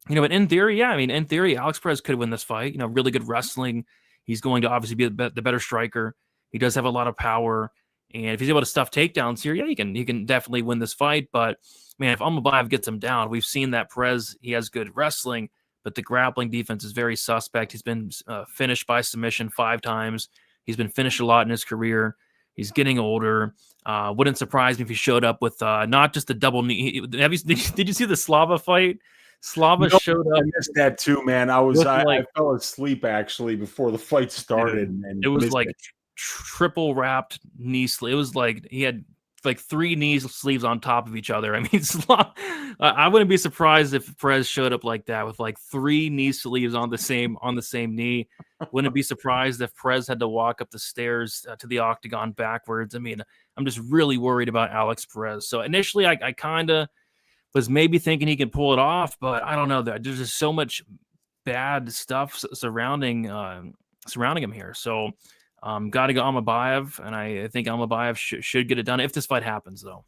But in theory, Alex Perez could win this fight. Really good wrestling. He's going to obviously be the better striker. He does have a lot of power, and if he's able to stuff takedowns here, he can definitely win this fight. But man, if Almabayev gets him down, we've seen that Perez, he has good wrestling, but the grappling defense is very suspect. He's been finished by submission 5 times. He's been finished a lot in his career. He's getting older. Wouldn't surprise me if he showed up with not just a double knee. Did you see the Slava fight? Slava showed I up. missed that too, man. I fell asleep actually before the fight started, and It was missed like it. triple wrapped knee sleeve. It was like he had like 3 knee sleeves on top of each other. I mean, I wouldn't be surprised if Perez showed up like that with like 3 knee sleeves on the same knee. Wouldn't be surprised if Perez had to walk up the stairs to the octagon backwards. I mean, I'm just really worried about Alex Perez. So initially, I kind of was maybe thinking he could pull it off, but I don't know. There's just so much bad stuff surrounding him here. So got to go Almabayev, and I think Almabayev should get it done if this fight happens, though.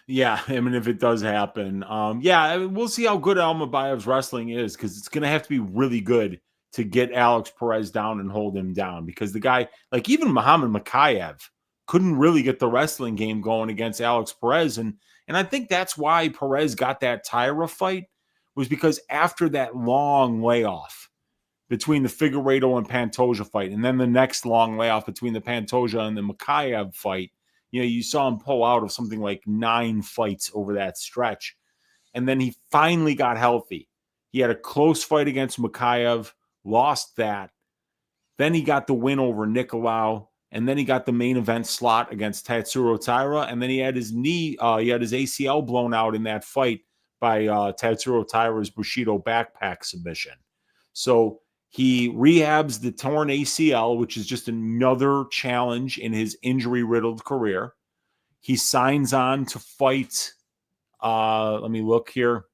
Yeah, I mean, if it does happen, yeah, we'll see how good Almabayev's wrestling is, because it's going to have to be really good to get Alex Perez down and hold him down, because the guy, like even Muhammad Makayev, couldn't really get the wrestling game going against Alex Perez, and I think that's why Perez got that Tyra fight, was because after that long layoff between the Figueiredo and Pantoja fight, and then the next long layoff between the Pantoja and the Makayev fight, you saw him pull out of something like 9 fights over that stretch. And then he finally got healthy. He had a close fight against Makayev, lost that. Then he got the win over Nicolau, and then he got the main event slot against Tatsuro Taira, and then he had his ACL blown out in that fight by Tatsuro Taira's Bushido backpack submission. So he rehabs the torn ACL, which is just another challenge in his injury-riddled career. He signs on to fight. Let me look here.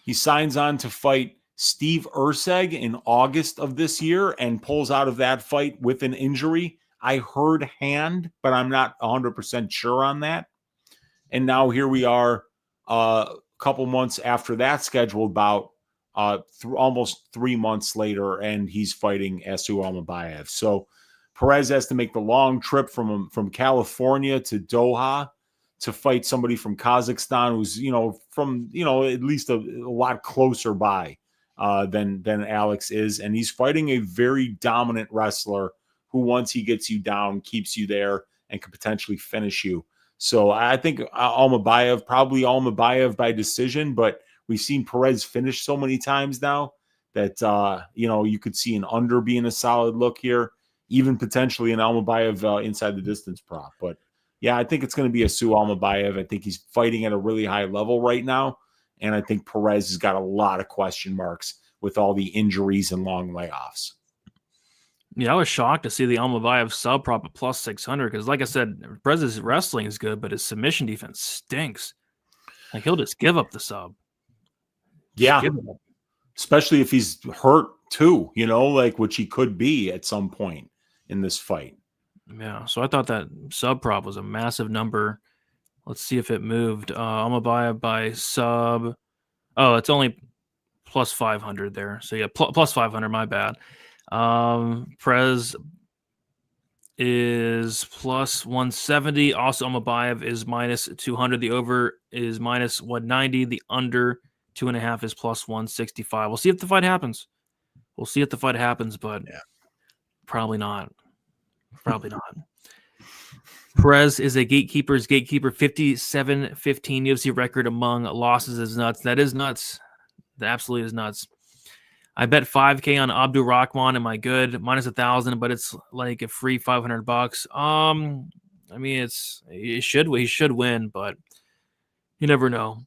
He signs on to fight Steve Urseg in August of this year and pulls out of that fight with an injury. I heard hand, but I'm not 100% sure on that. And now here we are a couple months after that scheduled bout, almost 3 months later, and he's fighting Esu Almabayev. So Perez has to make the long trip from California to Doha to fight somebody from Kazakhstan who's, from, at least a lot closer by than Alex is. And he's fighting a very dominant wrestler who, once he gets you down, keeps you there and could potentially finish you. So I think Almabayev by decision, but we've seen Perez finish so many times now that, you could see an under being a solid look here, even potentially an Almabayev inside the distance prop. But yeah, I think it's going to be Esu Almabayev. I think he's fighting at a really high level right now. And I think Perez has got a lot of question marks with all the injuries and long layoffs. Yeah, I was shocked to see the Almabayev sub prop at plus 600 because, like I said, Perez's wrestling is good, but his submission defense stinks. Like, he'll just give up the sub. Yeah, especially if he's hurt too, which he could be at some point in this fight. Yeah, so I thought that sub prop was a massive number. Let's see if it moved. Almabayev by sub. Oh, it's only plus 500 there. So yeah, plus 500. My bad. Perez is plus 170. Also, Almabayev is minus 200. The over is minus 190. The under 2.5 is plus 165. We'll see if the fight happens. But probably not. Probably not. Perez is a gatekeeper's gatekeeper, 57-15 UFC record among losses is nuts. That is nuts. That absolutely is nuts. I bet 5K on Abdul Rahman. Am I good? Minus 1,000, but it's like a free $500. I mean, he should win, but you never know.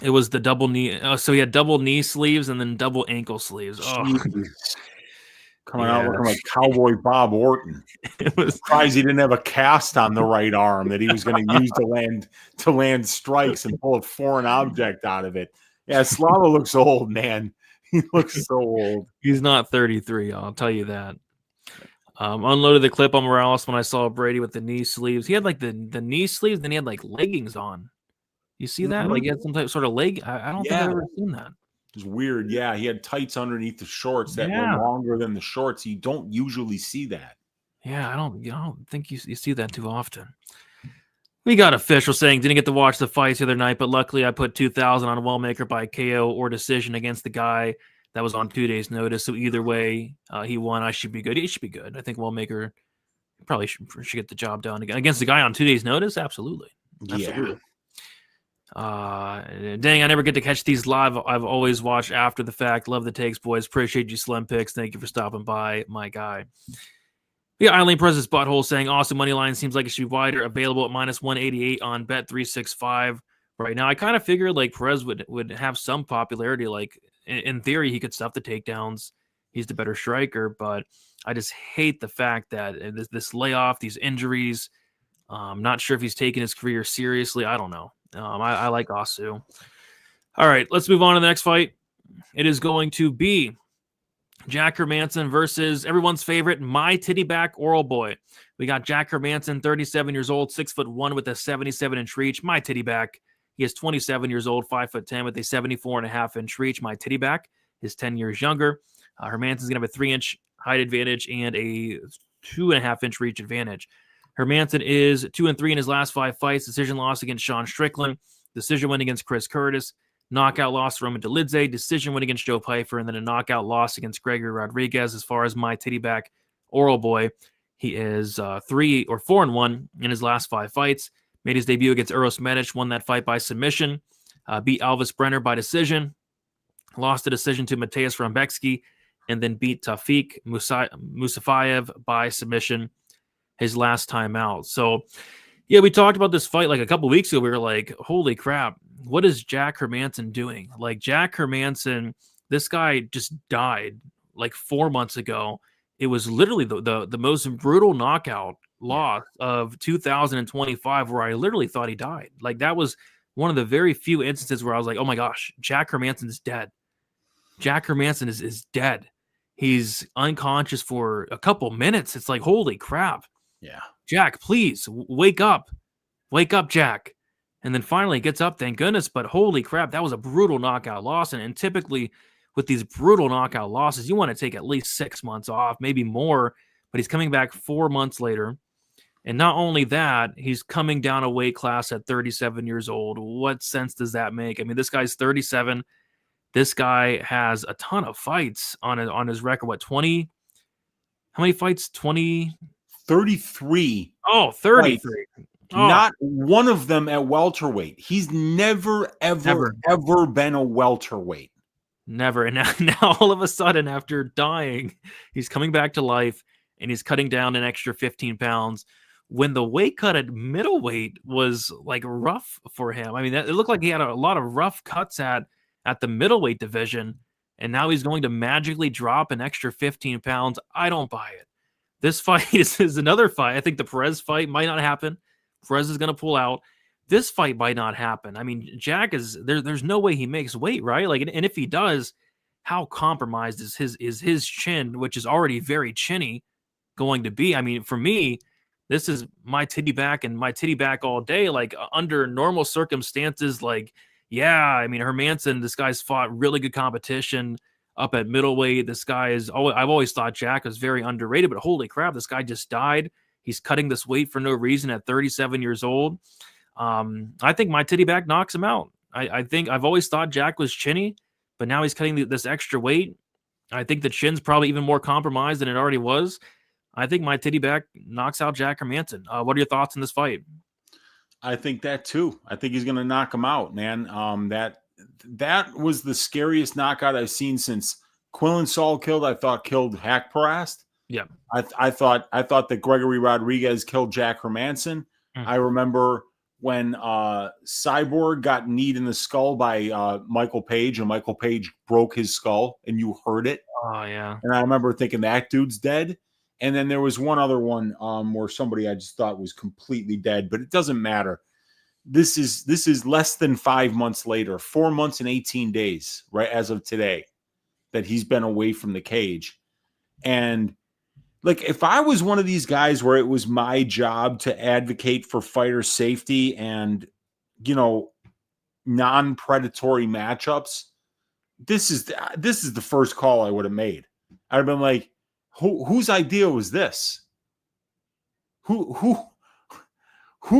It was the double knee. So he had double knee sleeves and then double ankle sleeves. Oh. Coming out looking like Cowboy Bob Orton. It was surprised he didn't have a cast on the right arm that he was going to use to land strikes and pull a foreign object out of it. Yeah, Slava looks old, man. He looks so old. He's not 33, I'll tell you that. Unloaded the clip on Morales when I saw Brady with the knee sleeves. He had like the knee sleeves, then he had like leggings on. You see that? Mm-hmm. Like he had some type sort of leg. I don't think I've ever seen that. It's weird. Yeah, he had tights underneath the shorts that were longer than the shorts. You don't usually see that. Yeah, I don't think you see that too often. We got official saying didn't get to watch the fights the other night, but luckily I put 2,000 on Wellmaker by KO or decision against the guy that was on 2 days' notice. So either way, he won. I should be good. He should be good. I think Wellmaker probably should get the job done against the guy on 2 days' notice. Absolutely. Yeah. Dang, I never get to catch these live. I've always watched after the fact. Love the takes, boys. Appreciate you, Slim Picks. Thank you for stopping by, my guy. Yeah, Eileen President's Butthole saying Austin money line seems like it should be wider. Available at -188 on Bet365 right now. I kind of figured like Perez would have some popularity. Like in theory, he could stuff the takedowns. He's the better striker, but I just hate the fact that this layoff, these injuries. Not sure if he's taking his career seriously. I don't know. I like Asu. All right, let's move on to the next fight. It is going to be Jack Hermansson versus everyone's favorite, my titty back Oral Boy. We got Jack Hermansson, 37 years old, 6'1" with a 77-inch reach. My titty back. He is 27 years old, 5'10" with a 74.5-inch reach. My titty back is 10 years younger. Hermansson's going to have a 3-inch height advantage and a 2.5-inch reach advantage. Hermansson is 2-3 in his last 5 fights. Decision loss against Sean Strickland. Decision win against Chris Curtis. Knockout loss to Roman Dolidze. Decision win against Joe Pyfer. And then a knockout loss against Gregory Rodriguez. As far as my titty back Oral Boy, he is 4-1 in his last 5 fights. Made his debut against Uros Medic. Won that fight by submission. Beat Alvis Brenner by decision. Lost the decision to Mateusz Rambecki. And then beat Taufik Musafayev by submission his last time out. So, yeah, we talked about this fight like a couple weeks ago. We were like, holy crap, what is Jack Hermansson doing? Like, Jack Hermansson, this guy just died like 4 months ago. It was literally the most brutal knockout loss of 2025 where I literally thought he died. Like, that was one of the very few instances where I was like, oh my gosh, Jack Hermansson is dead. Jack Hermansson is dead. He's unconscious for a couple minutes. It's like, holy crap. Yeah. Jack, please wake up. Wake up, Jack. And then finally gets up, thank goodness. But holy crap, that was a brutal knockout loss. And typically with these brutal knockout losses, you want to take at least 6 months off, maybe more. But he's coming back 4 months later. And not only that, he's coming down a weight class at 37 years old. What sense does that make? I mean, this guy's 37. This guy has a ton of fights on his record. What, 20? How many fights? 20? 33. Oh, 33. Oh. Not one of them at welterweight. He's never been a welterweight. Never. And now all of a sudden, after dying, he's coming back to life and he's cutting down an extra 15 pounds. When the weight cut at middleweight was like rough for him. I mean, it looked like he had a lot of rough cuts at the middleweight division. And now he's going to magically drop an extra 15 pounds. I don't buy it. This fight is another fight. I think the Perez fight might not happen. Perez is going to pull out. This fight might not happen. I mean, Jack is there's no way he makes weight, right? Like, and if he does, how compromised is his chin, which is already very chinny, going to be? I mean, for me, this is my titty back and my titty back all day. Like, under normal circumstances, like, yeah, I mean, Hermansson, this guy's fought really good competition up at middleweight. This guy is, I've always thought Jack was very underrated, but holy crap, this guy just died. He's cutting this weight for no reason at 37 years old. I think my titty back knocks him out. I think I've always thought Jack was chinny, but now he's cutting this extra weight. I think the chin's probably even more compromised than it already was. I think my titty back knocks out Jack Hermansson. What are your thoughts on this fight? I think that too. I think he's going to knock him out, man. That was the scariest knockout I've seen since Quillen Saul killed Hack Parast. Yeah. I thought that Gregory Rodriguez killed Jack Hermansson. I remember when Cyborg got kneed in the skull by Michael Page, and Michael Page broke his skull, and you heard it. Oh, yeah. And I remember thinking that dude's dead. And then there was one other one where somebody I just thought was completely dead, but it doesn't matter. This is less than 5 months later, 4 months and 18 days, right, as of today, that he's been away from the cage. And like, if I was one of these guys where it was my job to advocate for fighter safety and, you know, non-predatory matchups, this is the first call I would have made. I'd have been like, whose idea was this? Who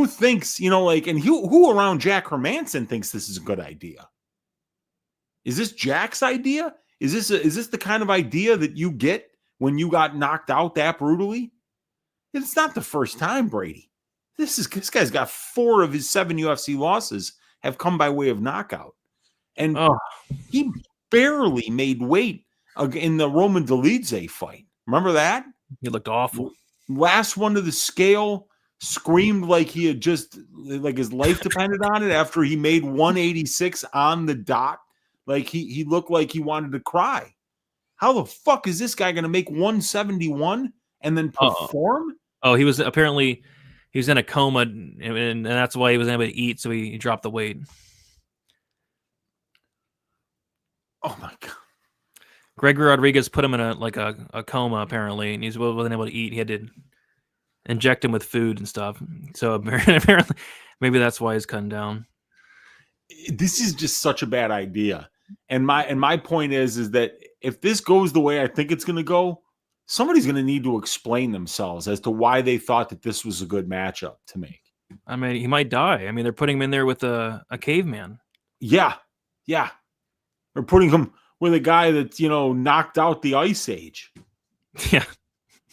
thinks, you know, like, and who around Jack Hermansson thinks this is a good idea? Is this Jack's idea? Is this the kind of idea that you get when you got knocked out that brutally? It's not the first time, Brady. This guy's got 4 of his 7 UFC losses have come by way of knockout. And Oh, he barely made weight in the Roman Dolidze fight. Remember that? he looked awful. Last one to the scale, screamed like he had just, like his life depended on it after he made 186 on the dot. Like he looked like he wanted to cry. How the fuck is this guy going to make 171 and then perform? Oh, he was in a coma, and that's why he wasn't able to eat, so he dropped the weight. Oh my God. Gregory Rodriguez put him in a coma, apparently, and he wasn't able to eat. He had to inject him with food and stuff. So apparently, maybe that's why he's cutting down. This is just such a bad idea. And my point is that if this goes the way I think it's going to go, somebody's going to need to explain themselves as to why they thought that this was a good matchup to make. I mean, he might die. I mean, they're putting him in there with a caveman. Yeah. Yeah. They're putting him with a guy that, knocked out the Ice Age. Yeah.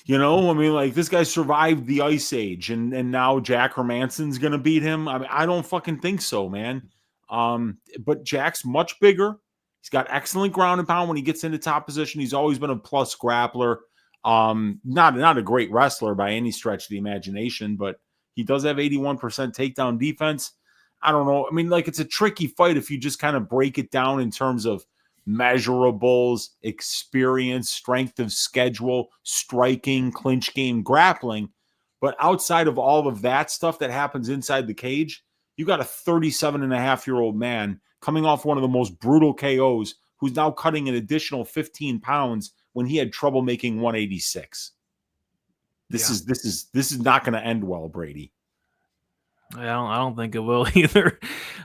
I mean, like, this guy survived the Ice Age, and now Jack Hermansson's going to beat him. I mean, I don't fucking think so, man. But Jack's much bigger. He's got excellent ground and pound when he gets into top position. He's always been a plus grappler. Not a great wrestler by any stretch of the imagination, but he does have 81% takedown defense. I don't know. I mean, like, it's a tricky fight if you just kind of break it down in terms of measurables, experience, strength of schedule, striking, clinch game, grappling. But outside of all of that stuff that happens inside the cage, you got a 37-and-a-half-year-old man coming off one of the most brutal KOs who's now cutting an additional 15 pounds when he had trouble making 186. This is not going to end well, Brady. I don't think it will either.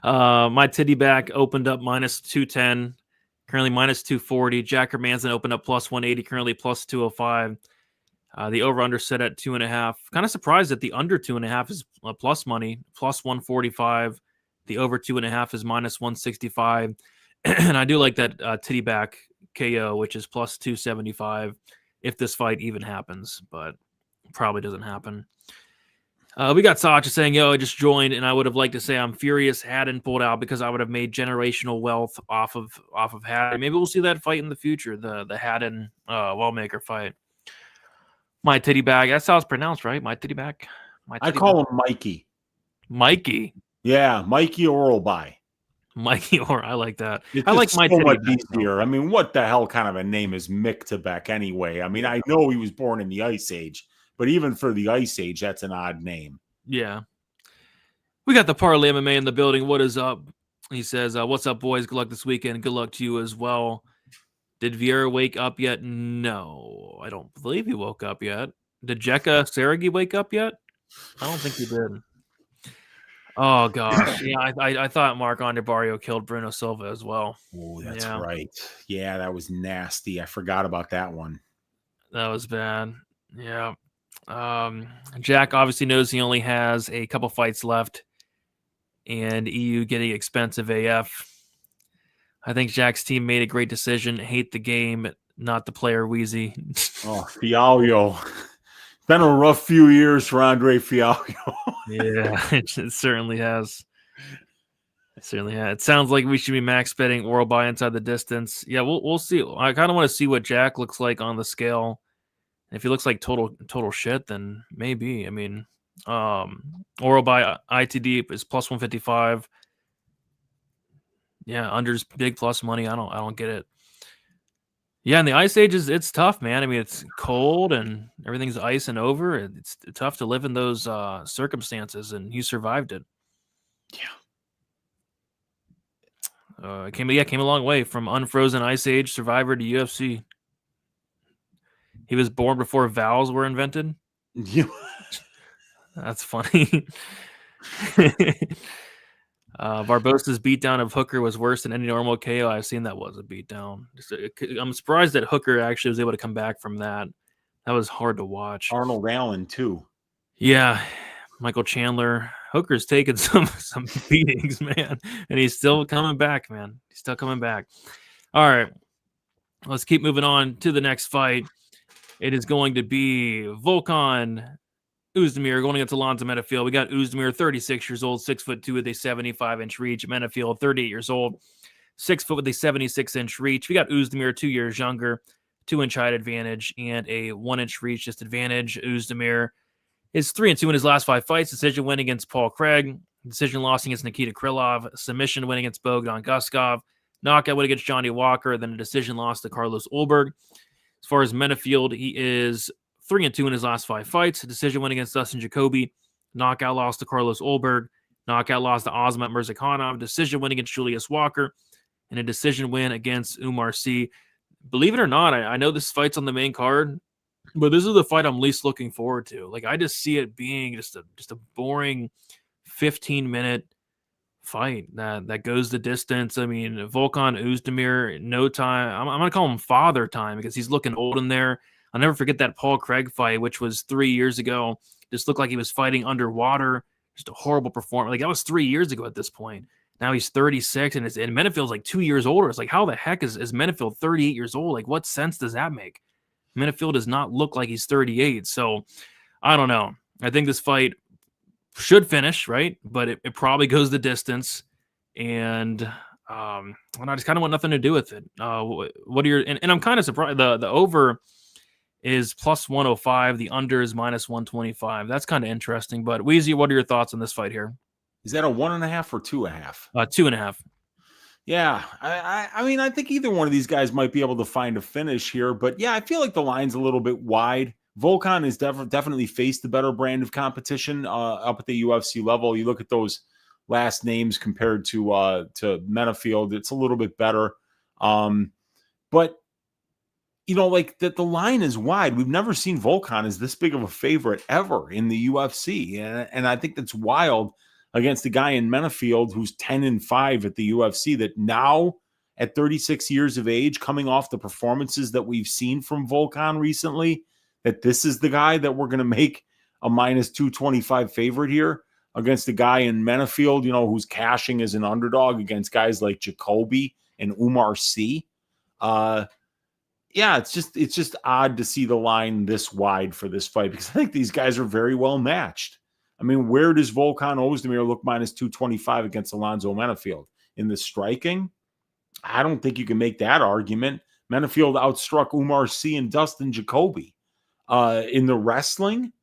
My titty back opened up minus 210, currently minus 240. Jack Hermansson opened up plus 180, currently plus 205. The over-under set at 2.5. Kind of surprised that the under 2.5 is plus money, plus 145. The over 2.5 is minus 165. And I do like that titty back KO, which is plus 275 if this fight even happens, but probably doesn't happen. We got Sacha saying, yo, I just joined, and I would have liked to say I'm furious Haddon pulled out because I would have made generational wealth off of Haddon. Maybe we'll see that fight in the future, the Haddon Wellmaker fight. My titty bag. That's how it's pronounced, right? My titty bag. I call him Mikey. Mikey. Yeah, Mikey Oralby. Mikey, or I like that. It's I like my so titty much bag. easier. I mean, what the hell kind of a name is Mick Tebek anyway? I mean, I know he was born in the Ice Age, but even for the Ice Age, that's an odd name. Yeah. We got the Parlay MMA in the building. What is up? He says, what's up, boys? Good luck this weekend. Good luck to you as well. Did Vieira wake up yet? No, I don't believe he woke up yet. Did Jekka Sergi wake up yet? I don't think he did. Oh, gosh. Yeah, I thought Marc-Andre Barrio killed Bruno Silva as well. Oh, that's right. Yeah, that was nasty. I forgot about that one. That was bad. Yeah. Jack obviously knows he only has a couple fights left, and EU getting expensive AF. I think Jack's team made a great decision. Hate the game, not the player, Wheezy. Oh, Fialho. Been a rough few years for Andre Fialho. Yeah, it certainly has. It certainly has. It sounds like we should be max betting oral buy inside the distance. Yeah, we'll see. I kind of want to see what Jack looks like on the scale. If he looks like total shit, then maybe. I mean, oral buy ITD is plus 155. Yeah, under's big plus money. I don't get it. Yeah, and the Ice Age it's tough, man. I mean, it's cold and everything's ice and over. It's tough to live in those circumstances, and he survived it. Yeah. Came a long way from unfrozen Ice Age survivor to UFC. He was born before vowels were invented. Yeah. That's funny. Barbosa's beatdown of Hooker was worse than any normal KO I've seen. That was a beatdown. I'm surprised that Hooker actually was able to come back from that. That was hard to watch. Arnold Allen, too. Yeah. Michael Chandler. Hooker's taken some beatings, man. And he's still coming back, man. He's still coming back. All right. Let's keep moving on to the next fight. It is going to be Volkan Uzdemir going against Alonzo Menifield. We got Uzdemir, 36 years old, 6'2" with a 75-inch reach. Menifield, 38 years old, 6 foot with a 76-inch reach. We got Uzdemir 2 years younger, 2-inch height advantage, and a 1-inch reach disadvantage. Uzdemir is 3-2 in his last 5 fights. Decision win against Paul Craig. Decision loss against Nikita Krylov. Submission win against Bogdan Guskov. Knockout win against Johnny Walker. Then a decision loss to Carlos Ulberg. As far as Menifield, he is 3-2 in his last 5 fights. A decision win against Dustin Jacoby. Knockout loss to Carlos Ulberg. Knockout loss to Ozmat Mirzakhanov. Decision win against Julius Walker. And a decision win against Umar Sy. Believe it or not, I know this fight's on the main card, but this is the fight I'm least looking forward to. Like, I just see it being just a boring 15-minute fight that goes the distance. I mean, Volkan Oezdemir, no time. I'm going to call him father time because he's looking old in there. I'll never forget that Paul Craig fight, which was 3 years ago. Just looked like he was fighting underwater. Just a horrible performance. Like, that was 3 years ago at this point. Now he's 36, and Menifield's like 2 years older. It's like, how the heck is Menifield 38 years old? Like, what sense does that make? Menifield does not look like he's 38. So, I don't know. I think this fight should finish, right? But it probably goes the distance. And I just kind of want nothing to do with it. What are your... And I'm kind of surprised. The over is plus 105. The under is minus 125. That's kind of interesting. But Weezy, what are your thoughts on this fight here? Is that a 1.5 or 2.5? 2.5. Yeah, I mean, I think either one of these guys might be able to find a finish here, but yeah, I feel like the line's a little bit wide. Volkan has definitely faced the better brand of competition up at the UFC level. You look at those last names compared to Menifield, it's a little bit better. But you know, like that the line is wide. We've never seen Volkan as this big of a favorite ever in the UFC, and I think that's wild. Against a guy in Menifield who's 10-5 at the UFC, that now at 36 years of age, coming off the performances that we've seen from Volkan recently, that this is the guy that we're going to make a minus 225 favorite here against a guy in Menifield, you know, who's cashing as an underdog against guys like Jacoby and Umar Sy. Yeah, it's just odd to see the line this wide for this fight because I think these guys are very well matched. I mean, where does Volkan Oezdemir look minus 225 against Alonzo Menifield? In the striking? I don't think you can make that argument. Menifield outstruck Umar Sy and Dustin Jacoby. In the wrestling?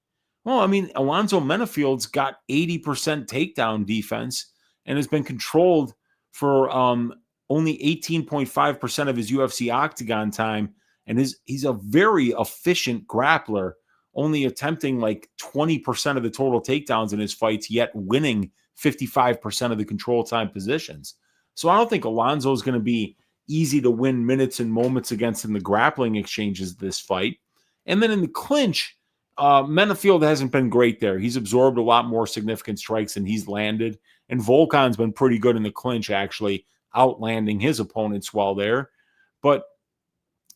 Well, I mean, Alonzo Menifield's got 80% takedown defense and has been controlled for only 18.5% of his UFC octagon time. And he's a very efficient grappler, only attempting like 20% of the total takedowns in his fights, yet winning 55% of the control time positions. So I don't think Alonzo is going to be easy to win minutes and moments against in the grappling exchanges this fight. And then in the clinch, Menifield hasn't been great there. He's absorbed a lot more significant strikes than he's landed. And Volkan's been pretty good in the clinch, actually outlanding his opponents while there. But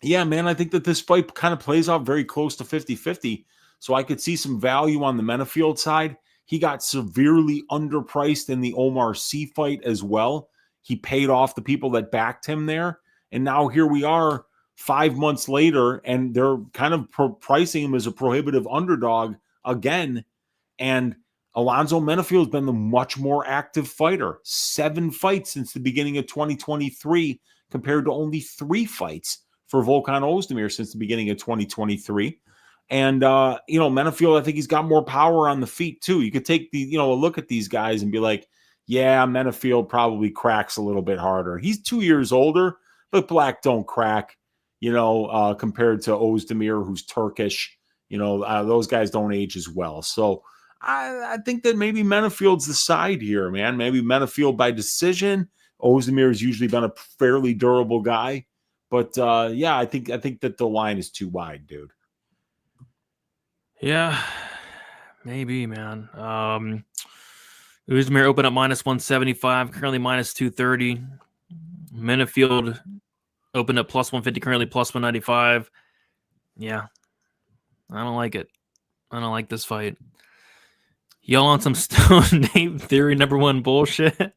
yeah, man, I think that this fight kind of plays out very close to 50-50. So I could see some value on the Menifield side. He got severely underpriced in the Umar Sy fight as well. He paid off the people that backed him there. And now here we are 5 months later, and they're kind of pricing him as a prohibitive underdog again. And Alonzo Menifield's been the much more active fighter. 7 fights since the beginning of 2023 compared to only 3 fights for Volkan Oezdemir since the beginning of 2023. And, Menifield, I think he's got more power on the feet too. You could take a look at these guys and be like, yeah, Menifield probably cracks a little bit harder. He's 2 years older, but black don't crack, compared to Oezdemir, who's Turkish. Those guys don't age as well. So I think that maybe Menifield's the side here, man. Maybe Menifield by decision. Oezdemir has usually been a fairly durable guy. But I think that the line is too wide, dude. Yeah, maybe, man. Oezdemir opened up minus 175, currently minus 230. Menifield opened up plus 150, currently plus 195. Yeah, I don't like it. I don't like this fight. Y'all on some Stone Name Theory #1 bullshit?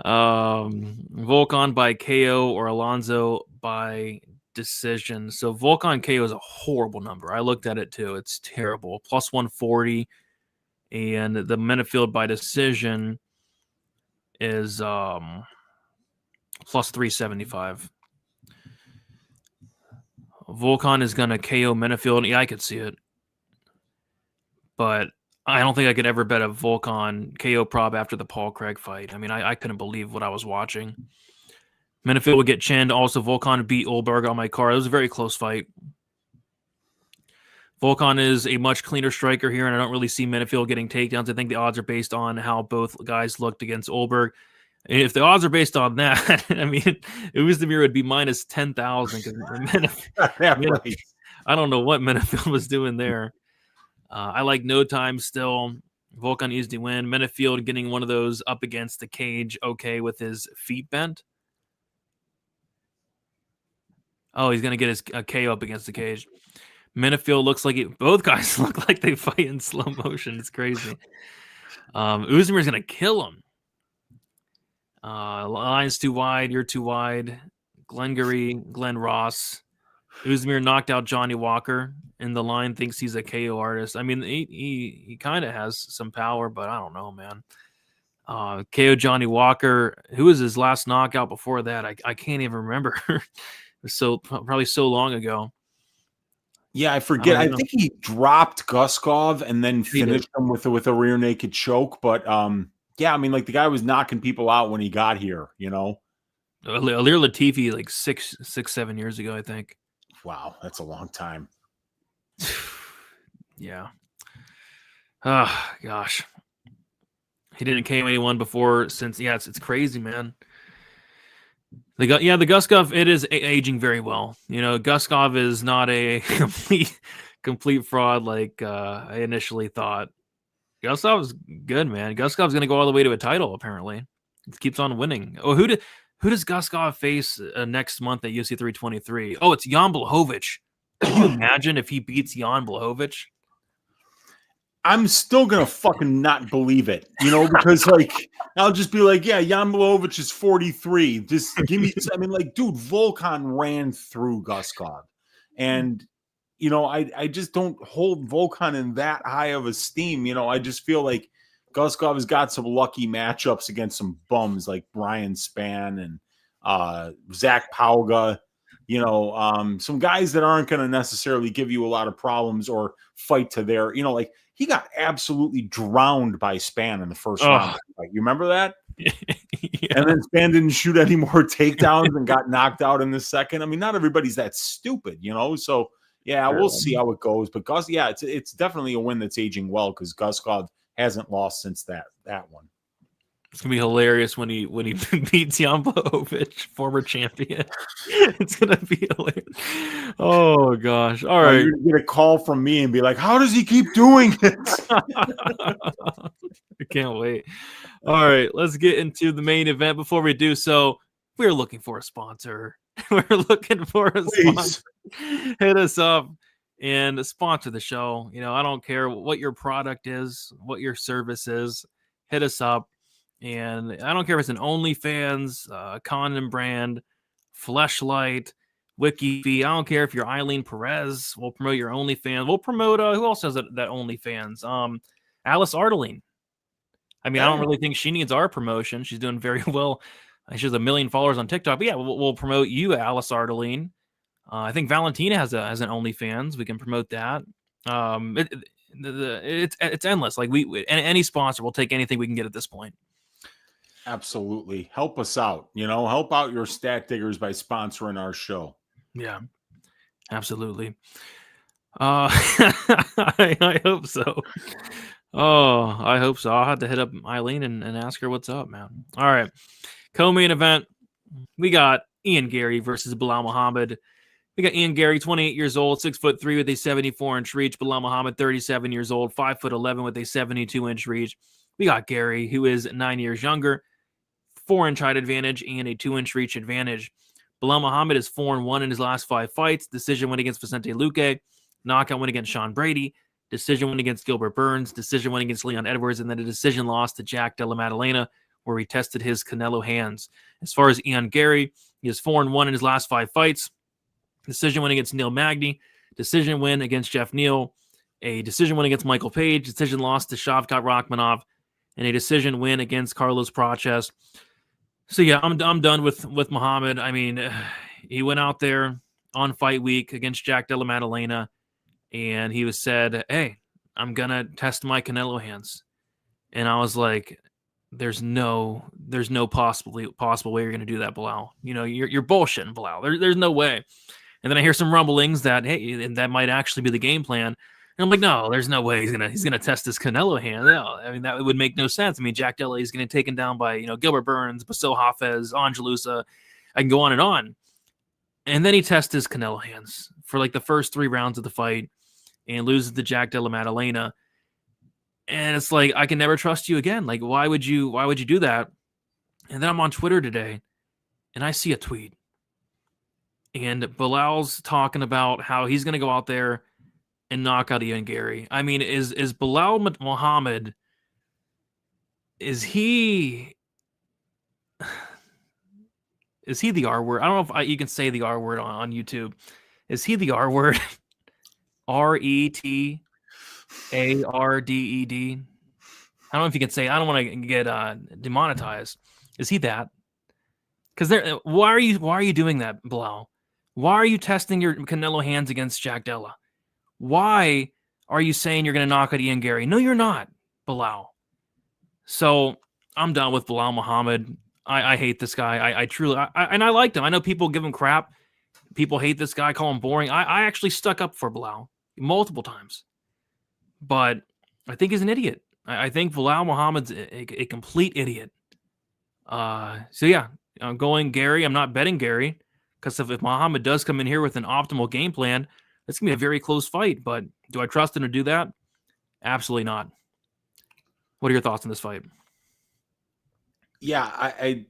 Volkan by KO or Alonzo by decision. So Volkan KO is a horrible number. I looked at it too. It's terrible. Plus 140. And the Minifield by decision is plus 375. Volkan is going to KO Minifield. Yeah, I could see it. But I don't think I could ever bet a Volkan KO prop after the Paul Craig fight. I mean, I couldn't believe what I was watching. Minifield would get chinned. Also, Volkan beat Olberg on my card. It was a very close fight. Volkan is a much cleaner striker here, and I don't really see Minifield getting takedowns. I think the odds are based on how both guys looked against Olberg. And if the odds are based on that, I mean, Uzdemir would be minus 10,000. I don't know what Minifield was doing there. I like no time still. Volkan easy win. Minifield getting one of those up against the cage, okay, with his feet bent. Oh, he's going to get his KO up against the cage. Minifield looks like it. Both guys look like they fight in slow motion. It's crazy. Uzdemir's going to kill him. Line's too wide. You're too wide. Glengarry, Glenn Ross. Uzdemir knocked out Johnny Walker, and the line thinks he's a KO artist. I mean, he kind of has some power, but I don't know, man. KO Johnny Walker. Who was his last knockout before that? I can't even remember. So probably so long ago. Yeah, I forget. I think he dropped Guskov and then finished him with a rear naked choke. But yeah, I mean, like the guy was knocking people out when he got here. You know, Alir Latifi like 6-7 years ago, I think. Wow, that's a long time. Yeah. Oh gosh, he didn't KO anyone before since. Yeah, it's crazy, man. The Guskov, it is aging very well. You know, Guskov is not a complete fraud like I initially thought. Guskov is good, man. Guskov's going to go all the way to a title, apparently. He keeps on winning. Oh, who does Guskov face next month at UFC 323? Oh, it's Jan Blachowicz. Can you imagine if he beats Jan Blachowicz? I'm still gonna fucking not believe it, you know, because like I'll just be like, yeah, Jan Blachowicz is 43. Just give me. I mean, like, dude, Volkan ran through Guskov, and you know, I just don't hold Volkan in that high of esteem. You know, I just feel like Guskov has got some lucky matchups against some bums like Brian Spann and Zach Pauga. You know, some guys that aren't going to necessarily give you a lot of problems or fight to their, you know, like he got absolutely drowned by Spann in the first round. Like, you remember that? Yeah. And then Spann didn't shoot any more takedowns and got knocked out in the second. I mean, not everybody's that stupid, you know? So, yeah, we'll see how it goes. But it's definitely a win that's aging well because Guskov hasn't lost since that one. It's gonna be hilarious when he beats Jan Blachowicz, former champion. It's gonna be hilarious. Oh gosh! All right, you're gonna get a call from me and be like, "How does he keep doing it?" I can't wait. All right, let's get into the main event. Before we do so, we're looking for a sponsor. We're looking for a sponsor. Hit us up and sponsor the show. You know, I don't care what your product is, what your service is. Hit us up. And I don't care if it's an OnlyFans, condom brand, Fleshlight, WikiFee. I don't care if you're Eileen Perez. We'll promote your OnlyFans. We'll promote who else has that OnlyFans? Alice Ardeline. I mean, I don't really think she needs our promotion. She's doing very well. She has 1 million followers on TikTok. But yeah, we'll promote you, Alice Ardeline. I think Valentina has an OnlyFans. We can promote that. It's endless. Like any sponsor, we'll take anything we can get at this point. Absolutely. Help us out. You know, help out your stat diggers by sponsoring our show. Yeah, absolutely. I hope so. Oh, I hope so. I'll have to hit up Eileen and ask her what's up, man. All right. Co-main event. We got Ian Gary versus Bilal Muhammad. We got Ian Gary, 28 years old, 6'3" with a 74-inch reach. Bilal Muhammad, 37 years old, 5'11" with a 72-inch reach. We got Gary, who is 9 years younger, 4-inch height advantage and a 2-inch reach advantage. Bilal Muhammad is 4-1 in his last 5 fights. Decision win against Vicente Luque. Knockout win against Sean Brady. Decision win against Gilbert Burns. Decision win against Leon Edwards. And then a decision loss to Jack Della Maddalena, where he tested his Canelo hands. As far as Ian Gary, he is 4-1 in his last 5 fights. decision win against Neil Magny, decision win against Jeff Neal, a decision win against Michael Page, decision loss to Shavkat Rachmanov, and a decision win against Carlos Praches. So yeah, I'm done with Muhammad. I mean, he went out there on fight week against Jack Della Maddalena, and he was said, "Hey, I'm gonna test my Canelo hands," and I was like, "There's no possible way you're gonna do that, Bilal. You know, you're bullshitting, Bilal. There's no way." And then I hear some rumblings that, hey, and that might actually be the game plan. And I'm like, no, there's no way he's gonna test his Canelo hand. No, I mean that would make no sense. I mean, Jack Della is gonna take him down by Gilbert Burns, Basil Hafez, Angelusa. I can go on and on. And then he tests his Canelo hands for like the first 3 rounds of the fight and loses to Jack Della Maddalena. And it's like, I can never trust you again. Like, why would you do that? And then I'm on Twitter today and I see a tweet. And Bilal's talking about how he's going to go out there and knock out Ian Gary. I mean, is Bilal Muhammad, is he the R word? I don't know if you can say the R word on YouTube. Is he the R word? RETARDED? I don't know if you can say. I don't want to get demonetized. Is he that? Because why are you doing that, Bilal? Why are you testing your Canelo hands against Jack Della? Why are you saying you're going to knock out Ian Gary? No, you're not, Bilal. So I'm done with Bilal Muhammad. I hate this guy. I truly and I liked him. I know people give him crap. People hate this guy, call him boring. I actually stuck up for Bilal multiple times. But I think he's an idiot. I think Bilal Muhammad's a complete idiot. So yeah, I'm going Gary. I'm not betting Gary because if Muhammad does come in here with an optimal game plan, it's going to be a very close fight. But do I trust him to do that? Absolutely not. What are your thoughts on this fight? Yeah, I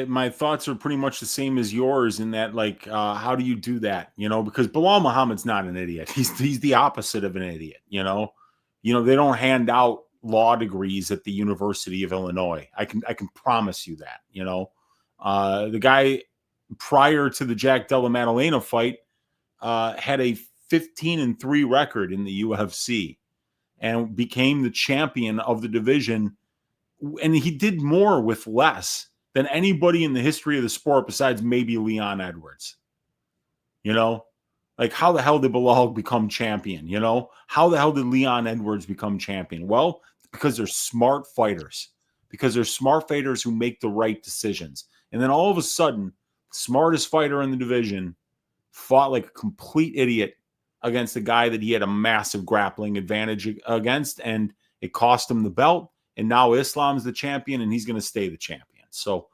my thoughts are pretty much the same as yours in that, like, how do you do that? Because Bilal Muhammad's not an idiot. He's the opposite of an idiot. They don't hand out law degrees at the University of Illinois. I can promise you that. The guy prior to the Jack Della Maddalena fight had a 15-3 record in the UFC and became the champion of the division. And he did more with less than anybody in the history of the sport besides maybe Leon Edwards. Like, how the hell did Bilal become champion? How the hell did Leon Edwards become champion? Well, because they're smart fighters, who make the right decisions. And then all of a sudden, the smartest fighter in the division fought like a complete idiot against a guy that he had a massive grappling advantage against, and it cost him the belt. And now Islam's the champion, and he's going to stay the champion. So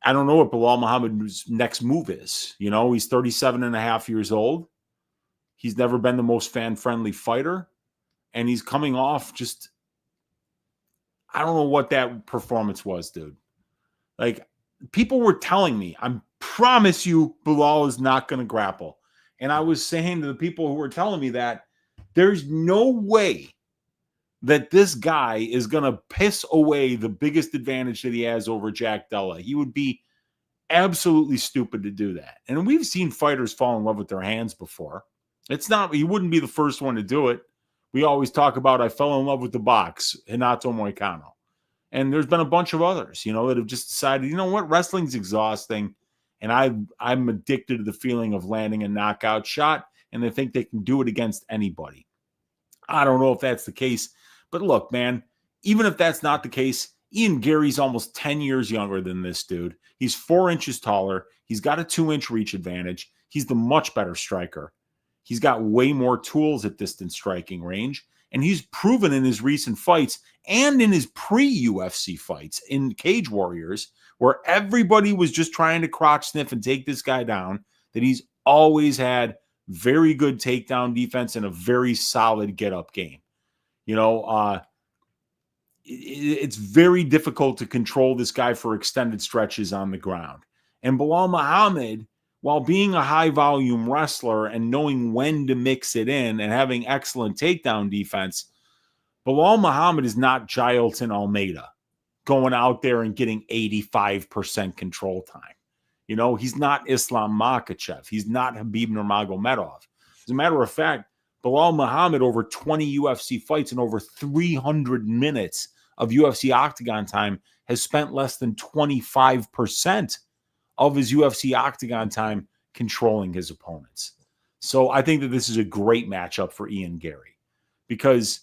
I don't know what Bilal Muhammad's next move is. He's 37 and a half years old. He's never been the most fan-friendly fighter. And he's coming off just, I don't know what that performance was, dude. Like, people were telling me, I promise you Bilal is not going to grapple. And I was saying to the people who were telling me that, there's no way that this guy is going to piss away the biggest advantage that he has over Jack Della. He would be absolutely stupid to do that. And we've seen fighters fall in love with their hands before. He wouldn't be the first one to do it. We always talk about, I fell in love with the box, Renato Moicano. And there's been a bunch of others, that have just decided, what, wrestling's exhausting. And I'm addicted to the feeling of landing a knockout shot. And they think they can do it against anybody. I don't know if that's the case. But look, man, even if that's not the case, Ian Gary's almost 10 years younger than this dude. He's 4 inches taller. He's got a 2-inch reach advantage. He's the much better striker. He's got way more tools at distance striking range. And he's proven in his recent fights and in his pre-UFC fights in Cage Warriors, where everybody was just trying to crotch sniff and take this guy down, that he's always had very good takedown defense and a very solid get-up game. It's very difficult to control this guy for extended stretches on the ground. And Bilal Muhammad, while being a high-volume wrestler and knowing when to mix it in and having excellent takedown defense, Bilal Muhammad is not Jailton Almeida going out there and getting 85% control time. You know, he's not Islam Makhachev. He's not Habib Nurmagomedov. As a matter of fact, Bilal Muhammad, over 20 UFC fights and over 300 minutes of UFC octagon time, has spent less than 25% of his UFC octagon time controlling his opponents. So I think that this is a great matchup for Ian Gary because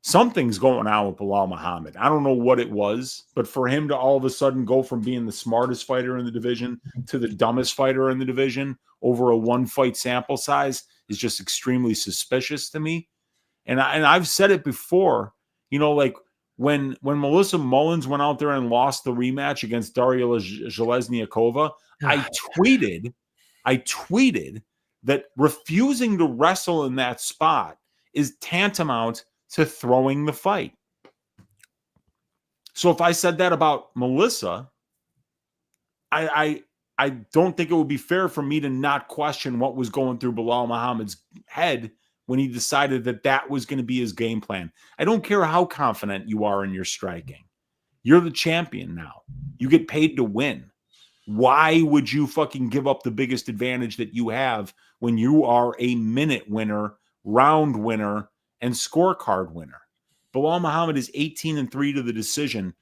something's going on with Bilal Muhammad. I don't know what it was, but for him to all of a sudden go from being the smartest fighter in the division to the dumbest fighter in the division over a one-fight sample size is just extremely suspicious to me. And I've said it before, you know, like when Melissa Mullins went out there and lost the rematch against Daria Železniakova, I tweeted that refusing to wrestle in that spot is tantamount to throwing the fight. So if I said that about Melissa, I don't think it would be fair for me to not question what was going through Bilal Muhammad's head when he decided that that was going to be his game plan. I don't care how confident you are in your striking. You're the champion now. You get paid to win. Why would you fucking give up the biggest advantage that you have when you are a minute winner, round winner, and scorecard winner? Bilal Muhammad is 18-3 to the decision.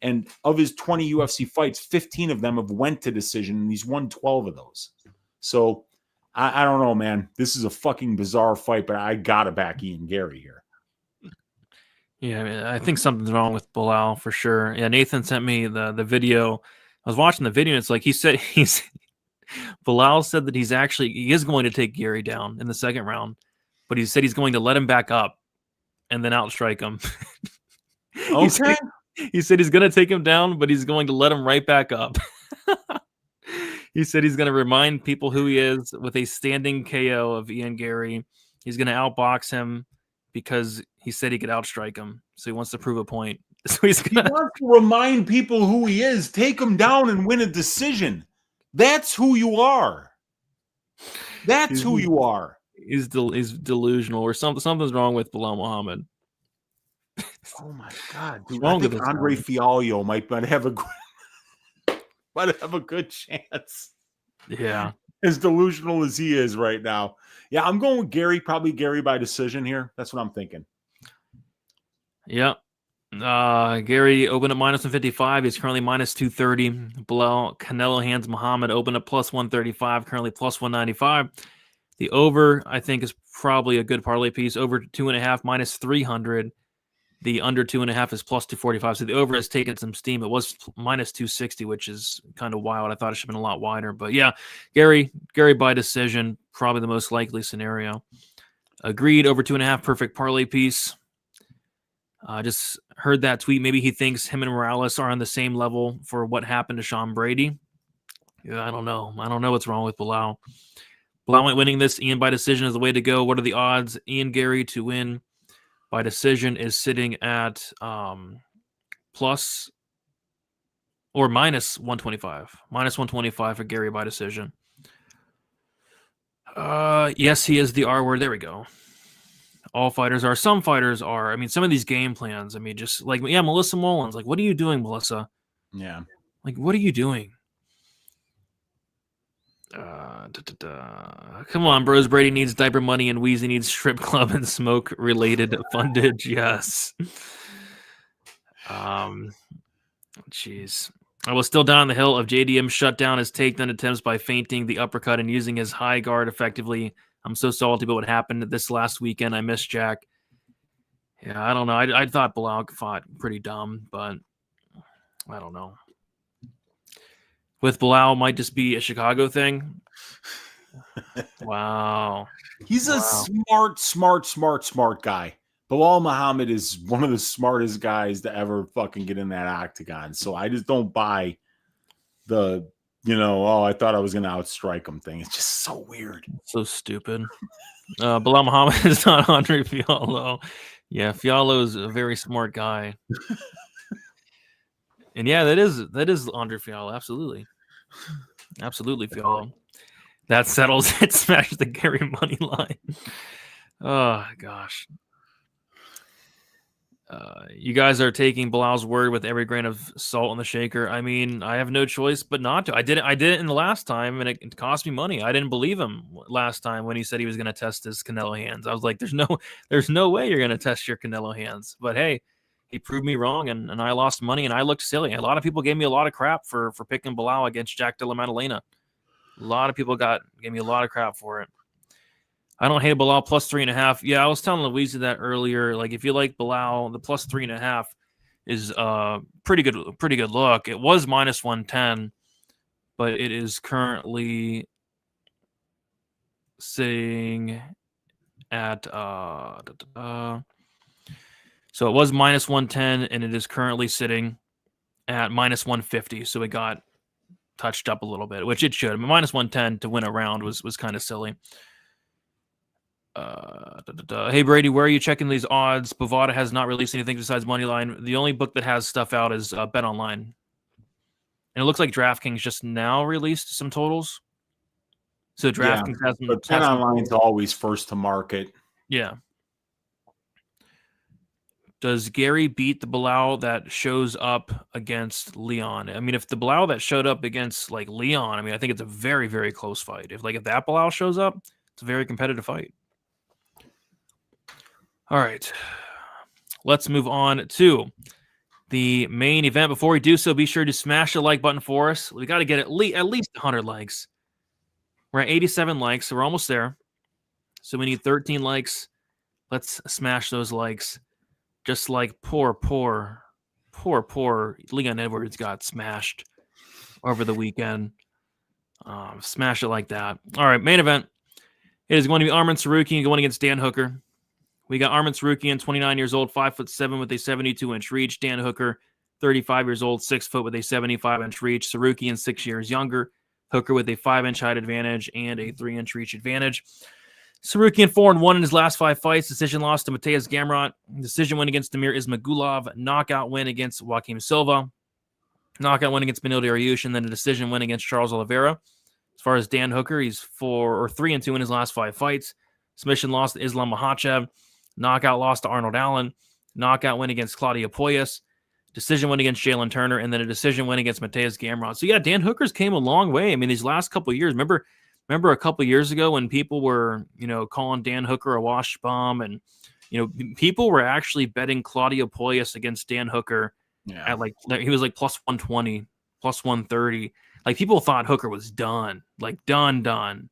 And of his 20 UFC fights, 15 of them have went to decision, and he's won 12 of those. So I don't know, man. This is a fucking bizarre fight, but I gotta back Ian Gary here. Yeah, I mean, I think something's wrong with Bilal for sure. Yeah, Nathan sent me the video. I was watching the video, and it's like Bilal said that he is going to take Gary down in the second round, but he said he's going to let him back up and then outstrike him. Okay. He said he's going to take him down, but he's going to let him right back up. He said he's going to remind people who he is with a standing KO of Ian Gary. He's going to outbox him because he said he could outstrike him. So he wants to prove a point. So he wants to remind people who he is, take him down and win a decision. That's who you are. That's who you are. He's delusional or something's wrong with Bilal Muhammad. Oh my God, dude! I think Andre Fialho might have a good chance. Yeah, as delusional as he is right now. Yeah, I'm going with Gary. Probably Gary by decision here. That's what I'm thinking. Yeah, Gary opened at -155. He's currently -230. Bilal Canelo hands Muhammad open at +135. Currently +195. The over, I think, is probably a good parlay piece. Over 2.5 -300. The under 2.5 is +245. So the over has taken some steam. It was -260, which is kind of wild. I thought it should have been a lot wider. But yeah, Gary by decision, probably the most likely scenario. Agreed, over 2.5, perfect parlay piece. Just heard that tweet. Maybe he thinks him and Morales are on the same level for what happened to Sean Brady. Yeah, I don't know. I don't know what's wrong with Bilal. Bilal winning this. Ian by decision is the way to go. What are the odds? Ian Gary to win by decision is sitting at plus or -125. -125 for Gary by decision. Yes, he is the R word. There we go. All fighters are. Some fighters are. I mean, some of these game plans, I mean, just like, yeah, Melissa Mullins. Like, what are you doing, Melissa? Yeah. Like, what are you doing? Come on, bros. Brady needs diaper money and Weezy needs strip club and smoke related fundage. Yes. Jeez. I was still down the hill of JDM shut down his takedown attempts by feinting the uppercut and using his high guard effectively. I'm so salty about what happened this last weekend. I miss Jack. Yeah, I don't know. I thought Bilal fought pretty dumb, but I don't know. With Bilal, might just be a Chicago thing. Wow. He's a smart guy. Bilal Muhammad is one of the smartest guys to ever fucking get in that octagon. So I just don't buy the, I thought I was going to outstrike him thing. It's just so weird. So stupid. Bilal Muhammad is not Andre Fialho. Yeah, Fialho is a very smart guy. And yeah, that is Andre Fialho. Absolutely. Absolutely, Fialho. That settles it. Smash the Gary money line. Oh, gosh. You guys are taking Bilal's word with every grain of salt in the shaker. I mean, I have no choice but not to. I did it in the last time, and it cost me money. I didn't believe him last time when he said he was going to test his Canelo hands. I was like, there's no way you're going to test your Canelo hands. But hey, he proved me wrong, and I lost money, and I looked silly. A lot of people gave me a lot of crap for picking Bilal against Jack Della Maddalena. A lot of people gave me a lot of crap for it. I don't hate Bilal plus 3.5. Yeah, I was telling Louisa that earlier. Like, if you like Bilal, the plus 3.5 is pretty good look. It was minus 110, but it is currently sitting at so it was minus 110, and it is currently sitting at minus 150. So it got touched up a little bit, which it should. I mean, minus 110 to win a round was kind of silly. Hey Brady, where are you checking these odds? Bovada has not released anything besides Moneyline. The only book that has stuff out is Bet Online, and it looks like DraftKings just now released some totals. So DraftKings has some. But Bet Online's always first to market. Yeah. Does Gary beat the Bilal that shows up against Leon? I mean, if the Bilal that showed up against like Leon, I mean, I think it's a very, very close fight. If that Bilal shows up, it's a very competitive fight. All right, let's move on to the main event. Before we do so, be sure to smash the like button for us. We got to get at least 100 likes. We're at 87 likes, so we're almost there. So we need 13 likes. Let's smash those likes. Just like poor Leon Edwards got smashed over the weekend. Smash it like that. All right, main event. It is going to be Arman Tsarukyan going against Dan Hooker. We got Arman Tsarukyan, 29 years old, 5'7" with a 72-inch reach. Dan Hooker, 35 years old, 6 foot with a 75-inch reach. Tsarukyan, 6 years younger. Hooker with a 5-inch height advantage and a 3-inch reach advantage. Tsarukyan 4-1 in his last 5 fights. Decision loss to Mateus Gamrot. Decision win against Damir Ismagulov. Knockout win against Joaquim Silva. Knockout win against Benil Dariush, and then a decision win against Charles Oliveira. As far as Dan Hooker, he's 3-2 in his last 5 fights. Submission loss to Islam Makhachev. Knockout loss to Arnold Allen. Knockout win against Claudio Poyas. Decision win against Jalen Turner, and then a decision win against Mateus Gamrot. So yeah, Dan Hooker's came a long way. I mean, these last couple of years, remember a couple of years ago when people were, calling Dan Hooker a wash bomb, and people were actually betting Claudio Poyas against Dan Hooker at he was like plus 120, plus 130. Like, people thought Hooker was done, like done.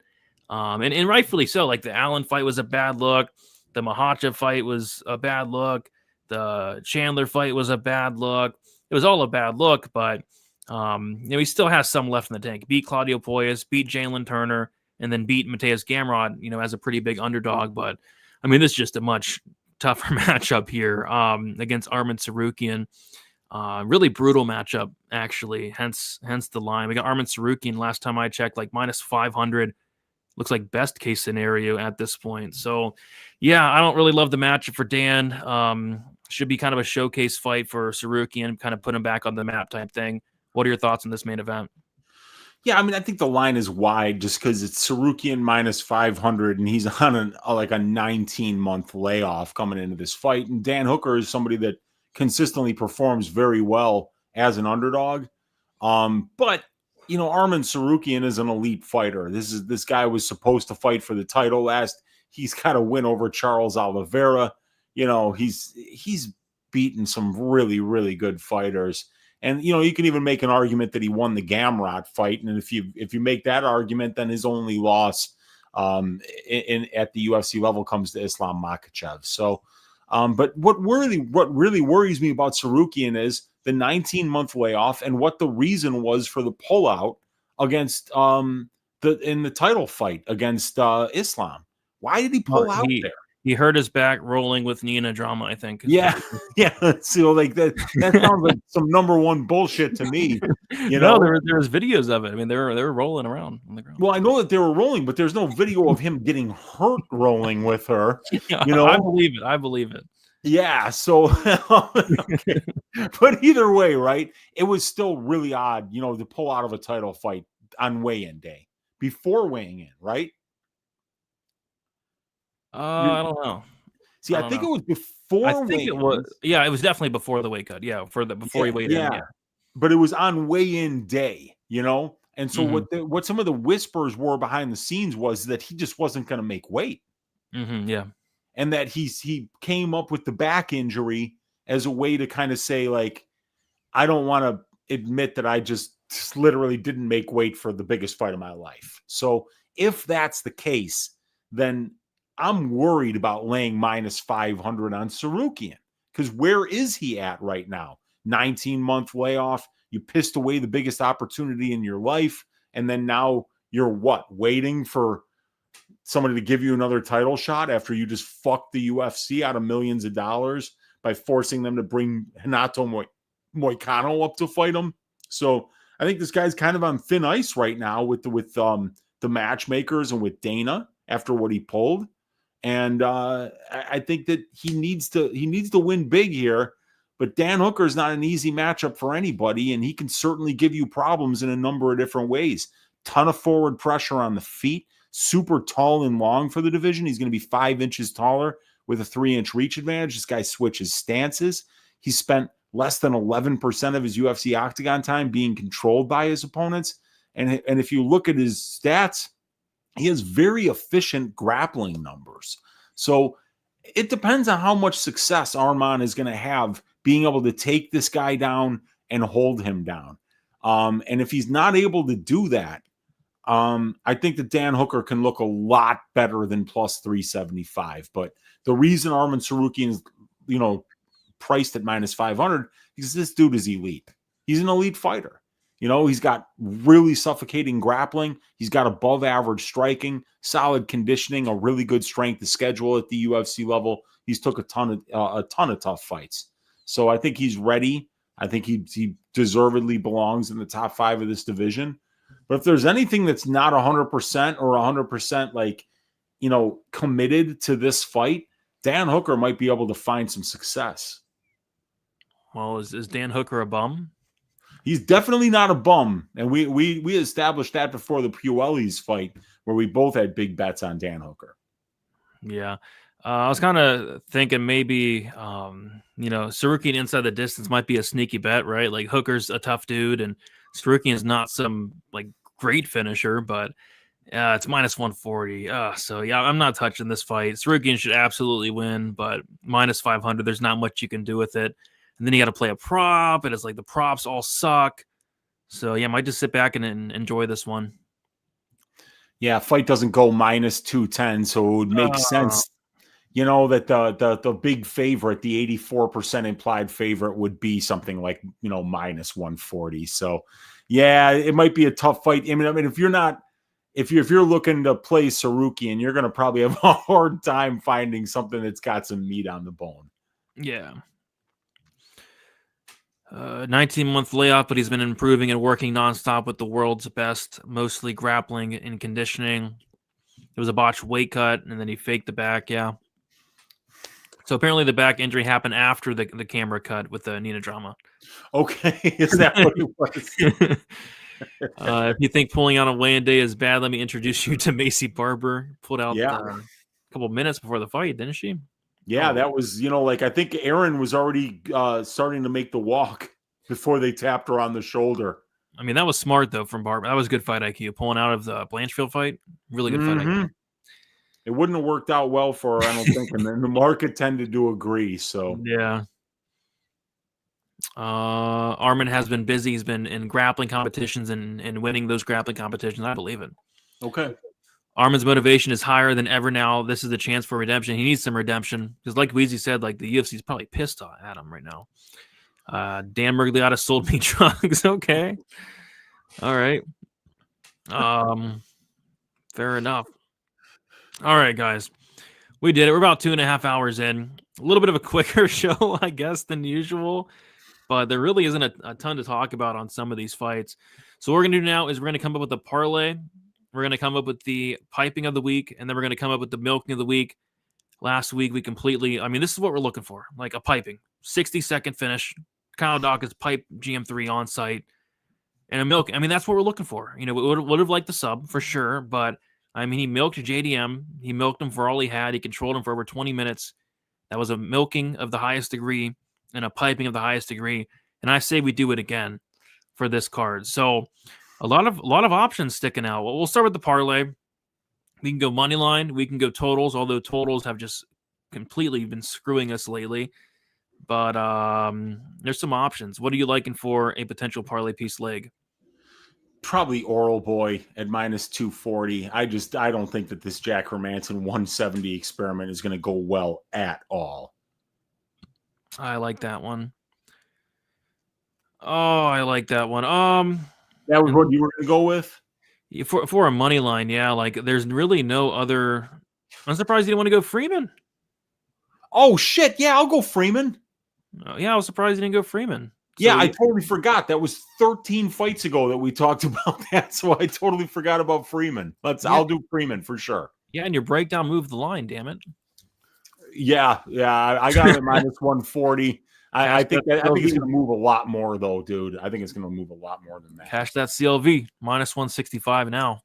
And rightfully so. Like, the Allen fight was a bad look. The Makhachev fight was a bad look. The Chandler fight was a bad look. It was all a bad look, but he still has some left in the tank. Beat Claudio Poyas, beat Jalen Turner, and then beat Mateus Gamrot, as a pretty big underdog. But I mean, this is just a much tougher matchup here against Arman Tsarukyan. Really brutal matchup, actually. Hence the line. We got Arman Tsarukyan last time I checked, like minus 500. Looks like best case scenario at this point. So, yeah, I don't really love the matchup for Dan. Should be kind of a showcase fight for Tsarukyan, kind of put him back on the map type thing. What are your thoughts on this main event? Yeah, I mean, I think the line is wide just because it's Tsarukyan minus 500, and he's on a 19-month layoff coming into this fight. And Dan Hooker is somebody that consistently performs very well as an underdog. But Arman Tsarukyan is an elite fighter. This guy was supposed to fight for the title last. He's got a win over Charles Oliveira. He's beaten some really, really good fighters. And you can even make an argument that he won the Gamrot fight. And if you make that argument, then his only loss at the UFC level comes to Islam Makhachev. So, but what really worries me about Tsarukyan is the 19-month layoff and what the reason was for the pullout against in the title fight against Islam. Why did he pull out there? He hurt his back rolling with Nina drama, I think. Yeah. So that sounds like some number one bullshit to me. No, there was videos of it. I mean, they were rolling around on the ground. Well, I know that they were rolling, but there's no video of him getting hurt rolling with her. I believe it. Yeah. So, okay. But either way, right? It was still really odd, to pull out of a title fight on weigh-in day before weighing in, right? I don't know. See, I I don't think know. it was I before think it was. weigh-ins. Yeah, it was definitely before the weight cut. Yeah, before he weighed in. Yeah, Yeah. but it was on weigh-in day, you know? And so Hmm. what some of the whispers were behind the scenes was that he just wasn't going to make weight, Yeah. and that he came up with the back injury as a way to kind of say, like, I don't want to admit that I just literally didn't make weight for the biggest fight of my life. So if that's the case, then I'm worried about laying minus 500 on Sarukian, because where is he at right now? 19-month layoff. You pissed away the biggest opportunity in your life. And then now you're what? Waiting for somebody to give you another title shot after you just fucked the UFC out of millions of dollars by forcing them to bring Hanato Moicano up to fight him. So I think this guy's kind of on thin ice right now with the matchmakers and with Dana after what he pulled. And I think that he needs to win big here. But Dan Hooker is not an easy matchup for anybody, and he can certainly give you problems in a number of different ways. Ton of forward pressure on the feet, super tall and long for the division. He's going to be 5 inches taller with a 3-inch reach advantage. This guy switches stances. He spent less than 11% of his UFC octagon time being controlled by his opponents. And if you look at his stats, he has very efficient grappling numbers. So it depends on how much success Arman is going to have being able to take this guy down and hold him down. And if he's not able to do that, I think that Dan Hooker can look a lot better than plus 375. But the reason Arman Sarukian is, priced at minus 500 because this dude is elite. He's an elite fighter. He's got really suffocating grappling. He's got above average striking, solid conditioning, a really good strength of schedule at the UFC level. He's took a ton of tough fights. So I think he's ready. I think he deservedly belongs in the top 5 of this division. But if there's anything that's not 100% or 100% committed to this fight, Dan Hooker might be able to find some success. Well, is Dan Hooker a bum? He's definitely not a bum, and we established that before the Puellis fight, where we both had big bets on Dan Hooker. Yeah. I was kind of thinking maybe, Sarukian inside the distance might be a sneaky bet, right? Like Hooker's a tough dude, and Sarukian is not some like great finisher, but it's minus 140. So yeah, I'm not touching this fight. Sarukian should absolutely win, but minus 500, there's not much you can do with it. And then you got to play a prop, and it's like the props all suck. So yeah, I might just sit back and enjoy this one. Yeah, fight doesn't go minus 210, so it would make sense, that the big favorite, the 84% implied favorite, would be something like minus 140. So yeah, it might be a tough fight. I mean, if you're looking to play Sarukian, you're going to probably have a hard time finding something that's got some meat on the bone. Yeah. 19-month layoff, but he's been improving and working nonstop with the world's best, mostly grappling and conditioning. It was a botched weight cut, and then he faked the back. Yeah. So apparently the back injury happened after the camera cut with the Nina drama. Okay, is that what it was? If you think pulling out on weigh-in day is bad, let me introduce you to Macy Barber. Pulled out a couple minutes before the fight, didn't she? Yeah, that was, I think Aaron was already starting to make the walk before they tapped her on the shoulder. I mean, that was smart, though, from Barber. That was good fight IQ. Pulling out of the Blanchfield fight, really good fight IQ. It wouldn't have worked out well for her, I don't think. And then the market tended to agree. So, yeah. Arman has been busy. He's been in grappling competitions and winning those grappling competitions. I believe it. Okay. Arman's motivation is higher than ever now. This is the chance for redemption. He needs some redemption because, like Weezy said, like the UFC is probably pissed at him right now. Dan Murgliata sold me drugs. Okay, all right. Fair enough. All right, guys, we did it. We're about 2.5 hours in. A little bit of a quicker show, I guess, than usual, but there really isn't a ton to talk about on some of these fights. So what we're gonna do now is we're gonna come up with a parlay. We're going to come up with the piping of the week, and then we're going to come up with the milking of the week. Last week, this is what we're looking for, like a piping. 60-second finish. Kyle Dawkins pipe GM3 on site. And a milk. I mean, that's what we're looking for. We would have liked the sub for sure, but, he milked JDM. He milked him for all he had. He controlled him for over 20 minutes. That was a milking of the highest degree and a piping of the highest degree. And I say we do it again for this card. So a lot of options sticking out. Well, we'll start with the parlay. We can go money line. We can go totals, although totals have just completely been screwing us lately. But there's some options. What are you liking for a potential parlay piece leg? Probably Oral Boy at -240. I don't think that this Jack Hermanson 170 experiment is going to go well at all. I like that one. Oh, I like that one. That was what you were going to go with? For a money line, yeah. Like, there's really no other. I'm surprised you didn't want to go Freeman. Oh shit! Yeah, I'll go Freeman. Yeah, I was surprised you didn't go Freeman. Yeah, I totally forgot. That was 13 fights ago that we talked about that, so I totally forgot about Freeman. I'll do Freeman for sure. Yeah, and your breakdown moved the line. Damn it. Yeah, I got it at -140. I think it's going to move a lot more, though, dude. I think it's going to move a lot more than that. Cash that CLV -165 now.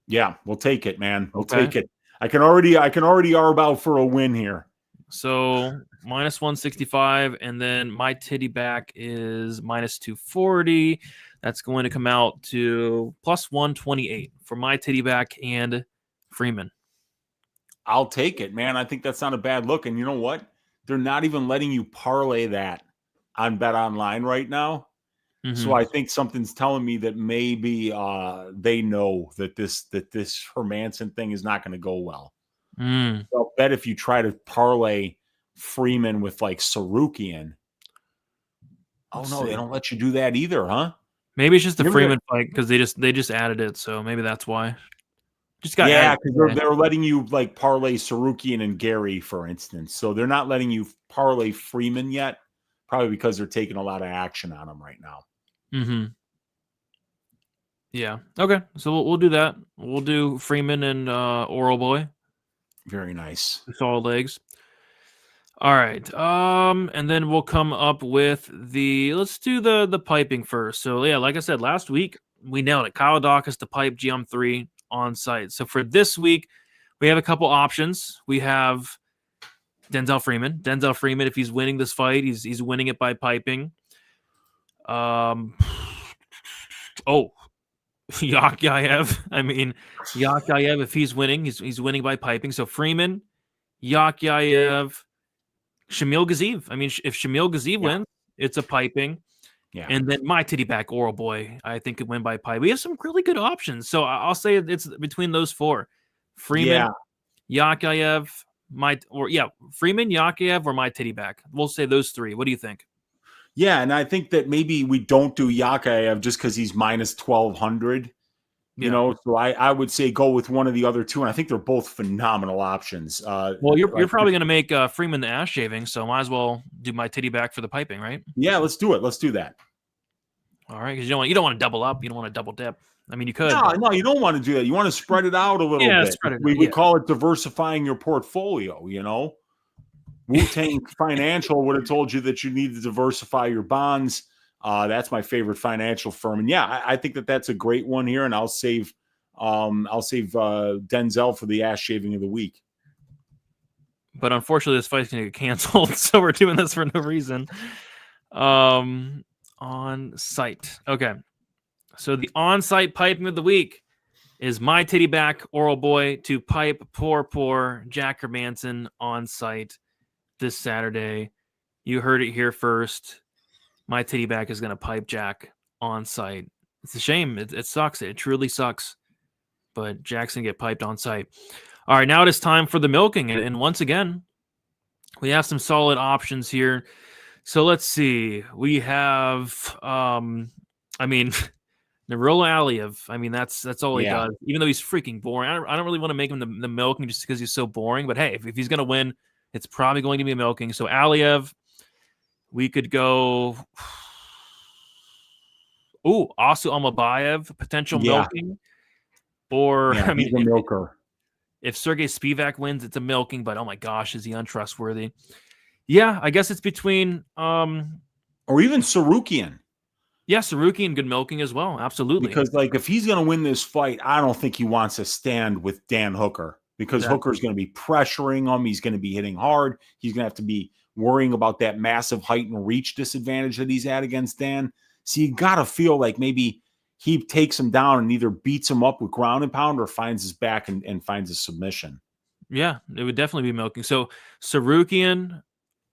Yeah, we'll take it, man. We'll take it. I can already arb out for a win here. So -165, and then my titty back is -240. That's going to come out to +128 for my titty back and Freeman. I'll take it, man. I think that's not a bad look. And you know what? They're not even letting you parlay that on Bet Online right now. Mm-hmm. So I think something's telling me that maybe they know that this Hermanson thing is not going to go well. So I'll bet if you try to parlay Freeman with like Sarukian. They don't let you do that either, huh? Maybe it's just the Freeman fight because they just added it, so maybe that's why. Just got because they're letting you like parlay Sarukian and Gary, for instance. So they're not letting you parlay Freeman yet, probably because they're taking a lot of action on him right now. Mm-hmm. Yeah. Okay. So we'll do that. We'll do Freeman and Oral Boy. Very nice. Solid legs. All right. And then we'll come up with let's do the piping first. So yeah, like I said, last week we nailed it. Kyle Dawkins to pipe GM3 on site. So for this week, we have a couple options. We have Denzel Freeman. Denzel Freeman, if he's winning this fight, he's winning it by piping. Yakyaev. I mean, Yakyaev, if he's winning, he's winning by piping. So Freeman, Yakyaev, Shamil Gaziv. I mean, if Shamil Gaziv wins, it's a piping. Yeah. And then my titty back, Oral Boy, I think could win by pipe. We have some really good options. So I'll say it's between those four. Freeman, Yakyaev, Freeman, Yakyaev, or my titty back. We'll say those three. What do you think? Yeah, and I think that maybe we don't do Yakyaev just because he's -1,200. You know, so I would say go with one of the other two, and I think they're both phenomenal options. Well, you're probably going to make Freeman the ass shaving, so might as well do my titty back for the piping, right? Yeah, let's do it. Let's do that. All right, because you don't want to double up, you don't want to double dip. I mean, you could. No, you don't want to do that. You want to spread it out a little bit. Spread it. We call it diversifying your portfolio. You know, Wu-Tang Financial would have told you that you need to diversify your bonds. That's my favorite financial firm. And yeah, I think that's a great one here. And I'll save Denzel for the ass shaving of the week. But unfortunately, this fight's going to get canceled. So we're doing this for no reason. On site. Okay. So the on-site piping of the week is my titty back, Oral Boy, to pipe poor Jack Hermanson on site this Saturday. You heard it here first. My titty back is going to pipe Jack on site. It's a shame. It sucks. It truly sucks. But Jack's going to get piped on site. All right, now it is time for the milking. And once again, we have some solid options here. So let's see. We have, Nurullo Aliyev. I mean, that's all he does. Even though he's freaking boring. I don't really want to make him the milking just because he's so boring. But hey, if he's going to win, it's probably going to be a milking. So Aliyev, we could go. Asu Almabayev, potential milking. Or he's a milker. If Sergey Spivak wins, it's a milking. But oh my gosh, is he untrustworthy? Yeah, I guess it's between or even Sarukian. Yeah, Sarukian good milking as well. Absolutely. Because like if he's going to win this fight, I don't think he wants to stand with Dan Hooker. because Hooker's going to be pressuring him. He's going to be hitting hard. He's going to have to be worrying about that massive height and reach disadvantage that he's at against Dan. So you got to feel like maybe he takes him down and either beats him up with ground and pound or finds his back and finds a submission. Yeah, it would definitely be milking. So Sarukian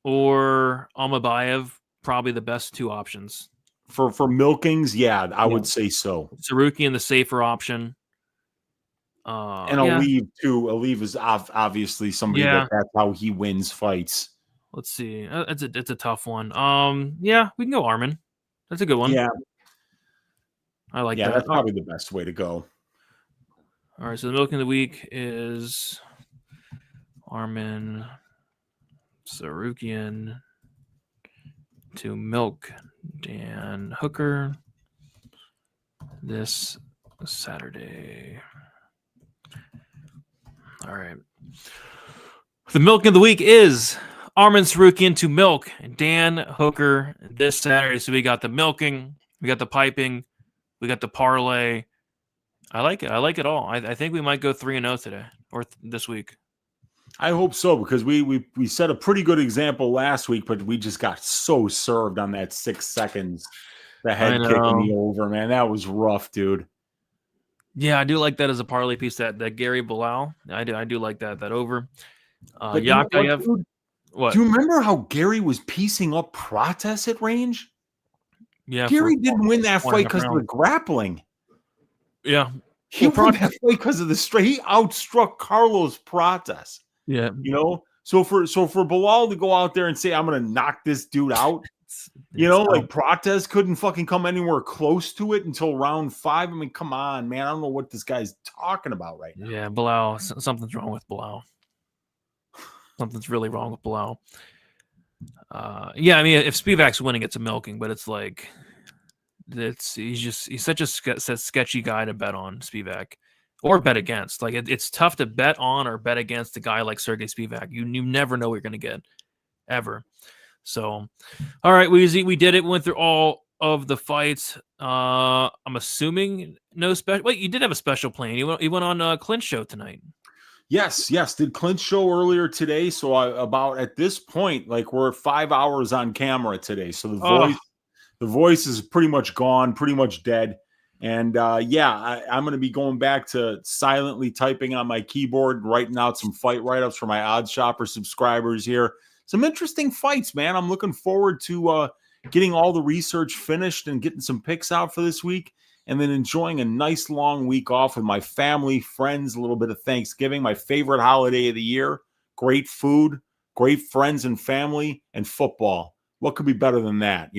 or Almabayev, probably the best two options. For milkings, yeah, I would say so. Sarukian, the safer option. And Aliv, too. Aliv is obviously somebody that's how he wins fights. Let's see. It's a tough one. Yeah, we can go Armin. That's a good one. Yeah. I like that. Yeah, that's probably the best way to go. All right, so the milk of the week is Armin Sarukian to milk Dan Hooker this Saturday. All right. The milk of the week is Armin Sarukian to milk Dan Hooker this Saturday. So we got the milking, we got the piping, we got the parlay. I like it. I like it all. I think we might go 3-0 today or this week. I hope so, because we set a pretty good example last week, but we just got so served on that 6 seconds. The head kick and the over, man. That was rough, dude. Yeah, I do like that as a parlay piece. That Gary Bilal. I do like that over. Yakayev. What? Do you remember how Gary was piecing up Prates at range? Yeah, Gary didn't win that fight because of the grappling. Yeah, he won that fight because of the straight. He outstruck Carlos Prates. Yeah, you know. So for Bilal to go out there and say, "I'm going to knock this dude out," like Prates couldn't fucking come anywhere close to it until round 5. I mean, come on, man. I don't know what this guy's talking about right now. Yeah, Bilal. Something's wrong with Bilal. Something's really wrong with Bilal. Yeah, I mean, if Spivak's winning, it's a milking, but it's like he's such a sketchy guy to bet on, Spivak, or bet against. Like it's tough to bet on or bet against a guy like Sergey Spivak. You never know what you're going to get, ever. So, all right, Weezy, we did it. We went through all of the fights. I'm assuming no special. Wait, you did have a special plan. You went on Clint's show tonight. Yes. Did Clint's show earlier today. So about at this point, like we're 5 hours on camera today. So the voice is pretty much gone, pretty much dead. And I'm going to be going back to silently typing on my keyboard, writing out some fight write-ups for my Odds Shopper subscribers here. Some interesting fights, man. I'm looking forward to getting all the research finished and getting some picks out for this week, and then enjoying a nice long week off with my family, friends, a little bit of Thanksgiving, my favorite holiday of the year. Great food, great friends and family, and football. What could be better than that,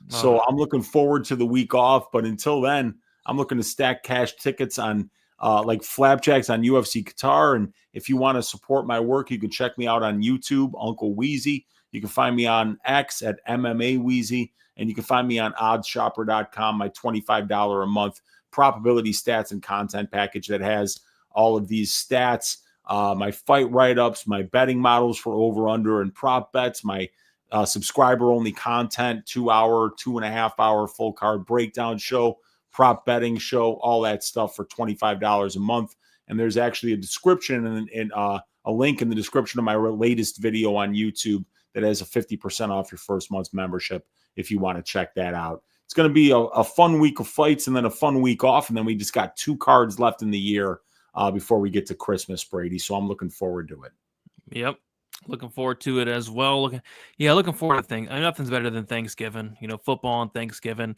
So I'm looking forward to the week off, but until then, I'm looking to stack cash tickets on like flapjacks on UFC Qatar. And if you want to support my work, you can check me out on YouTube, Uncle Weezy. You can find me on X at MMA Weezy, and you can find me on oddshopper.com, my $25 a month probability stats and content package that has all of these stats, my fight write-ups, my betting models for over, under, and prop bets, my subscriber-only content, 2-hour, 2.5-hour full card breakdown show, prop betting show, all that stuff for $25 a month. And there's actually a description and a link in the description of my latest video on YouTube that has a 50% off your first month's membership if you want to check that out. It's going to be a fun week of fights and then a fun week off. And then we just got 2 cards left in the year before we get to Christmas, Brady. So I'm looking forward to it. Yep. Looking forward to it as well. Looking forward to things. I mean, nothing's better than Thanksgiving, football and Thanksgiving.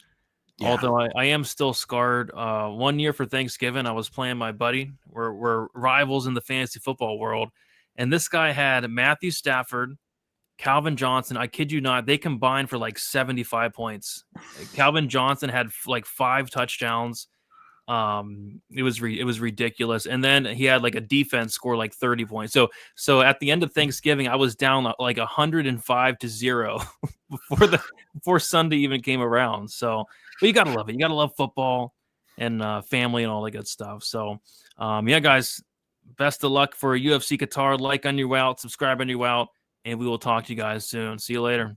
Yeah. Although I am still scarred. 1 year for Thanksgiving, I was playing my buddy. We're rivals in the fantasy football world. And this guy had Matthew Stafford, Calvin Johnson. I kid you not, they combined for like 75 points. Calvin Johnson had like 5 touchdowns. It was ridiculous. And then he had like a defense score like 30 points. So at the end of Thanksgiving, I was down like 105-0 before Sunday even came around. So, but you gotta love it. You gotta love football and family and all that good stuff. So, guys, best of luck for UFC Qatar. Like on your way out, subscribe on your way out, and we will talk to you guys soon. See you later.